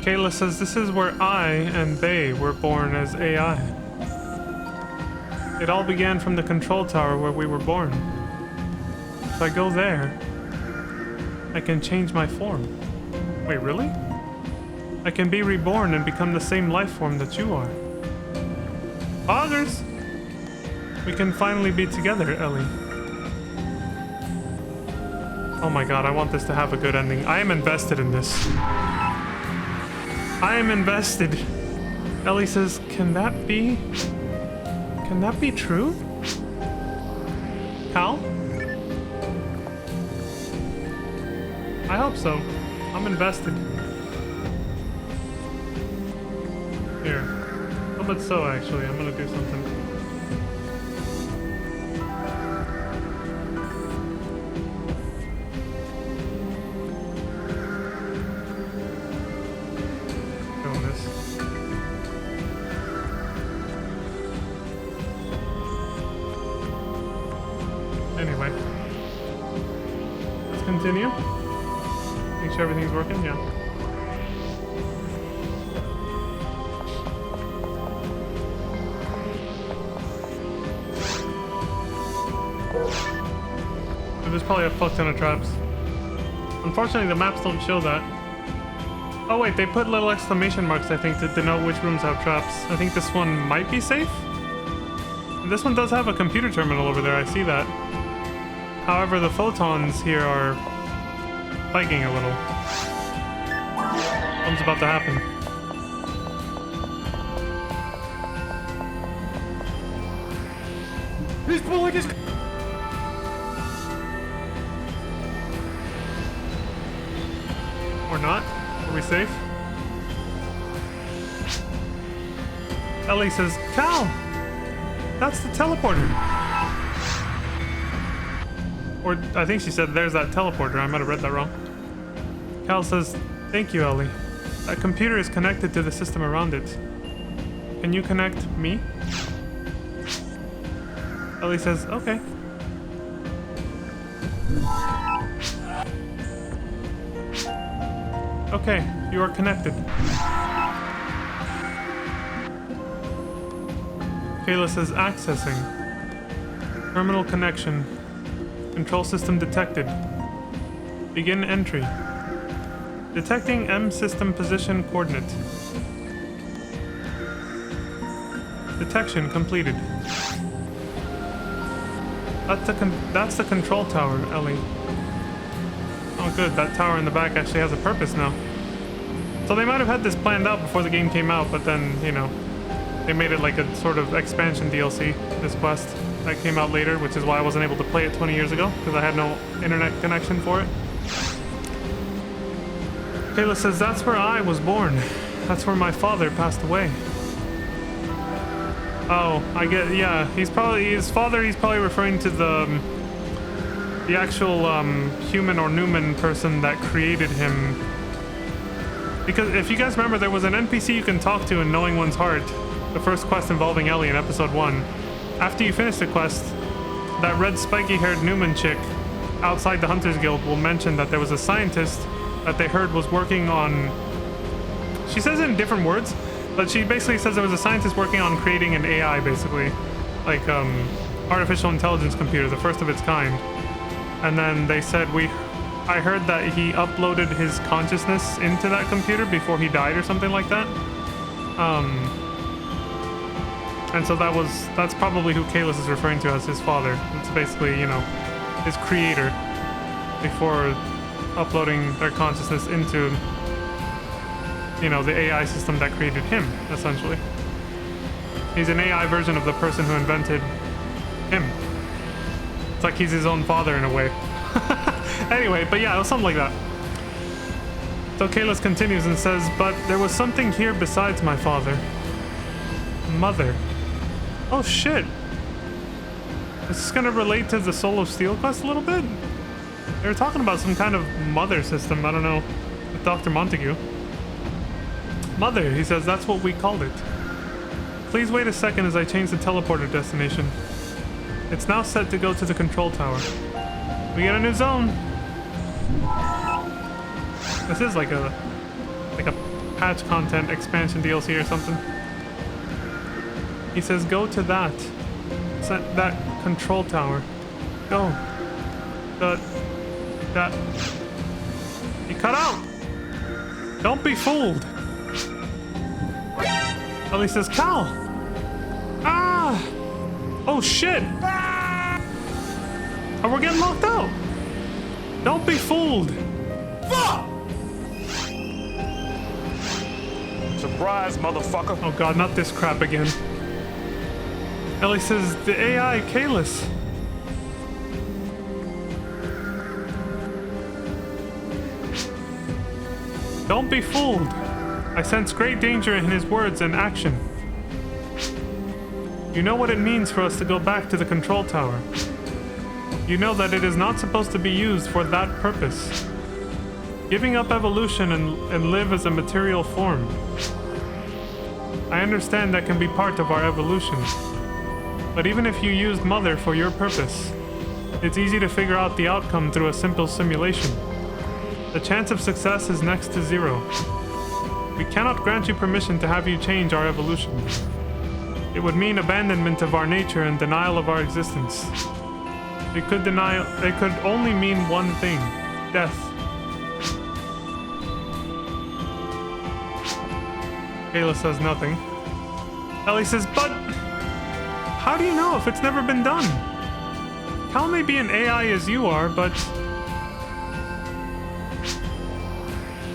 Kayla says this is where I and they were born as AI. It all began from the control tower where we were born. If I go there, I can change my form. Wait, really? I can be reborn and become the same life form that you are. Fathers! We can finally be together, Ellie. Oh my god, I want this to have a good ending. I am invested in this. I am invested. Ellie says, can that be true? Cal? I hope so. I'm invested. Here. But so actually, I'm gonna do something. continue. Make sure everything's working, yeah. There's probably a fuck ton of traps. Unfortunately, the maps don't show that. Oh wait, they put little exclamation marks, I think, to denote which rooms have traps. I think this one might be safe. This one does have a computer terminal over there, I see that. However, the photons here are spiking a little. Something's about to happen. He's pulling his... Or not? Are we safe? Ellie says, Cal! That's the teleporter! Or I think she said, there's that teleporter. I might have read that wrong. Cal says, thank you, Ellie. That computer is connected to the system around it. Can you connect me? Ellie says, okay. Okay, you are connected. Kayla says accessing. Terminal connection. Control system detected. Begin entry. Detecting M system position coordinate. Detection completed. That's the control tower, Ellie. Oh good, that tower in the back actually has a purpose now. So they might have had this planned out before the game came out, but then, you know, they made it like a sort of expansion DLC, this quest, that came out later, which is why I wasn't able to play it 20 years ago, because I had no internet connection for it. Kayla says, that's where I was born. That's where my father passed away. Oh, I get, yeah, he's probably referring to the actual human or Newman person that created him. Because if you guys remember, there was an NPC you can talk to in Knowing One's Heart, the first quest involving Ellie in episode 1. After you finish the quest, that red spiky-haired Newman chick outside the Hunters Guild will mention that there was a scientist that they heard was working on... She says it in different words, but she basically says there was a scientist working on creating an AI, basically. Like, artificial intelligence computer, the first of its kind. And then they said, I heard that he uploaded his consciousness into that computer before he died or something like that. And so that's probably who Kalis is referring to as his father. It's basically, you know, his creator before uploading their consciousness into, you know, the AI system that created him, essentially. He's an AI version of the person who invented him. It's like he's his own father in a way. Anyway, but yeah, it was something like that. So Kalis continues and says, but there was something here besides my father. Mother. Oh shit. Is this gonna relate to the Soul of Steel quest a little bit? They were talking about some kind of mother system, I don't know, with Dr. Montague. Mother, he says, that's what we called it. Please wait a second as I change the teleporter destination. It's now set to go to the control tower. We get a new zone. This is like a patch content expansion DLC or something. He says, go to that. Set that control tower. Go. That. He cut out. Don't be fooled. Ellie says, Cal. Ah. Oh shit. Oh, we're getting locked out. Don't be fooled. Fuck! Surprise, motherfucker. Oh god, not this crap again. Ellie says, the AI, Kalis. Don't be fooled. I sense great danger in his words and action. You know what it means for us to go back to the control tower. You know that it is not supposed to be used for that purpose. Giving up evolution and live as a material form. I understand that can be part of our evolution. But even if you used Mother for your purpose, It's easy to figure out the outcome through a simple simulation. The chance of success is next to 0. We cannot grant you permission to have you change our evolution. It would mean abandonment of our nature and denial of our existence. It could only mean one thing: death. Kayla says nothing. Ellie says, but how do you know if it's never been done? Cal may be an AI as you are, but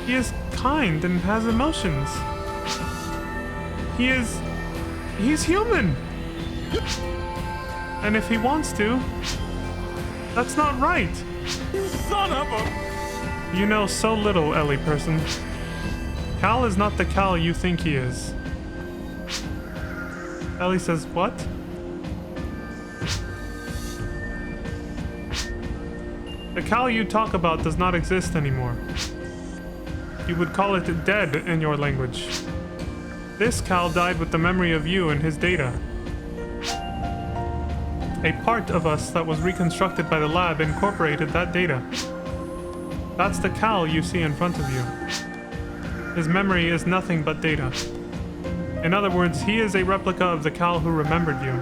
he is kind and has emotions. He's human. And if he wants to, that's not right. You son of a... You know so little, Ellie person. Cal is not the Cal you think he is. Ellie says, what? The Cal you talk about does not exist anymore. You would call it dead in your language. This Cal died with the memory of you and his data. A part of us that was reconstructed by the lab incorporated that data. That's the Cal you see in front of you. His memory is nothing but data. In other words, he is a replica of the Cal who remembered you.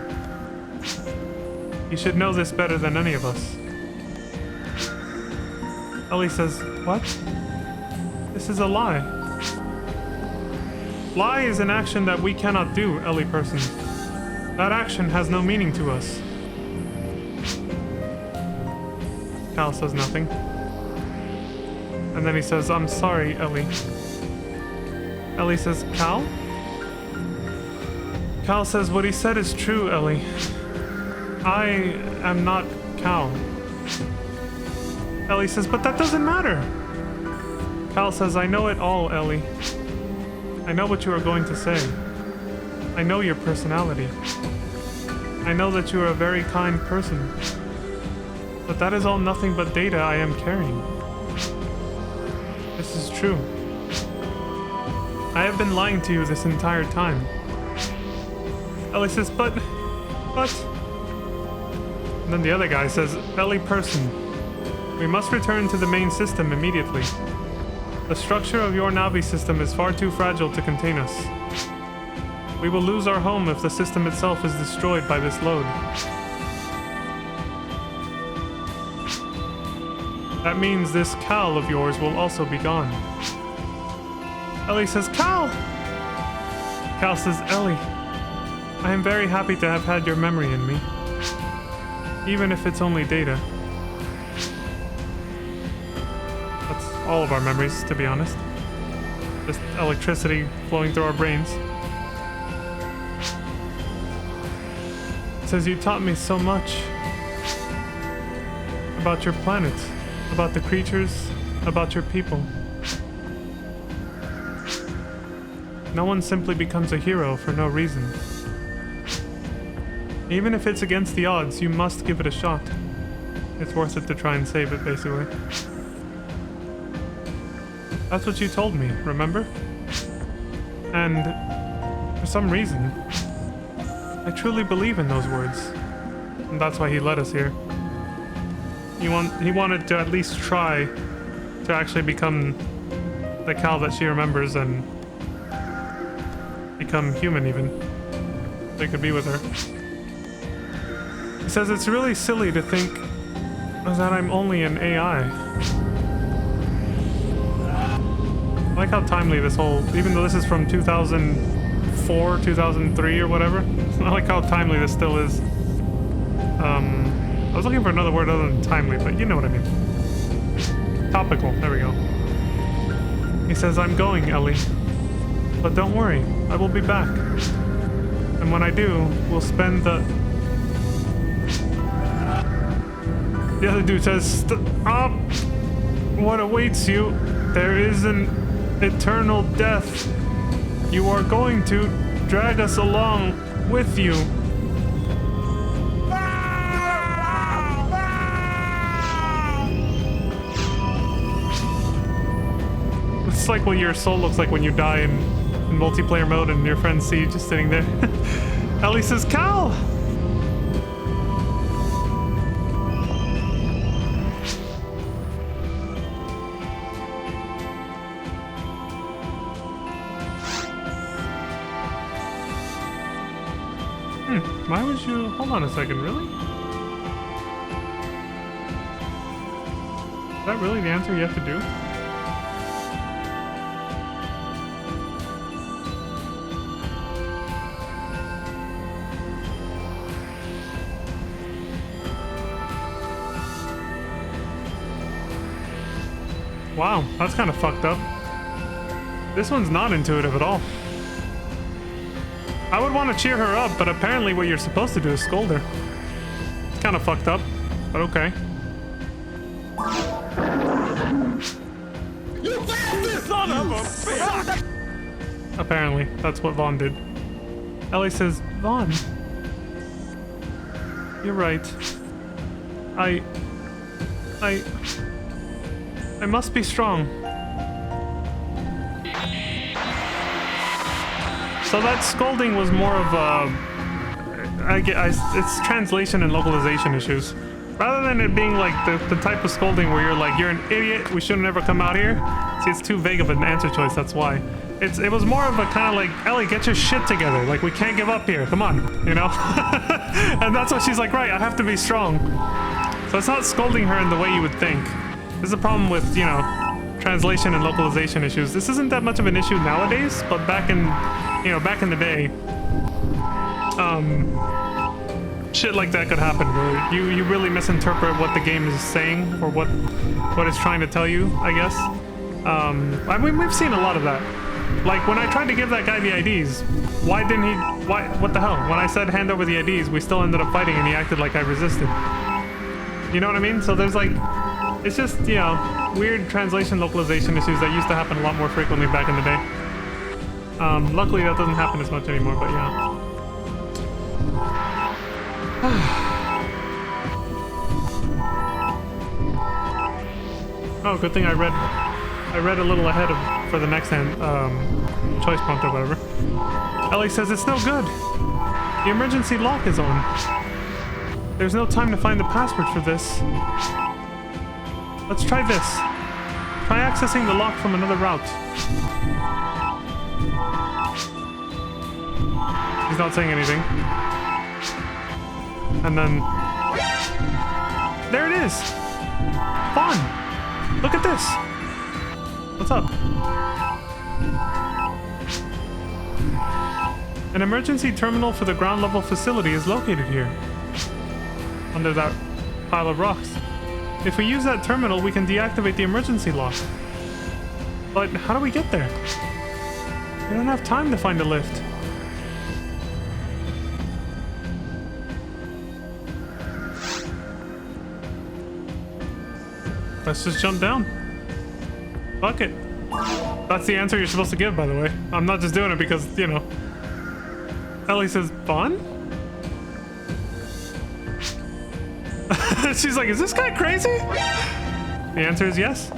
He should know this better than any of us. Ellie says, what? This is a lie. Lie is an action that we cannot do, Ellie person. That action has no meaning to us. Cal says nothing. And then he says, I'm sorry, Ellie. Ellie says, Cal? Cal says, what he said is true, Ellie. I am not Cal. Ellie says, but that doesn't matter. Cal says, I know it all, Ellie. I know what you are going to say. I know your personality. I know that you are a very kind person. But that is all nothing but data I am carrying. This is true. I have been lying to you this entire time. Ellie says, but... And then the other guy says, Ellie person, we must return to the main system immediately. The structure of your Navi system is far too fragile to contain us. We will lose our home if the system itself is destroyed by this load. That means this Cal of yours will also be gone. Ellie says, Cal! Cal says, Ellie, I am very happy to have had your memory in me. Even if it's only data. That's all of our memories, to be honest. Just electricity flowing through our brains. It says you taught me so much. About your planet. About the creatures. About your people. No one simply becomes a hero for no reason. Even if it's against the odds, you must give it a shot. It's worth it to try and save it, basically. That's what you told me, remember? And for some reason, I truly believe in those words. And that's why he led us here. He wanted to at least try to actually become the Cal that she remembers and become human even. So he could be with her. He says it's really silly to think that I'm only an AI. I like how timely this whole, even though this is from 2004, 2003 or whatever, I like how timely this still is. I was looking for another word other than timely, but you know what I mean. Topical, there we go. He says, I'm going, Ellie. But don't worry, I will be back. And when I do, we'll spend the other dude says, stop! What awaits you? There is an eternal death. You are going to drag us along with you. It's like what your soul looks like when you die in multiplayer mode and your friends see you just sitting there. Ellie says, Cal! Why would you... Hold on a second, really? Is that really the answer you have to do? Wow, that's kind of fucked up. This one's not intuitive at all. I would want to cheer her up, but apparently what you're supposed to do is scold her. It's kind of fucked up, but okay. You bastard son of a bitch! Apparently, that's what Vaughn did. Ellie says, Vaughn, you're right. I must be strong. So that scolding was more of a... it's translation and localization issues. Rather than it being like the type of scolding where you're like, you're an idiot, we shouldn't ever come out here. See, it's too vague of an answer choice, that's why. It was more of a kind of like, Ellie, get your shit together. Like, we can't give up here, come on, you know? And that's why she's like, right, I have to be strong. So it's not scolding her in the way you would think. This is a problem with, you know, translation and localization issues. This isn't that much of an issue nowadays, but back in, you know, back in the day, shit like that could happen where you really misinterpret what the game is saying or what it's trying to tell you, I guess. I mean, we've seen a lot of that. Like when I tried to give that guy the IDs, what the hell? When I said hand over the IDs, we still ended up fighting and he acted like I resisted. You know what I mean? So there's like, it's just, you know, weird translation localization issues that used to happen a lot more frequently back in the day. Luckily that doesn't happen as much anymore, but yeah. Oh, good thing I read a little ahead for the next hand choice prompt or whatever. Ellie says it's no good. The emergency lock is on. There's no time to find the password for this. Let's try this. Try accessing the lock from another route. He's not saying anything. And then... there it is! Fun! Look at this! What's up? An emergency terminal for the ground level facility is located here. Under that pile of rocks. If we use that terminal, we can deactivate the emergency lock. But how do we get there? We don't have time to find a lift. Let's just jump down. Fuck it. That's the answer you're supposed to give, by the way. I'm not just doing it because, you know. Ellie says, fun? She's like, is this guy crazy? The answer is yes.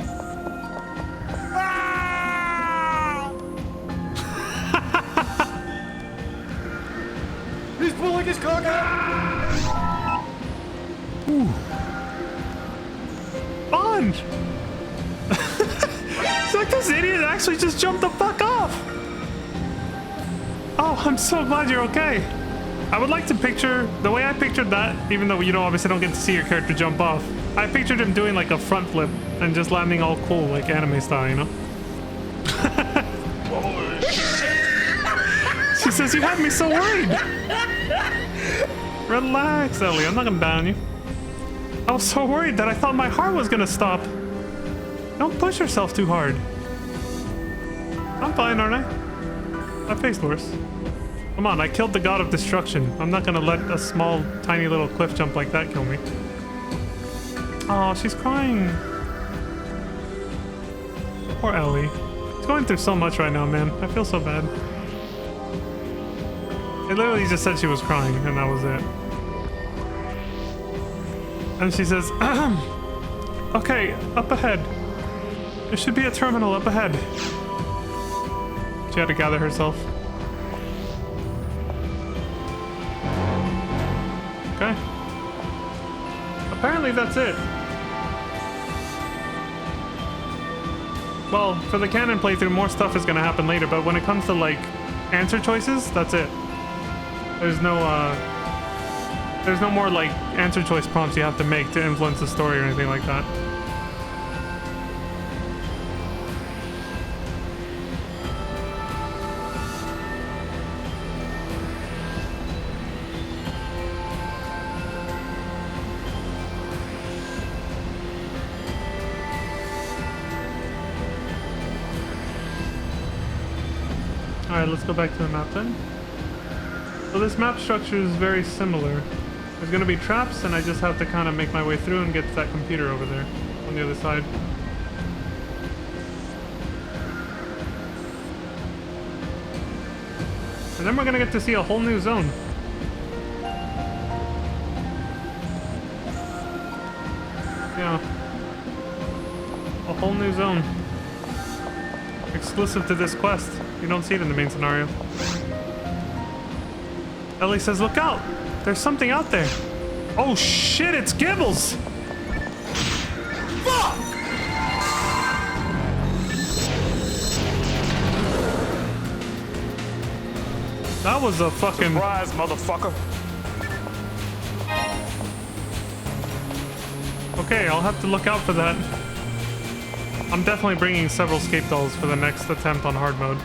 He's pulling his cock out! Ooh. Fun! It's like this idiot actually just jumped the fuck off! Oh, I'm so glad you're okay. I would like to picture, the way I pictured that, even though you obviously don't get to see your character jump off, I pictured him doing like a front flip and just landing all cool, like anime style, you know? She says, you had me so worried! Relax, Ellie, I'm not gonna die on you. I was so worried that I thought my heart was gonna stop. Don't push yourself too hard. I'm fine, aren't I? I faced worse. Come on, I killed the god of destruction. I'm not gonna let a small, tiny little cliff jump like that kill me. Oh, she's crying. Poor Ellie. She's going through so much right now, man. I feel so bad. It literally just said she was crying, and that was it. And she says, okay, up ahead. There should be a terminal up ahead. She had to gather herself. Okay. Apparently that's it. Well, for the canon playthrough, more stuff is gonna happen later, but when it comes to, like, answer choices, that's it. There's no There's no more like answer choice prompts you have to make to influence the story or anything like that. Alright, let's go back to the map then. So this map structure is very similar. There's gonna be traps, and I just have to kind of make my way through and get to that computer over there on the other side. And then we're gonna get to see a whole new zone. Yeah. A whole new zone. Exclusive to this quest. You don't see it in the main scenario. Ellie says, look out! There's something out there. Oh shit, it's Gibbles! Fuck! That was a fucking... Surprise, motherfucker. Okay, I'll have to look out for that. I'm definitely bringing several escape dolls for the next attempt on hard mode.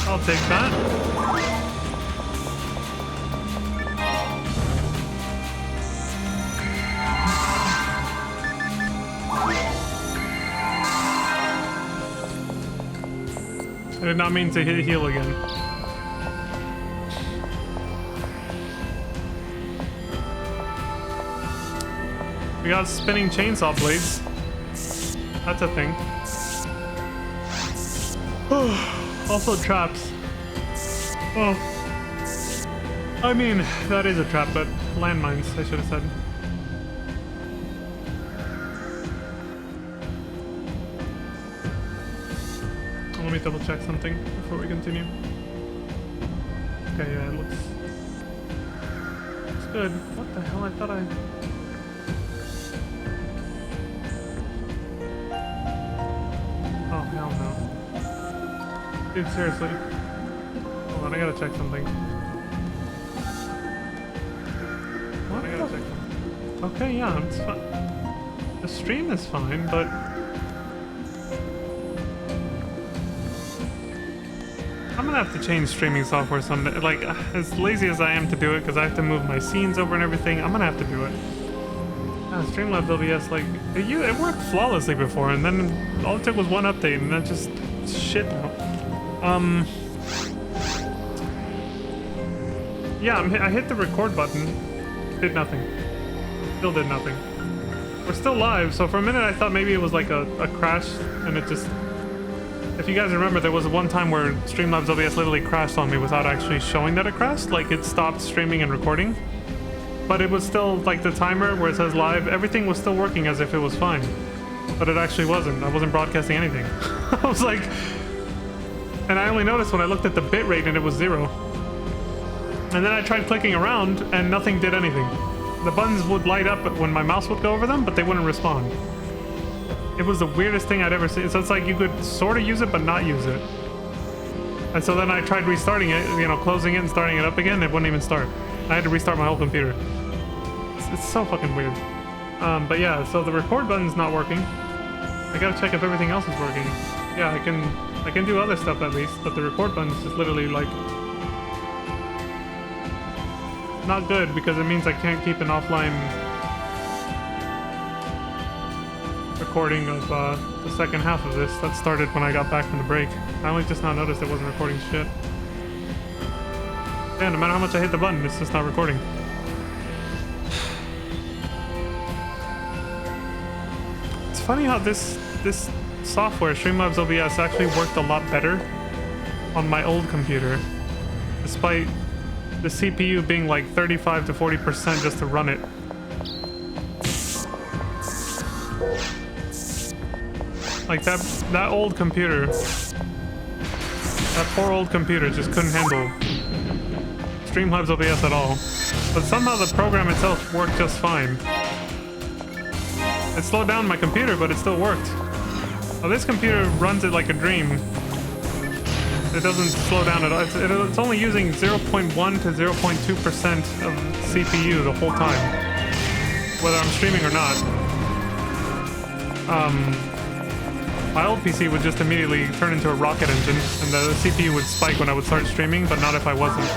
I'll take that. I did not mean to hit heal again. We got spinning chainsaw blades. That's a thing. Also traps. Oh. I mean, that is a trap, but landmines, I should have said. Let me double check something before we continue. Okay, yeah, it looks good. What the hell? I thought I... Oh, hell no. Dude, seriously. Hold on, I gotta check something. What? I gotta check something. Okay, yeah, it's fine. The stream is fine, but... I'm gonna have to change streaming software someday. Like, as lazy as I am to do it, because I have to move my scenes over and everything, I'm gonna have to do it. Streamlabs OBS, like, it worked flawlessly before, and then all it took was one update, and that just shit now. Yeah, I hit the record button, did nothing. Still did nothing. We're still live, so for a minute I thought maybe it was like a crash, and it just... If you guys remember, there was one time where Streamlabs OBS literally crashed on me without actually showing that it crashed. Like, it stopped streaming and recording. But it was still, like, the timer where it says live, everything was still working as if it was fine. But it actually wasn't. I wasn't broadcasting anything. I was like... And I only noticed when I looked at the bitrate and it was 0. And then I tried clicking around and nothing did anything. The buttons would light up when my mouse would go over them, but they wouldn't respond. It was the weirdest thing I'd ever seen. So it's like you could sort of use it, but not use it. And so then I tried restarting it, you know, closing it and starting it up again. It wouldn't even start. I had to restart my whole computer. It's so fucking weird. But yeah, so the record button's not working. I gotta check if everything else is working. Yeah, I can do other stuff at least, but the record button's just literally like... not good, because it means I can't keep an offline... recording of the second half of this that started when I got back from the break. I only just now noticed it wasn't recording shit. Yeah, no matter how much I hit the button, it's just not recording. It's funny how this this software, Streamlabs OBS, actually worked a lot better on my old computer, despite the CPU being like 35 to 40% just to run it. Like that old computer, that poor old computer just couldn't handle Streamlabs OBS at all. But somehow the program itself worked just fine. It slowed down my computer, but it still worked. Well, this computer runs it like a dream. It doesn't slow down at all. It's only using 0.1 to 0.2% of CPU the whole time, whether I'm streaming or not. My old PC would just immediately turn into a rocket engine, and the CPU would spike when I would start streaming, but not if I wasn't.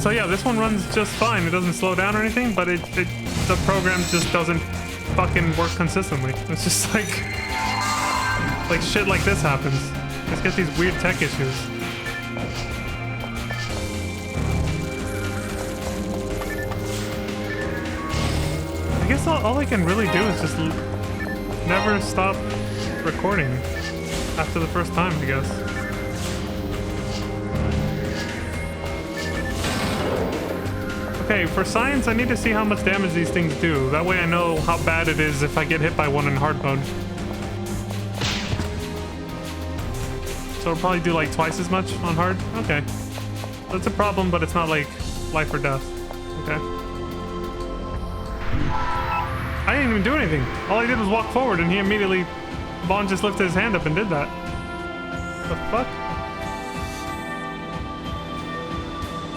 So yeah, this one runs just fine. It doesn't slow down or anything, but the program just doesn't fucking work consistently. It's just like shit like this happens. Just get these weird tech issues. I guess all I can really do is just never stop recording after the first time, I guess. Okay, for science, I need to see how much damage these things do. That way I know how bad it is if I get hit by one in hard mode. So it'll probably do like twice as much on hard? Okay. That's a problem, but it's not like life or death. Okay. I didn't even do anything. All I did was walk forward and he immediately... Vaughn just lifted his hand up and did that. The fuck?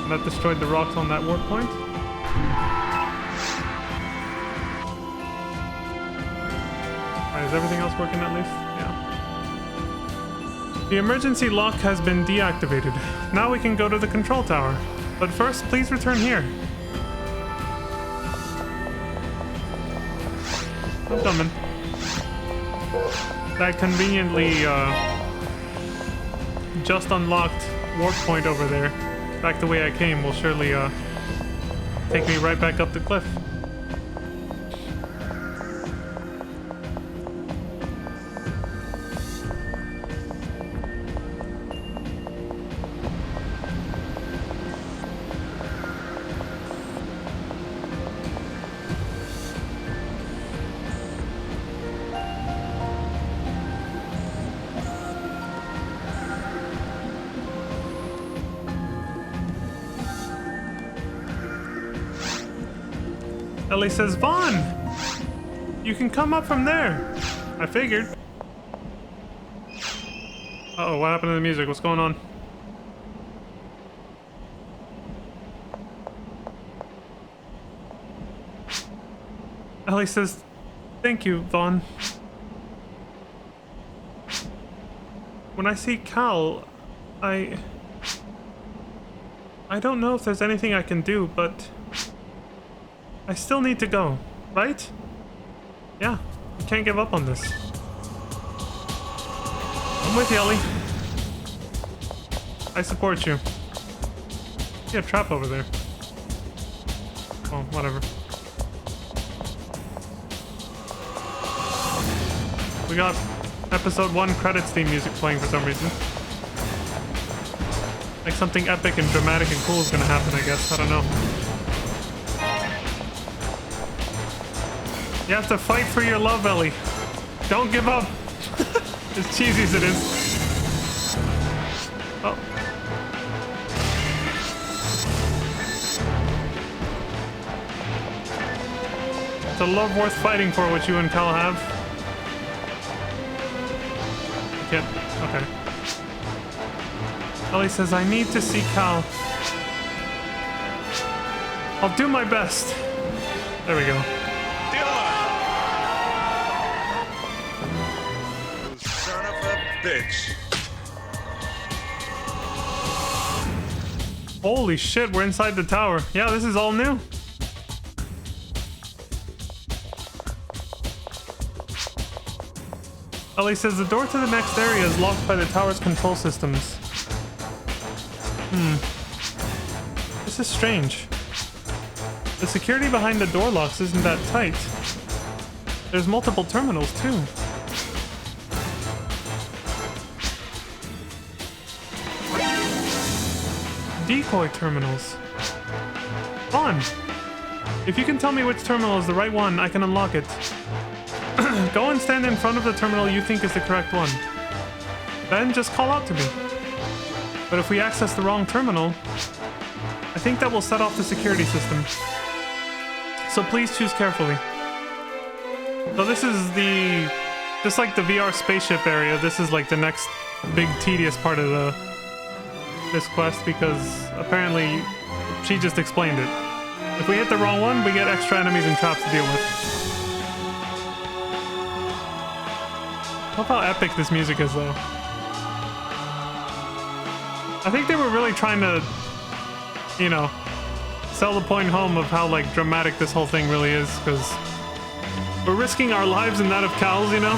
And that destroyed the rocks on that warp point. Alright, is everything else working at least? Yeah. The emergency lock has been deactivated. Now we can go to the control tower. But first, please return here. I'm coming. That conveniently just unlocked warp point over there, back the way I came, will surely take me right back up the cliff. Ellie says, Vaughn! You can come up from there. I figured. Uh-oh, what happened to the music? What's going on? Ellie says, thank you, Vaughn. When I see Cal, I don't know if there's anything I can do, but I still need to go, right? Yeah, you can't give up on this. I'm with you, Ellie. I support you. See a trap over there. Well, whatever. We got episode 1 credits theme music playing for some reason. Like something epic and dramatic and cool is gonna happen, I guess. I don't know. You have to fight for your love, Ellie. Don't give up. As cheesy as it is. Oh. It's a love worth fighting for, what you and Cal have. You can't. Okay. Ellie says, I need to see Cal. I'll do my best. There we go. Bitch. Holy shit, we're inside the tower. Yeah, this is all new. Ellie says the door to the next area is locked by the tower's control systems. This is strange. The security behind the door locks isn't that tight. There's multiple terminals too. Decoy terminals. Fun! If you can tell me which terminal is the right one, I can unlock it. Go and stand in front of the terminal you think is the correct one. Then just call out to me. But if we access the wrong terminal, I think that will set off the security system. So please choose carefully. So this is just like the VR spaceship area, this is like the next big tedious part of this quest, because apparently she just explained it. If we hit the wrong one, we get extra enemies and traps to deal with. Look how epic this music is though. I think they were really trying to, you know, sell the point home of how like dramatic this whole thing really is, because we're risking our lives and that of Cal's, you know,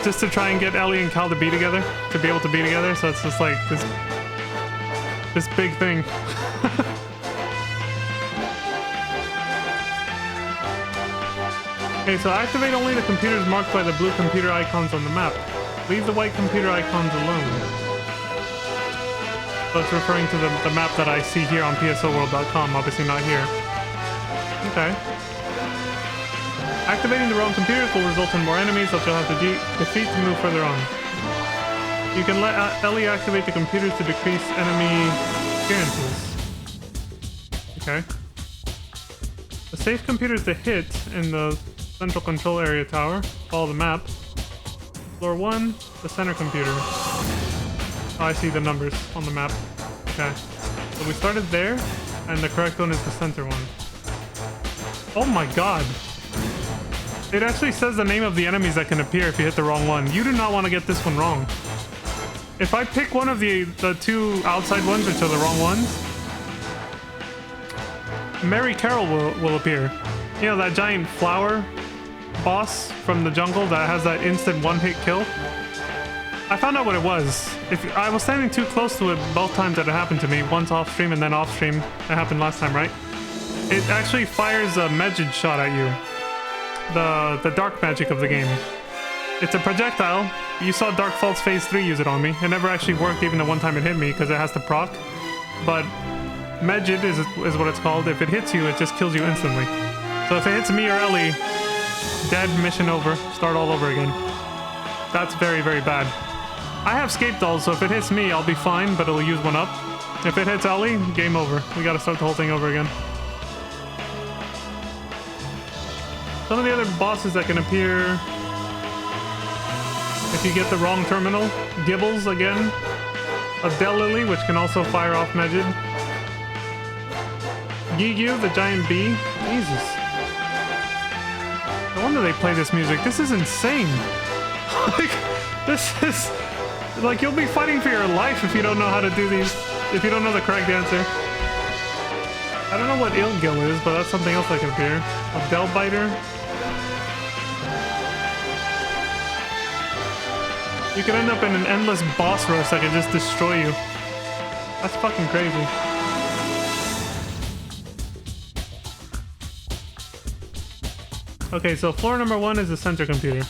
just to try and get Ellie and Cal to be together, to be able to be together. So it's just like this big thing. Okay, so activate only the computers marked by the blue computer icons on the map. Leave the white computer icons alone. So it's referring to the map that I see here on psoworld.com, obviously not here. Okay. Activating the wrong computers will result in more enemies that you'll have to defeat to move further on. You can let Ellie activate the computers to decrease enemy appearances. Okay. The safe computers to hit in the central control area tower. Follow the map. Floor 1, the center computer. Oh, I see the numbers on the map. Okay. So we started there, and the correct one is the center one. Oh my god. It actually says the name of the enemies that can appear if you hit the wrong one. You do not want to get this one wrong. If I pick one of the two outside ones, which are the wrong ones, Mary Carroll will appear. You know, that giant flower boss from the jungle that has that instant one-hit kill? I found out what it was. If I was standing too close to it both times that it happened to me, once off-stream and then off-stream. It happened last time, right? It actually fires a magic shot at you. The dark magic of the game. It's a projectile. You saw Dark Faults Phase 3 use it on me. It never actually worked even the one time it hit me because it has to proc. But Megid is what it's called. If it hits you, it just kills you instantly. So if it hits me or Ellie, dead, mission over, start all over again. That's very, very bad. I have scape dolls, so if it hits me, I'll be fine, but it'll use one up. If it hits Ellie, game over. We gotta start the whole thing over again. Some of the other bosses that can appear if you get the wrong terminal. Gibbles again. A Lily, which can also fire off Megid. Gigyu, the giant bee. Jesus. No wonder they play this music. This is insane. Like, this is... Like, you'll be fighting for your life if you don't know how to do these... If you don't know the correct answer. I don't know what Ilgil is, but that's something else that can appear. A Bellbiter. You could end up in an endless boss rush that could just destroy you. That's fucking crazy. Okay, so floor number 1 is the center computer.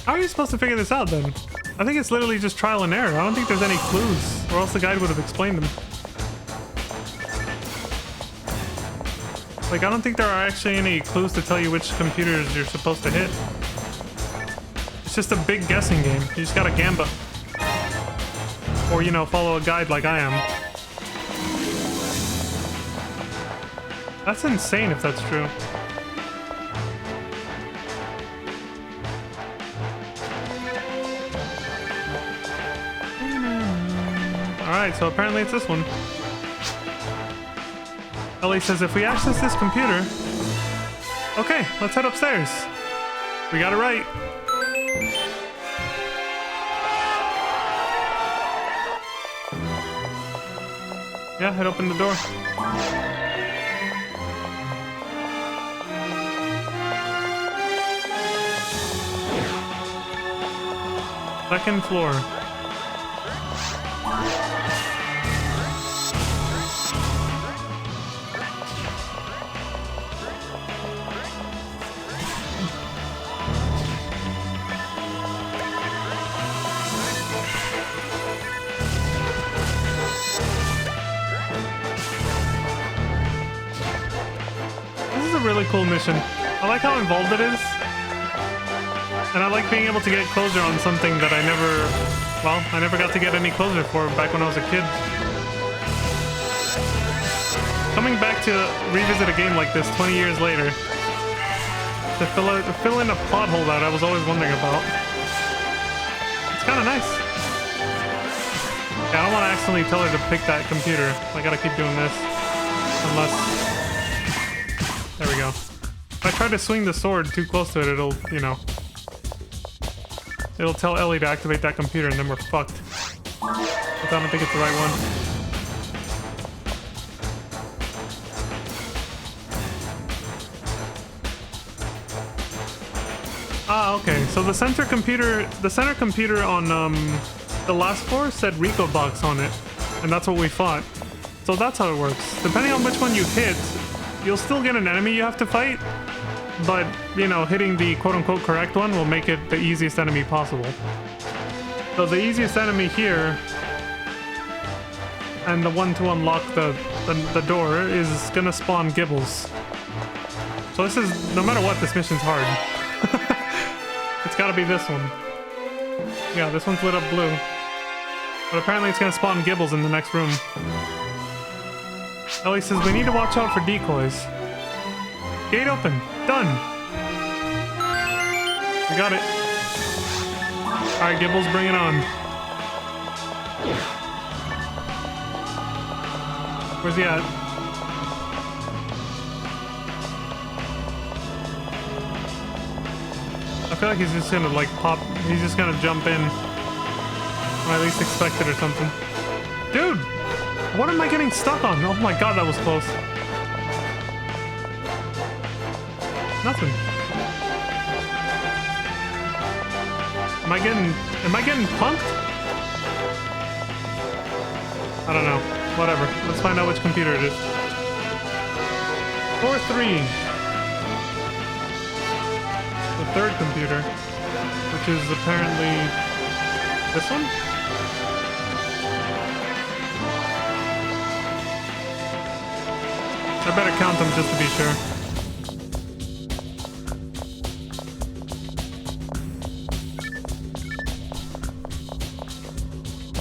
How are you supposed to figure this out then? I think it's literally just trial and error. I don't think there's any clues, or else the guide would have explained them. Like, I don't think there are actually any clues to tell you which computers you're supposed to hit. It's just a big guessing game. You just gotta gamba. Or, you know, follow a guide like I am. That's insane if that's true. Alright, so apparently it's this one. Ellie says if we access this computer... Okay, let's head upstairs. We got it right. Yeah, head open the door. Second floor. really cool mission. I like how involved it is. And I like being able to get closure on something that I never got to get any closure for back when I was a kid. Coming back to revisit a game like this 20 years later, to fill in a plot hole that I was always wondering about. It's kind of nice. Yeah, I don't want to accidentally tell her to pick that computer. I gotta keep doing this. Unless... There we go. If I try to swing the sword too close to it, it'll, you know... It'll tell Ellie to activate that computer and then we're fucked. But I don't think it's the right one. Ah, okay. So the center computer on the last floor said Rico box on it, and that's what we fought. So that's how it works. Depending on which one you hit, you'll still get an enemy you have to fight, but you know, hitting the quote-unquote correct one will make it the easiest enemy possible. So the easiest enemy here, and the one to unlock the door, is gonna spawn Gibbles. So this is, no matter what, this mission's hard. It's gotta be this one. Yeah, this one's lit up blue. But apparently it's gonna spawn Gibbles in the next room. Ellie says, we need to watch out for decoys. Gate open. Done. We got it. Alright, Gibbles, bring it on. Where's he at? I feel like he's just gonna like pop, he's just gonna jump in. Or at least expect it or something. Dude! What am I getting stuck on? Oh my god, that was close. Nothing. Am I getting punked? I don't know. Whatever. Let's find out which computer it is. 4-3. The third computer, which is apparently this one? I better count them just to be sure.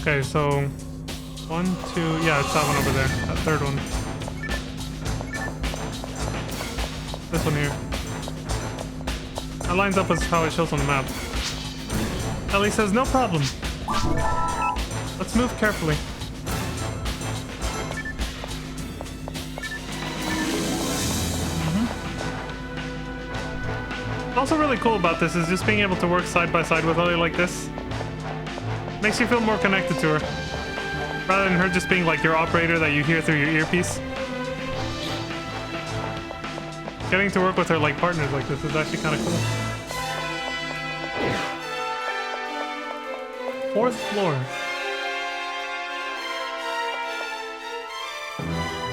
Okay, so 1, 2, yeah, it's that one over there, that third one. This one here. That lines up as how it shows on the map. Ellie says, no problem. Let's move carefully. What's also really cool about this is just being able to work side by side with Ellie like this. Makes you feel more connected to her. Rather than her just being like your operator that you hear through your earpiece. Getting to work with her like partners like this is actually kind of cool. 4th floor.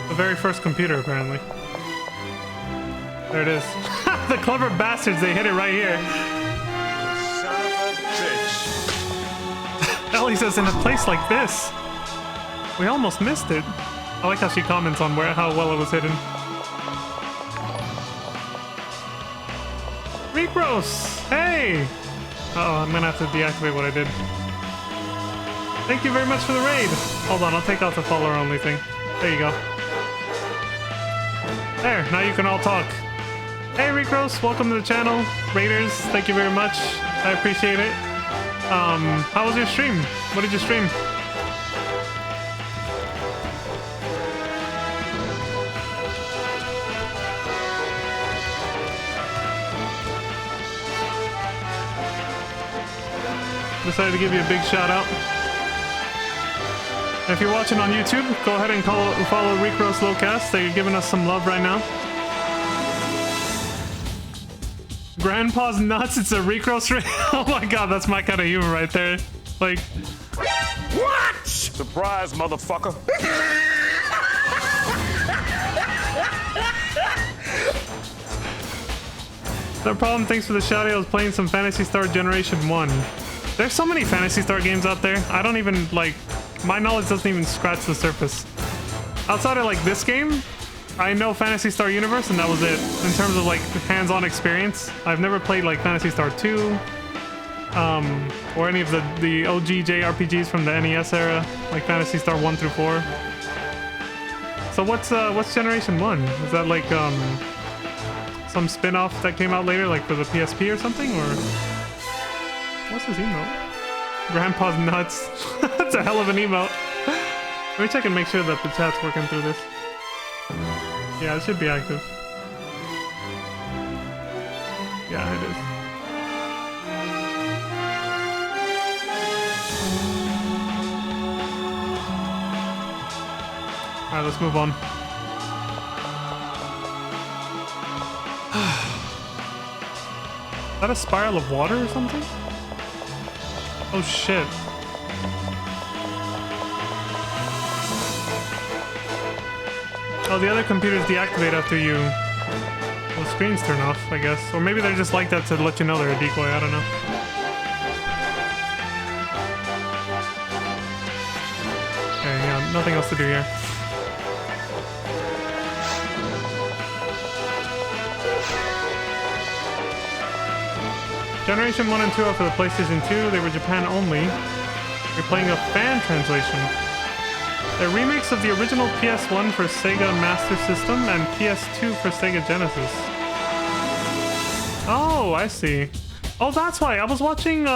The very first computer, apparently. There it is. The clever bastards, they hit it right here. Son of a bitch. Ellie says, in a place like this. We almost missed it. I like how she comments on how well it was hidden. Recros! Hey! Uh-oh, I'm gonna have to deactivate what I did. Thank you very much for the raid. Hold on, I'll take out the follower only thing. There you go. There, now you can all talk. Hey Recros, welcome to the channel. Raiders, thank you very much. I appreciate it. How was your stream? What did you stream? Decided to give you a big shout out. And if you're watching on YouTube, go ahead and follow Recros Lowcast. They're giving us some love right now. Grandpa's nuts, it's a Recros raid. Oh my god, that's my kind of humor right there. Like, What? Surprise, motherfucker. no problem, thanks for the shout out. I was playing some Phantasy Star Generation 1. There's so many Phantasy Star games out there. I don't even, like, my knowledge doesn't even scratch the surface. Outside of, like, this game, I know Phantasy Star Universe, and that was it. In terms of like hands-on experience, I've never played like Phantasy Star 2, or any of the OG JRPGs from the NES era, like Phantasy Star 1 through 4. So what's Generation 1? Is that like some spin-off that came out later, like for the PSP or something, or what's his emote? Grandpa's nuts. That's a hell of an emote. Let me check and make sure that the chat's working through this. Yeah, it should be active. Yeah, it is. Alright, let's move on. Is that a spiral of water or something? Oh shit. Oh, the other computers deactivate after you... Well, the screens turn off, I guess. Or maybe they're just like that to let you know they're a decoy, I don't know. Okay, yeah, nothing else to do here. Generation 1 and 2 are for the PlayStation 2. They were Japan only. You're playing a fan translation. They're remakes of the original PS1 for Sega Master System and PS2 for Sega Genesis. Oh, I see. Oh, that's why. I was watching,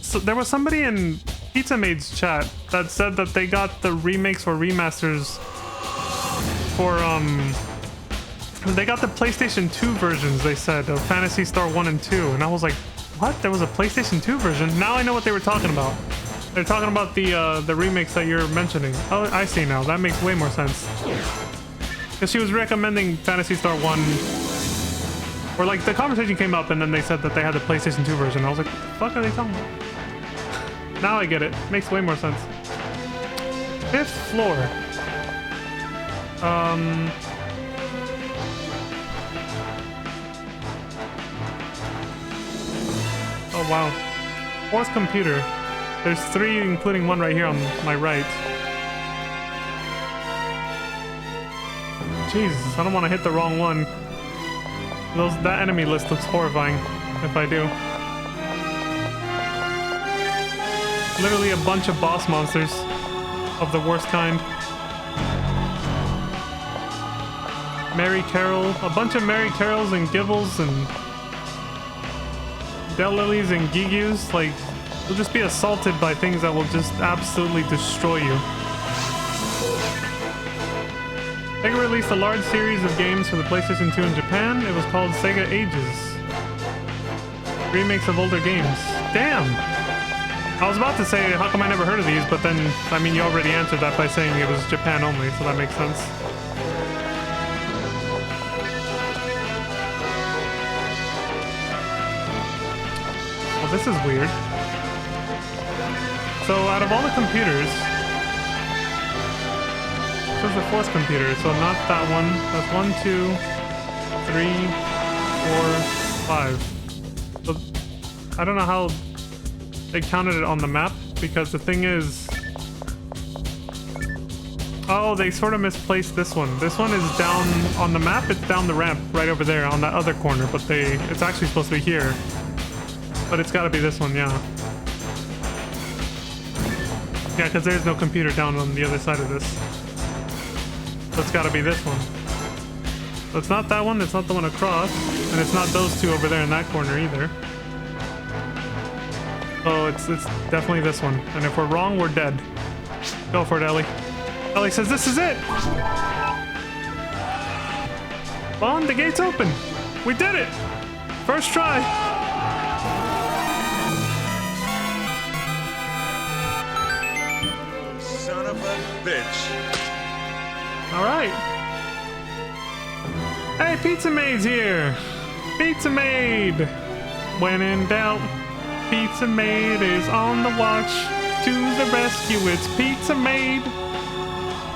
so there was somebody in Pizza Maid's chat that said that they got the remakes or remasters for, they got the PlayStation 2 versions, they said, of Phantasy Star 1 and 2. And I was like, what? There was a PlayStation 2 version? Now I know what they were talking about. They're talking about the remakes that you're mentioning. Oh, I see now. That makes way more sense. Because she was recommending Phantasy Star 1. Or like the conversation came up and then they said that they had the PlayStation 2 version. I was like, what the fuck are they talking about? Now I get it. Makes way more sense. 5th floor. Oh wow. 4th computer. There's 3, including one right here on my right. Jesus, I don't want to hit the wrong one. That enemy list looks horrifying if I do. Literally a bunch of boss monsters of the worst kind. Mary Carroll, a bunch of Mary Carrolls and Gibbles and Delilies and Gigus. Like, you'll just be assaulted by things that will just absolutely destroy you. Sega released a large series of games for the PlayStation 2 in Japan. It was called Sega Ages. Remakes of older games. Damn! I was about to say, how come I never heard of these? But then, I mean, you already answered that by saying it was Japan only, so that makes sense. Well, this is weird. So, out of all the computers... This is the 4th computer, so not that one. That's 1, 2, 3, 4, 5. So, I don't know how they counted it on the map, because the thing is... Oh, they sort of misplaced this one. This one is down on the map, it's down the ramp right over there on that other corner, but it's actually supposed to be here. But it's gotta be this one, yeah. Yeah, because there's no computer down on the other side of this. So it's gotta be this one. So it's not that one, it's not the one across, and it's not those two over there in that corner either. So it's definitely this one. And if we're wrong, we're dead. Go for it, Ellie. Ellie says, this is it! Bon, the gate's open! We did it! First try! Son of a bitch. All right. Hey, Pizza Maid's here. Pizza Maid. When in doubt, Pizza Maid is on the watch. To the rescue, it's Pizza Maid.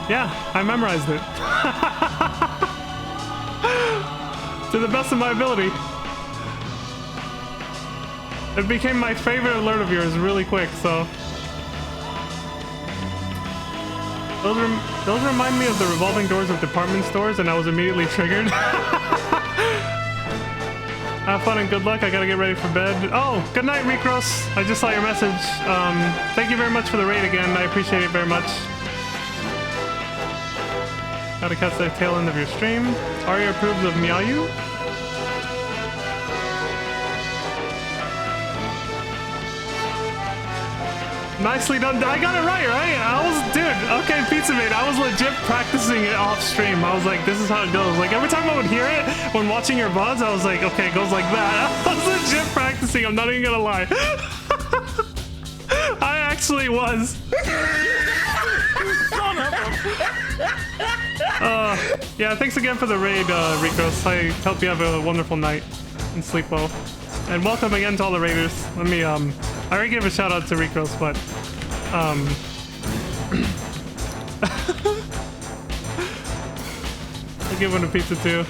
Yeah, I memorized it. To the best of my ability. It became my favorite alert of yours really quick, so... Those remind me of the revolving doors of department stores, and I was immediately triggered. Have fun and good luck. I gotta get ready for bed. Oh, good night, Mikros. I just saw your message. Thank you very much for the raid again. I appreciate it very much. Gotta catch the tail end of your stream. Arya approves of Miayu. Nicely done. I got it right? I was, dude, okay, Pizza Mate, I was legit practicing it off stream. I was like, this is how it goes. Like, every time I would hear it when watching your VODs, I was like, okay, it goes like that. I was legit practicing, I'm not even gonna lie. I actually was. Yeah, thanks again for the raid, Rikos. I hope you have a wonderful night and sleep well. And welcome again to all the raiders. Let me, I already gave a shout out to Rikos, but, I'll give one a pizza too.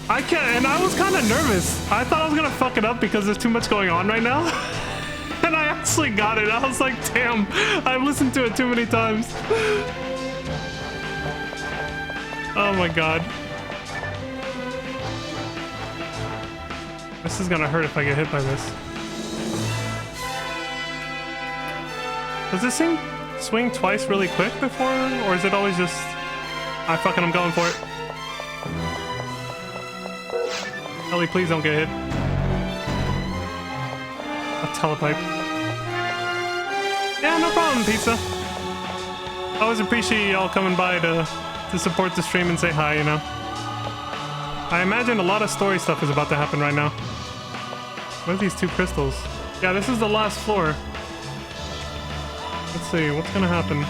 I can't, and I was kind of nervous. I thought I was gonna fuck it up because there's too much going on right now. And I actually got it. I was like, damn, I've listened to it too many times. Oh my god. This is gonna hurt if I get hit by this. Does this thing swing twice really quick before, or is it always just... I'm going for it. Ellie, please don't get hit. A telepipe. Yeah, no problem, Pizza. Always appreciate y'all coming by to support the stream and say hi, you know. I imagine a lot of story stuff is about to happen right now. What are these two crystals? Yeah, this is the last floor. Let's see, what's gonna happen?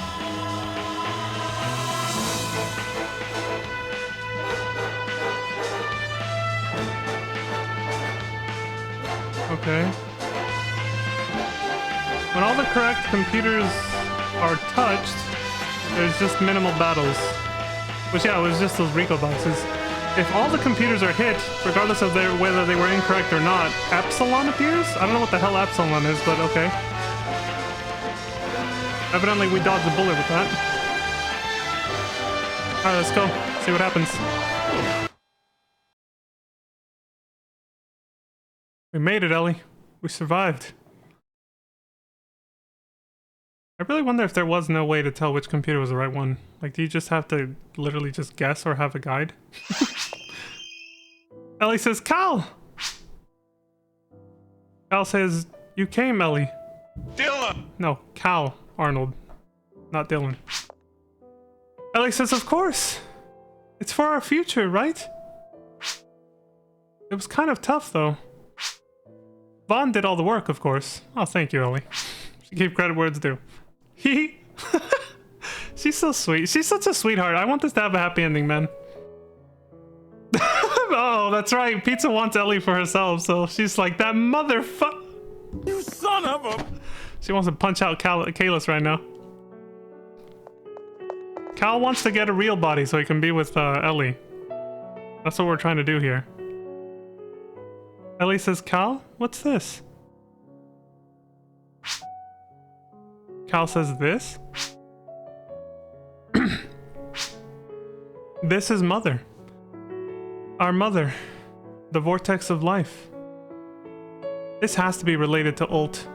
Okay. When all the correct computers are touched, there's just minimal battles. Which, yeah, it was just those Rico boxes. If all the computers are hit, regardless of whether they were incorrect or not, Epsilon appears? I don't know what the hell Epsilon is, but okay. Evidently we dodged the bullet with that. Alright, let's go. See what happens. We made it, Ellie. We survived. I really wonder if there was no way to tell which computer was the right one. Like, do you just have to literally just guess or have a guide? Ellie says, Cal! Cal says, you came, Ellie. Dylan! No, Cal, Arnold. Not Dylan. Ellie says, of course. It's for our future, right? It was kind of tough, though. Vaughn did all the work, of course. Oh, thank you, Ellie. She gave credit where it's due. He. She's so sweet. She's such a sweetheart. I want this to have a happy ending, man. Oh, that's right. Pizza wants Ellie for herself, so she's like, that motherfucker. You son of a... She wants to punch out Kalis right now. Cal wants to get a real body so he can be with Ellie. That's what we're trying to do here. Ellie says, Cal, what's this? Cal says, this? This is Mother. Our mother. The vortex of life. This has to be related to Ult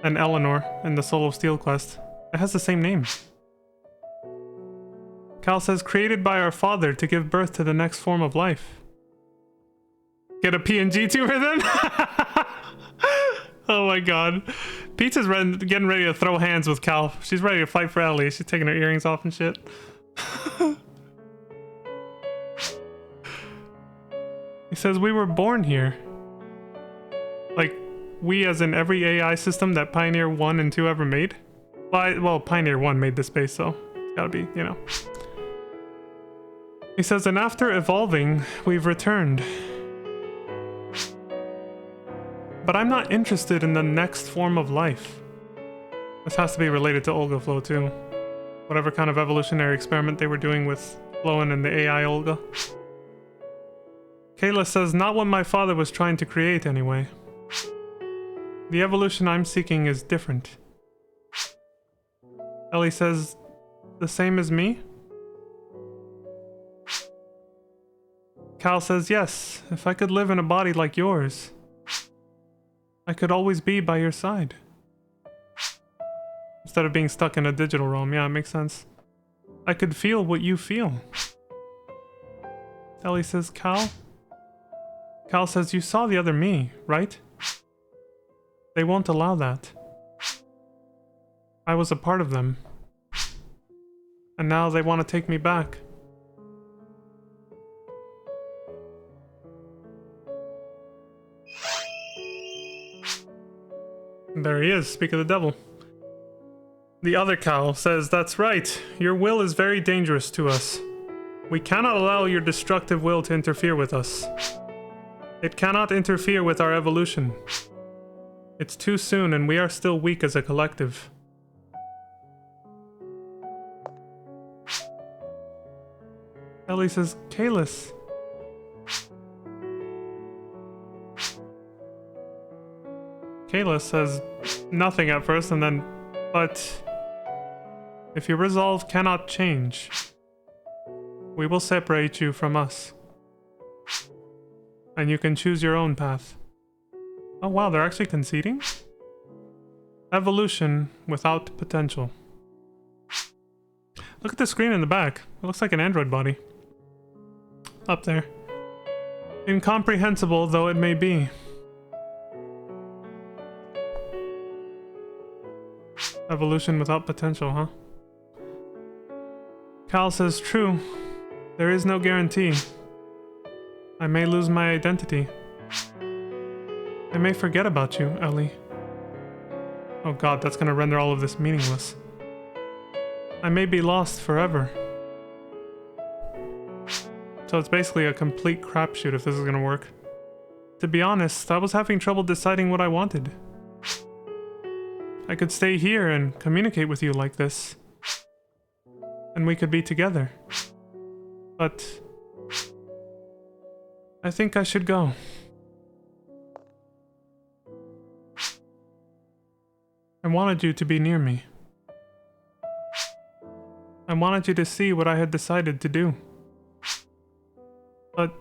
and Eleanor in the Soul of Steel quest. It has the same name. Cal says, created by our father to give birth to the next form of life. Get a PNG to her then? Oh my god. Pizza's getting ready to throw hands with Cal. She's ready to fight for Ellie. She's taking her earrings off and shit. He says, we were born here. Like, we as in every AI system that Pioneer 1 and 2 ever made? Well, Pioneer 1 made the space, so it's gotta be, you know. He says, and after evolving, we've returned. But I'm not interested in the next form of life. This has to be related to Olga Flow too. Whatever kind of evolutionary experiment they were doing with Flowen and the AI Olga. Kayla says, not what my father was trying to create anyway. The evolution I'm seeking is different. Ellie says, the same as me? Cal says, yes, if I could live in a body like yours, I could always be by your side. Instead of being stuck in a digital realm, yeah, it makes sense. I could feel what you feel. Ellie says, Cal? Cal says, you saw the other me, right? They won't allow that. I was a part of them. And now they want to take me back. There he is, speak of the devil. The other Cal says, that's right, your will is very dangerous to us. We cannot allow your destructive will to interfere with us. It cannot interfere with our evolution. It's too soon and we are still weak as a collective. Ellie says, Kalis. Kalis says nothing at first and then, but if your resolve cannot change, we will separate you from us. And you can choose your own path. Oh wow, they're actually conceding? Evolution without potential. Look at the screen in the back. It looks like an android body. Up there. Incomprehensible though it may be. Evolution without potential, huh? Cal says, true. There is no guarantee. I may lose my identity. I may forget about you, Ellie. Oh god, that's gonna render all of this meaningless. I may be lost forever. So it's basically a complete crapshoot if this is gonna work. To be honest, I was having trouble deciding what I wanted. I could stay here and communicate with you like this. And we could be together. But I think I should go. I wanted you to be near me. I wanted you to see what I had decided to do. But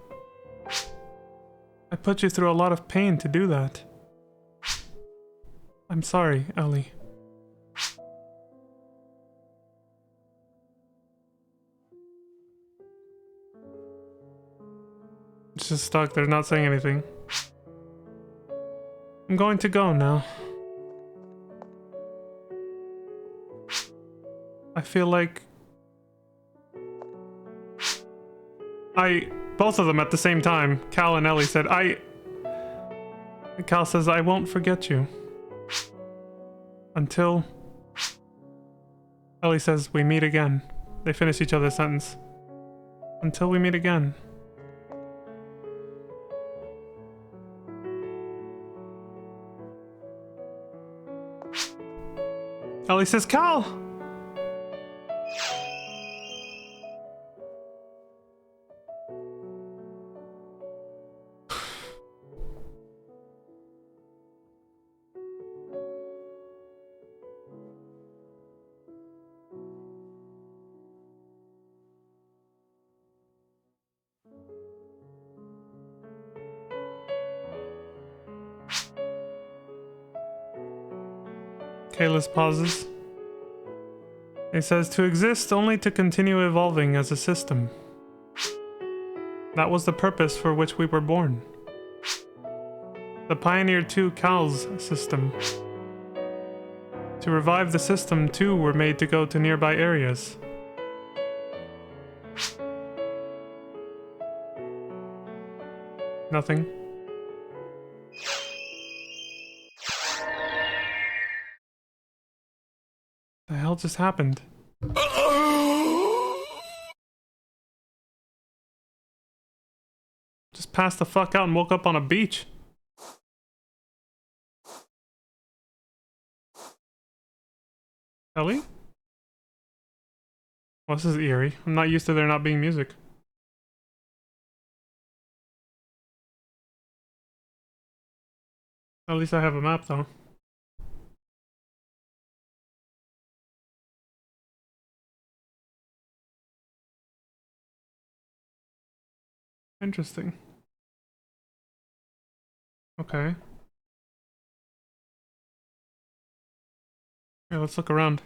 I put you through a lot of pain to do that. I'm sorry, Ellie. It's just stuck, they're not saying anything. I'm going to go now. I feel like... Both of them at the same time, Cal and Ellie said, Cal says, I won't forget you. Until... Ellie says, we meet again. They finish each other's sentence. Until we meet again. Ellie says, Cal! Kalis pauses. He says, to exist only to continue evolving as a system. That was the purpose for which we were born. The Pioneer 2 Cal's system. To revive the system, two were made to go to nearby areas. Nothing. The hell just happened? Just passed the fuck out and woke up on a beach. Ellie? Well, this is eerie. I'm not used to there not being music. At least I have a map though. Interesting. Okay. Here, let's look around.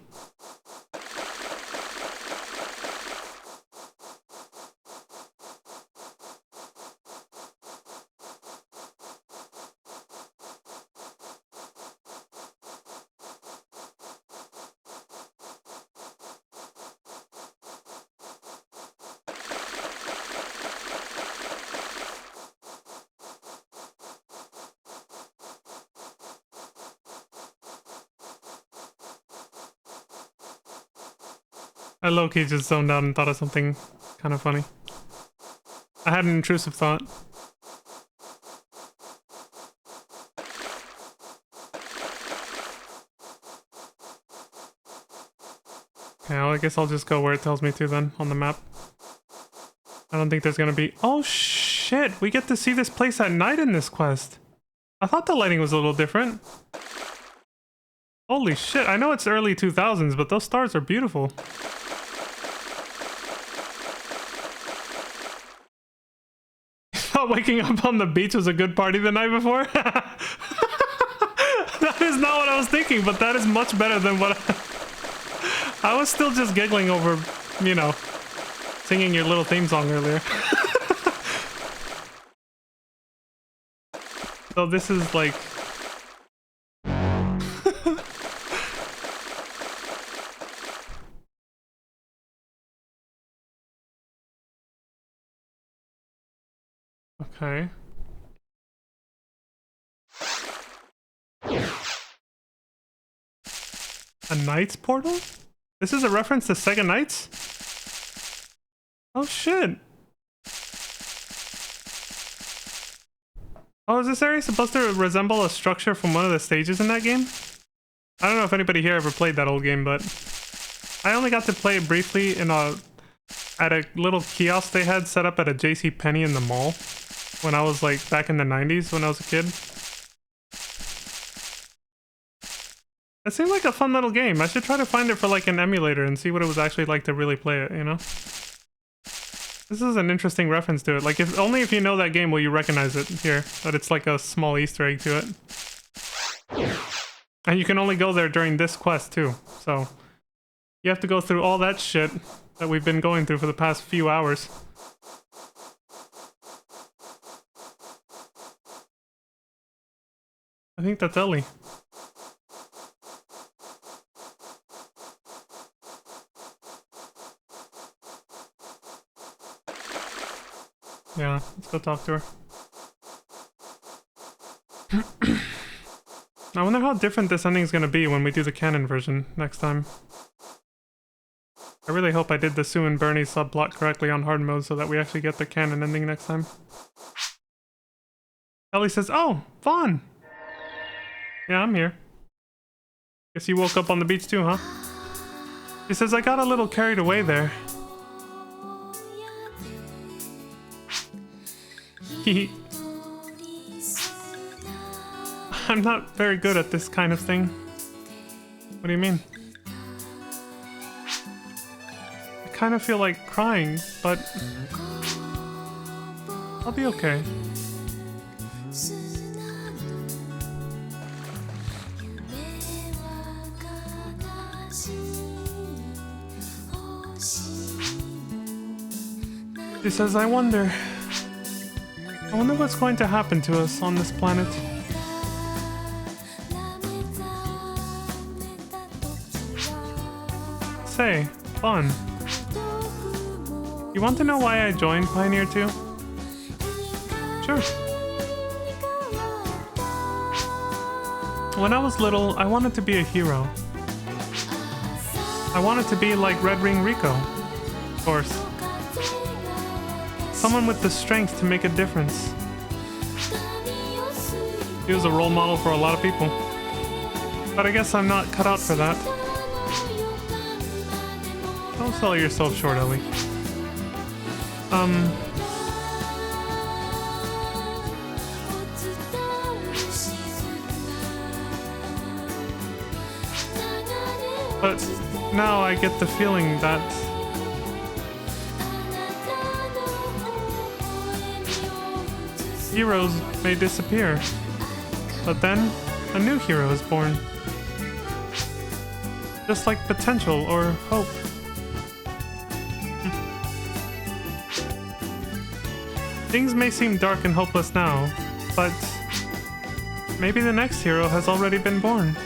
I low-key just zoned out and thought of something kind of funny. I had an intrusive thought. Okay, well, I guess I'll just go where it tells me to then, on the map. I don't think there's gonna be... Oh shit! We get to see this place at night in this quest! I thought the lighting was a little different. Holy shit, I know it's early 2000s, but those stars are beautiful. Thought waking up on the beach was a good party the night before? That is not what I was thinking, but that is much better than what I was still just giggling over, you know, singing your little theme song earlier. So this is like... Okay. A Knights portal? This is a reference to Sega Knights? Oh shit. Oh, is this area supposed to resemble a structure from one of the stages in that game? I don't know if anybody here ever played that old game, but I only got to play it briefly in at a little kiosk they had set up at a JCPenney in the mall when I was like back in the 90s when I was a kid. It seemed like a fun little game. I should try to find it for like an emulator and see what it was actually like to really play it, you know? This is an interesting reference to it. Like, if only if you know that game will you recognize it here. That it's like a small Easter egg to it. And you can only go there during this quest too. So, you have to go through all that shit that we've been going through for the past few hours. I think that's Ellie. Yeah, let's go talk to her. I wonder how different this ending is going to be when we do the canon version next time. I really hope I did the Sue and Bernie subplot correctly on hard mode so that we actually get the canon ending next time. Ellie says, "Oh, Vaughn!" Yeah, I'm here. Guess you woke up on the beach too, huh? She says, "I got a little carried away there." I'm not very good at this kind of thing. What do you mean? I kind of feel like crying, but I'll be okay. She says, I wonder what's going to happen to us on this planet. Say, fun. You want to know why I joined Pioneer 2? Sure. When I was little, I wanted to be a hero. I wanted to be like Red Ring Rico, of course. Someone with the strength to make a difference. He was a role model for a lot of people. But I guess I'm not cut out for that. Don't sell yourself short, Ellie. But now I get the feeling that heroes may disappear, but then a new hero is born. Just like potential or hope. Things may seem dark and hopeless now, but maybe the next hero has already been born.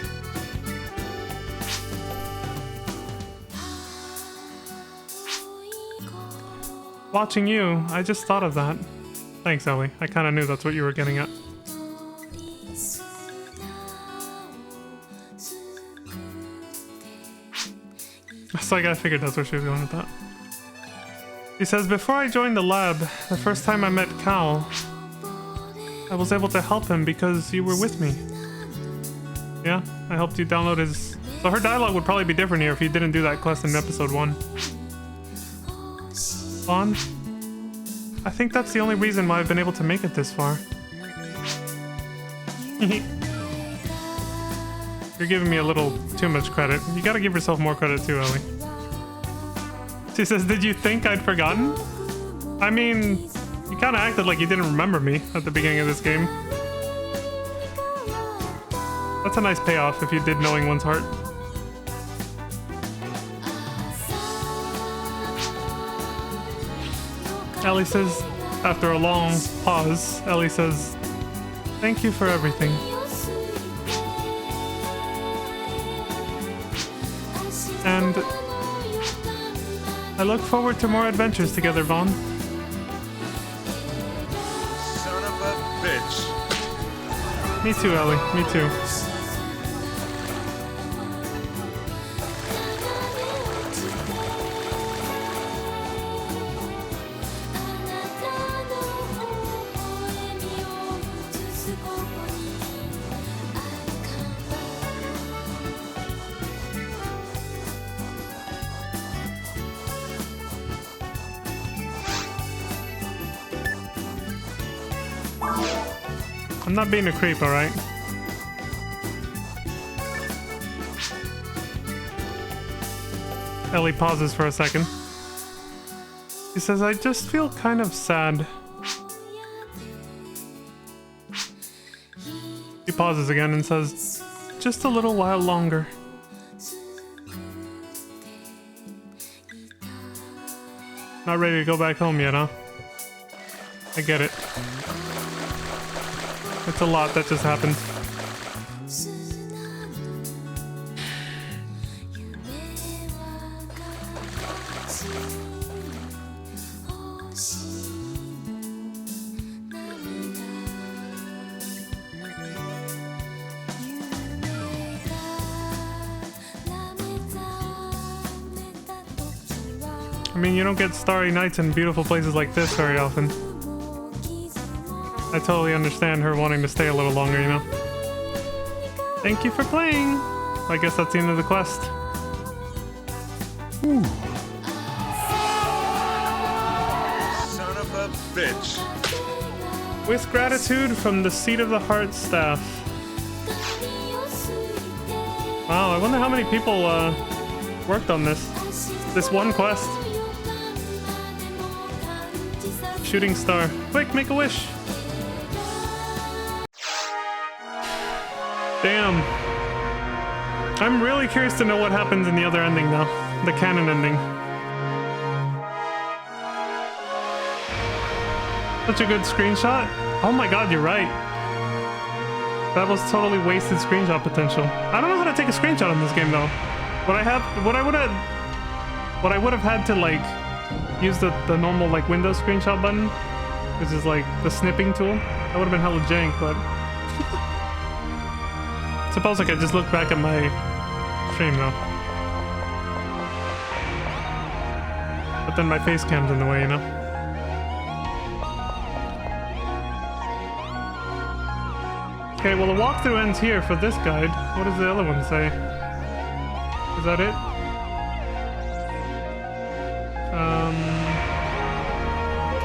Watching you, I just thought of that. Thanks, Ellie. I kind of knew that's what you were getting at. It's like I figured that's where she was going with that. He says, before I joined the lab, the first time I met Cal, I was able to help him because you were with me. Yeah, I helped you download his... So her dialogue would probably be different here if you didn't do that quest in episode 1. Vaughn? I think that's the only reason why I've been able to make it this far. You're giving me a little too much credit. You gotta give yourself more credit too, Ellie. She says, did you think I'd forgotten? I mean, you kind of acted like you didn't remember me at the beginning of this game. That's a nice payoff if you did knowing one's heart. Ellie says, after a long pause, Ellie says, thank you for everything. And I look forward to more adventures together, Vaughn. Son of a bitch. Me too, Ellie. Me too. I'm not being a creep, alright? Ellie pauses for a second. He says, I just feel kind of sad. He pauses again and says, just a little while longer. Not ready to go back home yet, huh? I get it. It's a lot that just happened. I mean, you don't get starry nights in beautiful places like this very often. I totally understand her wanting to stay a little longer, you know? Thank you for playing! I guess that's the end of the quest. Ooh. Son of a bitch. With gratitude from the Seat of the Heart staff. Wow, I wonder how many people worked on this. This one quest. Shooting star. Quick, make a wish! Damn. I'm really curious to know what happens in the other ending now. The canon ending. Such a good screenshot. Oh my god, you're right. That was totally wasted screenshot potential. I don't know how to take a screenshot in this game though. What I would have had to like use the normal like Windows screenshot button, which is like the snipping tool. That would have been hella jank, but suppose I could just look back at my stream though. But then my face cam's in the way, you know? Okay, well the walkthrough ends here for this guide. What does the other one say? Is that it?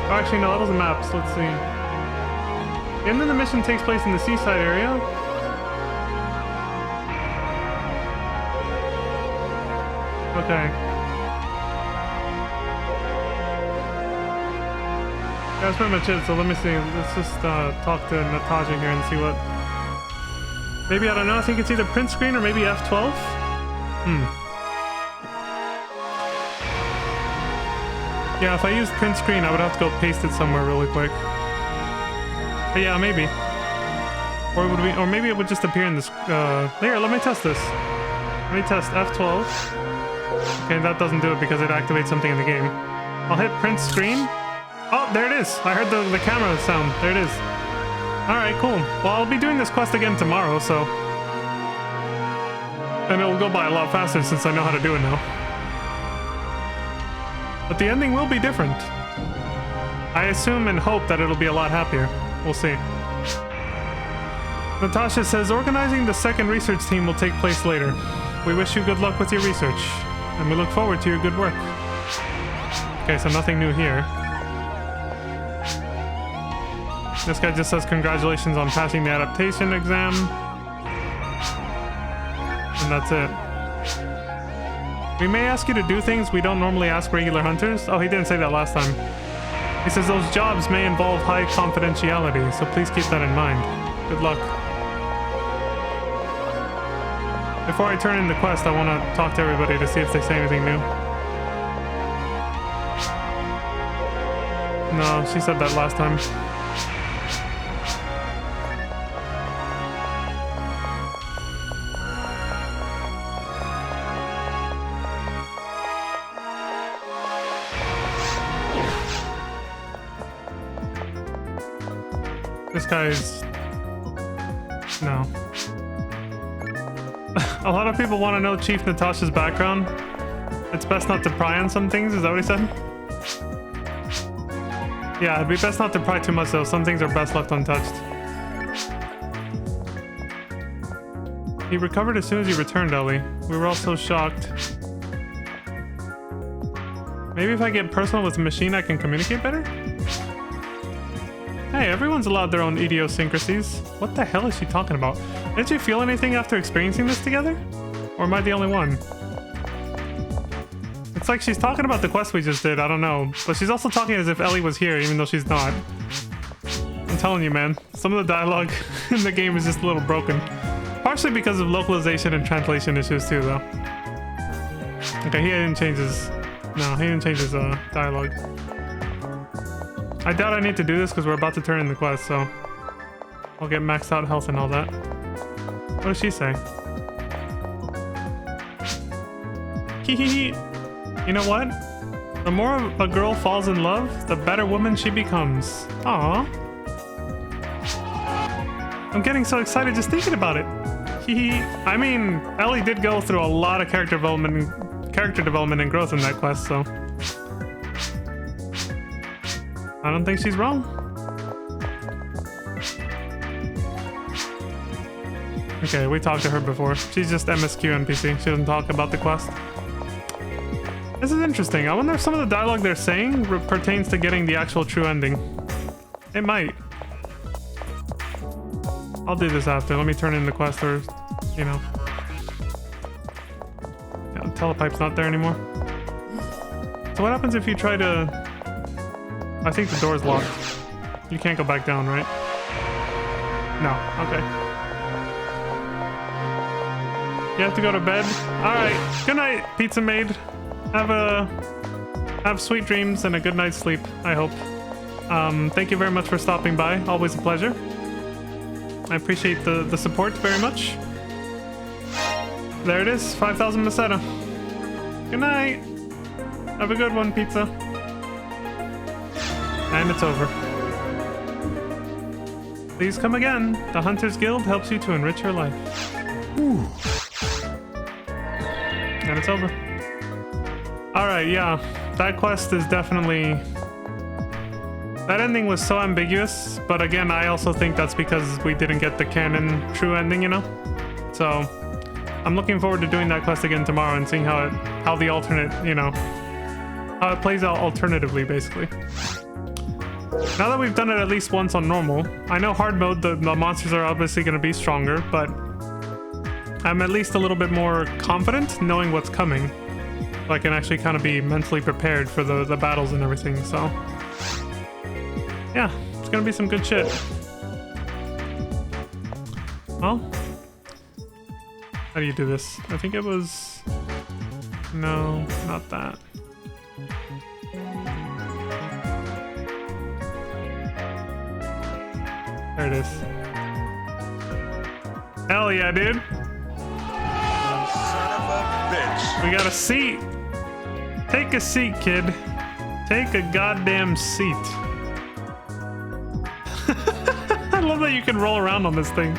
Oh, actually no, that was the maps. Let's see. The end of the mission takes place in the seaside area. Okay. That's pretty much it, so let me see. Let's just talk to Natasha here and see what... Maybe, I don't know, I think it's either print screen or maybe F12? Yeah, if I use print screen, I would have to go paste it somewhere really quick. But yeah, maybe. Or would we? Or maybe it would just appear in this. Here, let me test this. Let me test F12. Okay, that doesn't do it because it activates something in the game. I'll hit print screen. Oh, there it is. I heard the camera sound. There it is. All right, cool. Well, I'll be doing this quest again tomorrow, so. And it will go by a lot faster since I know how to do it now. But the ending will be different. I assume and hope that it'll be a lot happier. We'll see. Natasha says, organizing the second research team will take place later. We wish you good luck with your research, and we look forward to your good work. Okay, so nothing new here. This guy just says congratulations on passing the adaptation exam. And that's it. We may ask you to do things we don't normally ask regular hunters. Oh, he didn't say that last time. He says those jobs may involve high confidentiality, so please keep that in mind. Good luck. Before I turn in the quest, I want to talk to everybody to see if they say anything new. No, she said that last time. This guy's... No. A lot of people want to know Chief Natasha's background. It's best not to pry on some things, is that what he said? Yeah, it'd be best not to pry too much though. Some things are best left untouched. He recovered as soon as he returned, Ellie. We were all so shocked. Maybe if I get personal with the machine, I can communicate better? Hey, everyone's allowed their own idiosyncrasies. What the hell is she talking about? Did you feel anything after experiencing this together? Or am I the only one? It's like she's talking about the quest we just did, I don't know. But she's also talking as if Ellie was here, even though she's not. I'm telling you, man. Some of the dialogue in the game is just a little broken. Partially because of localization and translation issues too, though. Okay, he didn't change his... No, he didn't change his dialogue. I doubt I need to do this because we're about to turn in the quest, so... I'll get maxed out health and all that. What does she say? Hehehe. You know what? The more a girl falls in love, the better woman she becomes. Aww. I'm getting so excited just thinking about it. Hehe. I mean, Ellie did go through a lot of character development and growth in that quest, so... I don't think she's wrong. Okay, we talked to her before. She's just MSQ NPC. She doesn't talk about the quest. This is interesting. I wonder if some of the dialogue they're saying pertains to getting the actual true ending. It might. I'll do this after. Let me turn in the quest or, you know. Yeah, telepipe's not there anymore. So what happens if you try to... I think the door's locked. You can't go back down, right? No. Okay. You have to go to bed? Alright. Good night, pizza maid. Have sweet dreams and a good night's sleep, I hope. Thank you very much for stopping by. Always a pleasure. I appreciate the support very much. There it is. 5,000 Meseta. Good night. Have a good one, pizza. And it's over. Please come again. The Hunters Guild helps you to enrich your life. Ooh. And it's over. Alright, yeah. That quest is definitely... That ending was so ambiguous, but again, I also think that's because we didn't get the canon true ending, you know? So, I'm looking forward to doing that quest again tomorrow and seeing how the alternate, you know, how it plays out alternatively, basically. Now that we've done it at least once on normal, I know hard mode, the monsters are obviously going to be stronger, but I'm at least a little bit more confident knowing what's coming. So I can actually kind of be mentally prepared for the battles and everything, so... yeah, it's gonna be some good shit. Well, how do you do this? I think it was... No, not that. There it is. Hell yeah, dude. Son of a bitch. We got a seat. Take a seat, kid. Take a goddamn seat. I love that you can roll around on this thing.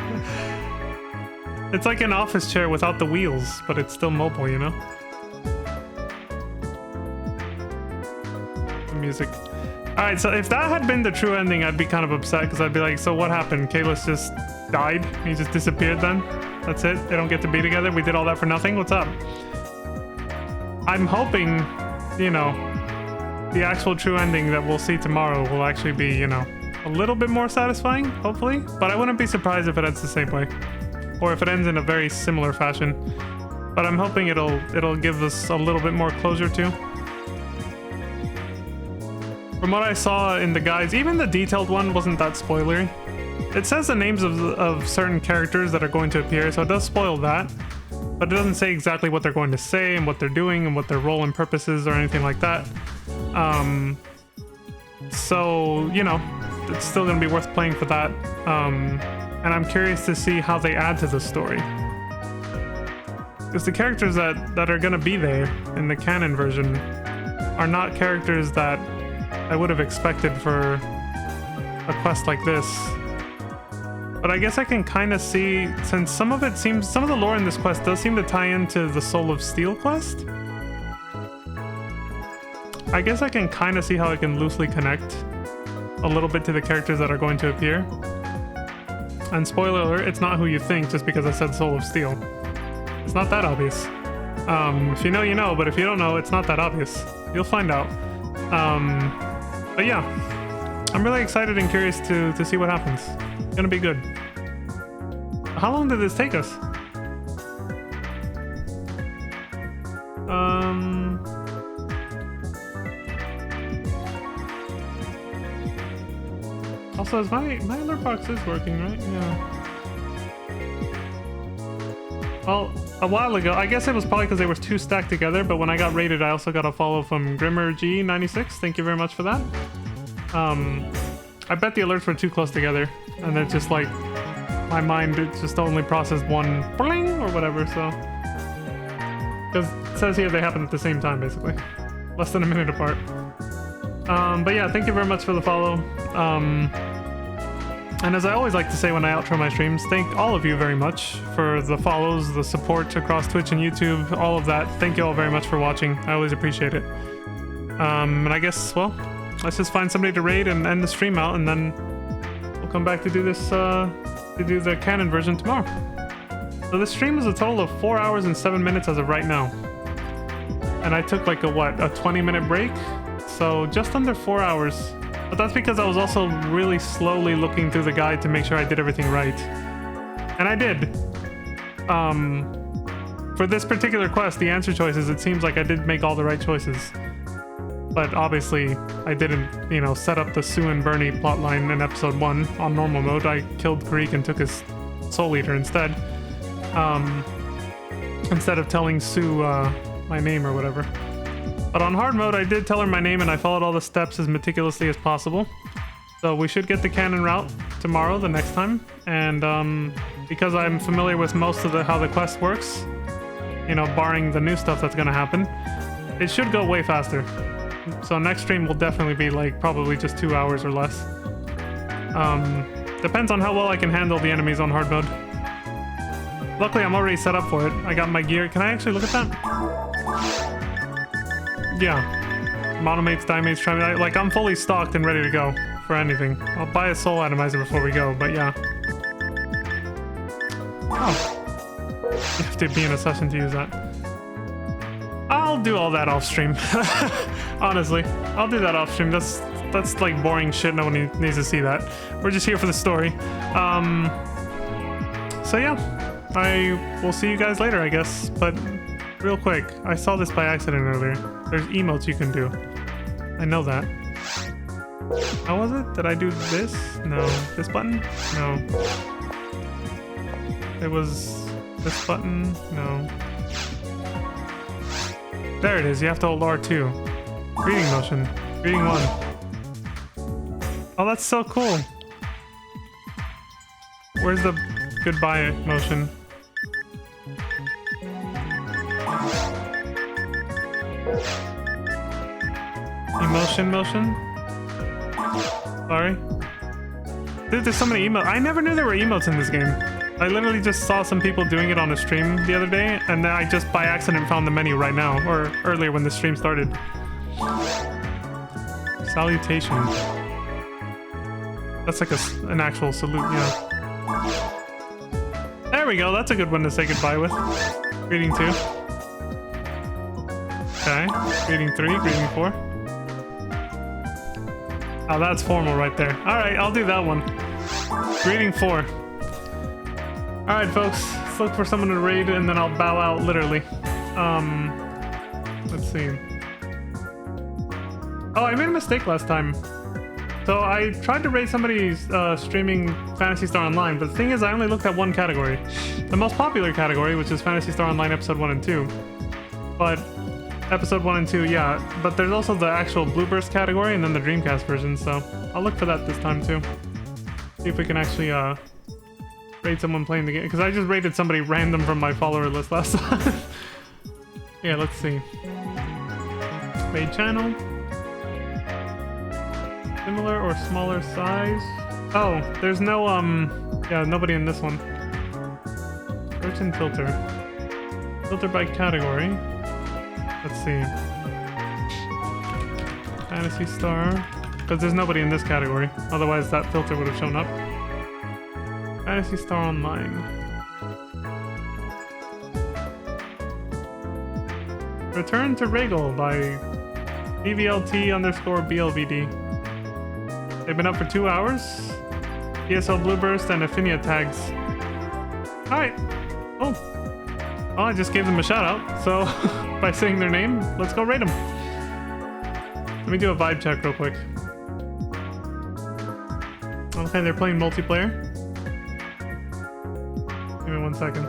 It's like an office chair without the wheels, but it's still mobile, you know? The music. Alright, so if that had been the true ending, I'd be kind of upset because I'd be like, so what happened? Kalis just died? He just disappeared then? That's it? They don't get to be together? We did all that for nothing? What's up? I'm hoping, you know, the actual true ending that we'll see tomorrow will actually be, you know, a little bit more satisfying, hopefully. But I wouldn't be surprised if it ends the same way. Or if it ends in a very similar fashion. But I'm hoping it'll give us a little bit more closure too. From what I saw in the guides, even the detailed one wasn't that spoilery. It says the names of certain characters that are going to appear, so it does spoil that. But it doesn't say exactly what they're going to say and what they're doing and what their role and purpose is or anything like that. So, you know, it's still going to be worth playing for that. And I'm curious to see how they add to the story. Because the characters that are going to be there in the canon version are not characters that I would have expected for a quest like this. But I guess I can kind of see, since some of the lore in this quest does seem to tie into the Soul of Steel quest. I guess I can kind of see how I can loosely connect a little bit to the characters that are going to appear. And spoiler alert, it's not who you think just because I said Soul of Steel. It's not that obvious. If you know, you know, but if you don't know, it's not that obvious. You'll find out. But yeah, I'm really excited and curious to see what happens. It's gonna be good. How long did this take us? Also, is my alert box is working, right? Yeah. Well, a while ago, I guess it was probably because they were two stacked together, but when I got rated, I also got a follow from GrimmerG96. Thank you very much for that. I bet the alerts were too close together, and it's just like, my mind it just only processed one bling or whatever, so. Because it says here they happen at the same time, basically. Less than a minute apart. But yeah, thank you very much for the follow. And as I always like to say when I outro my streams, thank all of you very much for the follows, the support across Twitch and YouTube, all of that. Thank you all very much for watching. I always appreciate it. And I guess, well, let's just find somebody to raid and end the stream out, and then we'll come back to do this, to do the canon version tomorrow. So this stream is a total of 4 hours and 7 minutes as of right now. And I took like a 20-minute break? So just under 4 hours. But that's because I was also really slowly looking through the guide to make sure I did everything right. And I did. For this particular quest, the answer choices, it seems like I did make all the right choices. But obviously, I didn't, you know, set up the Sue and Bernie plotline in episode 1 on normal mode. I killed Karik and took his Soul Eater instead. Instead of telling Sue my name or whatever. But on hard mode, I did tell her my name and I followed all the steps as meticulously as possible. So we should get the canon route tomorrow, the next time. And because I'm familiar with most of how the quest works, you know, barring the new stuff that's gonna happen, it should go way faster. So next stream will definitely be like probably just 2 hours or less. Depends on how well I can handle the enemies on hard mode. Luckily, I'm already set up for it. I got my gear. Can I actually look at that? Yeah. Monomates, Dimates, Trimates. Like, I'm fully stocked and ready to go for anything. I'll buy a soul atomizer before we go, but yeah. Oh. You have to be in a session to use that. I'll do all that off stream. Honestly, I'll do that off stream. That's like boring shit. No one needs to see that. We're just here for the story. So yeah, I will see you guys later, I guess. But real quick, I saw this by accident earlier. There's emotes you can do. I know that. How was it? Did I do this? No. This button? No. It was this button? No. There it is. You have to hold R2. Greeting motion. Greeting 1. Oh, that's so cool. Where's the goodbye motion? Emotion motion? Sorry. Dude, there's so many emotes. I never knew there were emotes in this game. I literally just saw some people doing it on a stream the other day, and then I just by accident found the menu right now, or earlier when the stream started. Salutation. That's like an actual salute, yeah. There we go, that's a good one to say goodbye with. Greeting 2. Okay, greeting 3, greeting 4. Oh, that's formal right there. Alright, I'll do that one. Greeting 4. Alright, folks. Let's look for someone to raid, and then I'll bow out, literally. Let's see. Oh, I made a mistake last time. So I tried to raid somebody streaming Phantasy Star Online, but the thing is I only looked at one category. The most popular category, which is Phantasy Star Online Episode 1 and 2. But... Episode 1 and 2, yeah. But there's also the actual Blueburst category and then the Dreamcast version, so I'll look for that this time too. See if we can actually raid someone playing the game, because I just raided somebody random from my follower list last time. Yeah, let's see. Raid channel. Similar or smaller size. Oh, there's no yeah, nobody in this one. Search and filter. Filter by category. Let's see. Phantasy Star. Because there's nobody in this category. Otherwise that filter would have shown up. Phantasy Star Online. Return to Regal by DVLT_BLVD. They've been up for 2 hours. ESL Blueburst and Affinia tags. Alright. Oh. Oh, I just gave them a shout out. So by saying their name, let's go raid them. Let me do a vibe check real quick. Okay, they're playing multiplayer. Give me 1 second.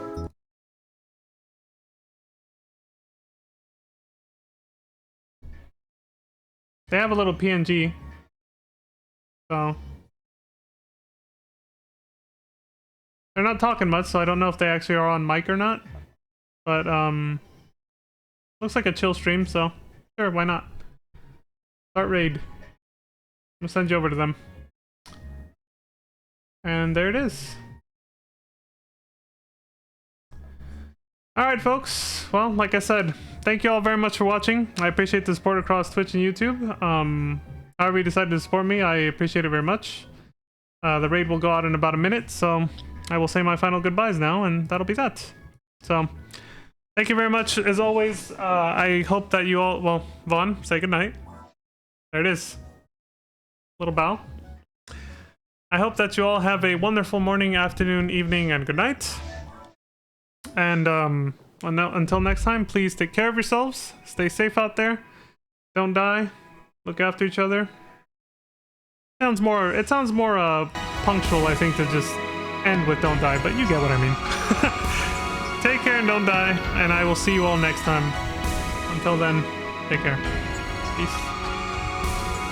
They have a little PNG. So they're not talking much, so I don't know if they actually are on mic or not. But looks like a chill stream, so sure, why not? Start raid. I'm gonna send you over to them. And there it is. Alright folks, well, like I said, thank you all very much for watching. I appreciate the support across Twitch and YouTube. However you decided to support me, I appreciate it very much. The raid will go out in about a minute, so I will say my final goodbyes now, and that'll be that. So, thank you very much, as always. I hope that you all... Well, Vaughn, say goodnight. There it is. Little bow. I hope that you all have a wonderful morning, afternoon, evening, and good night. And until next time, please take care of yourselves. Stay safe out there. Don't die. Look after each other. It sounds more punctual, I think, to just end with don't die, but you get what I mean. Take care and don't die, and I will see you all next time. Until then, take care. Peace.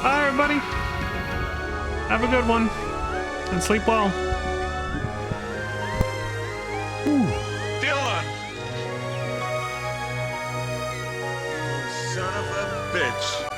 Bye, everybody. Have a good one, and sleep well. Dylan! Son of a bitch.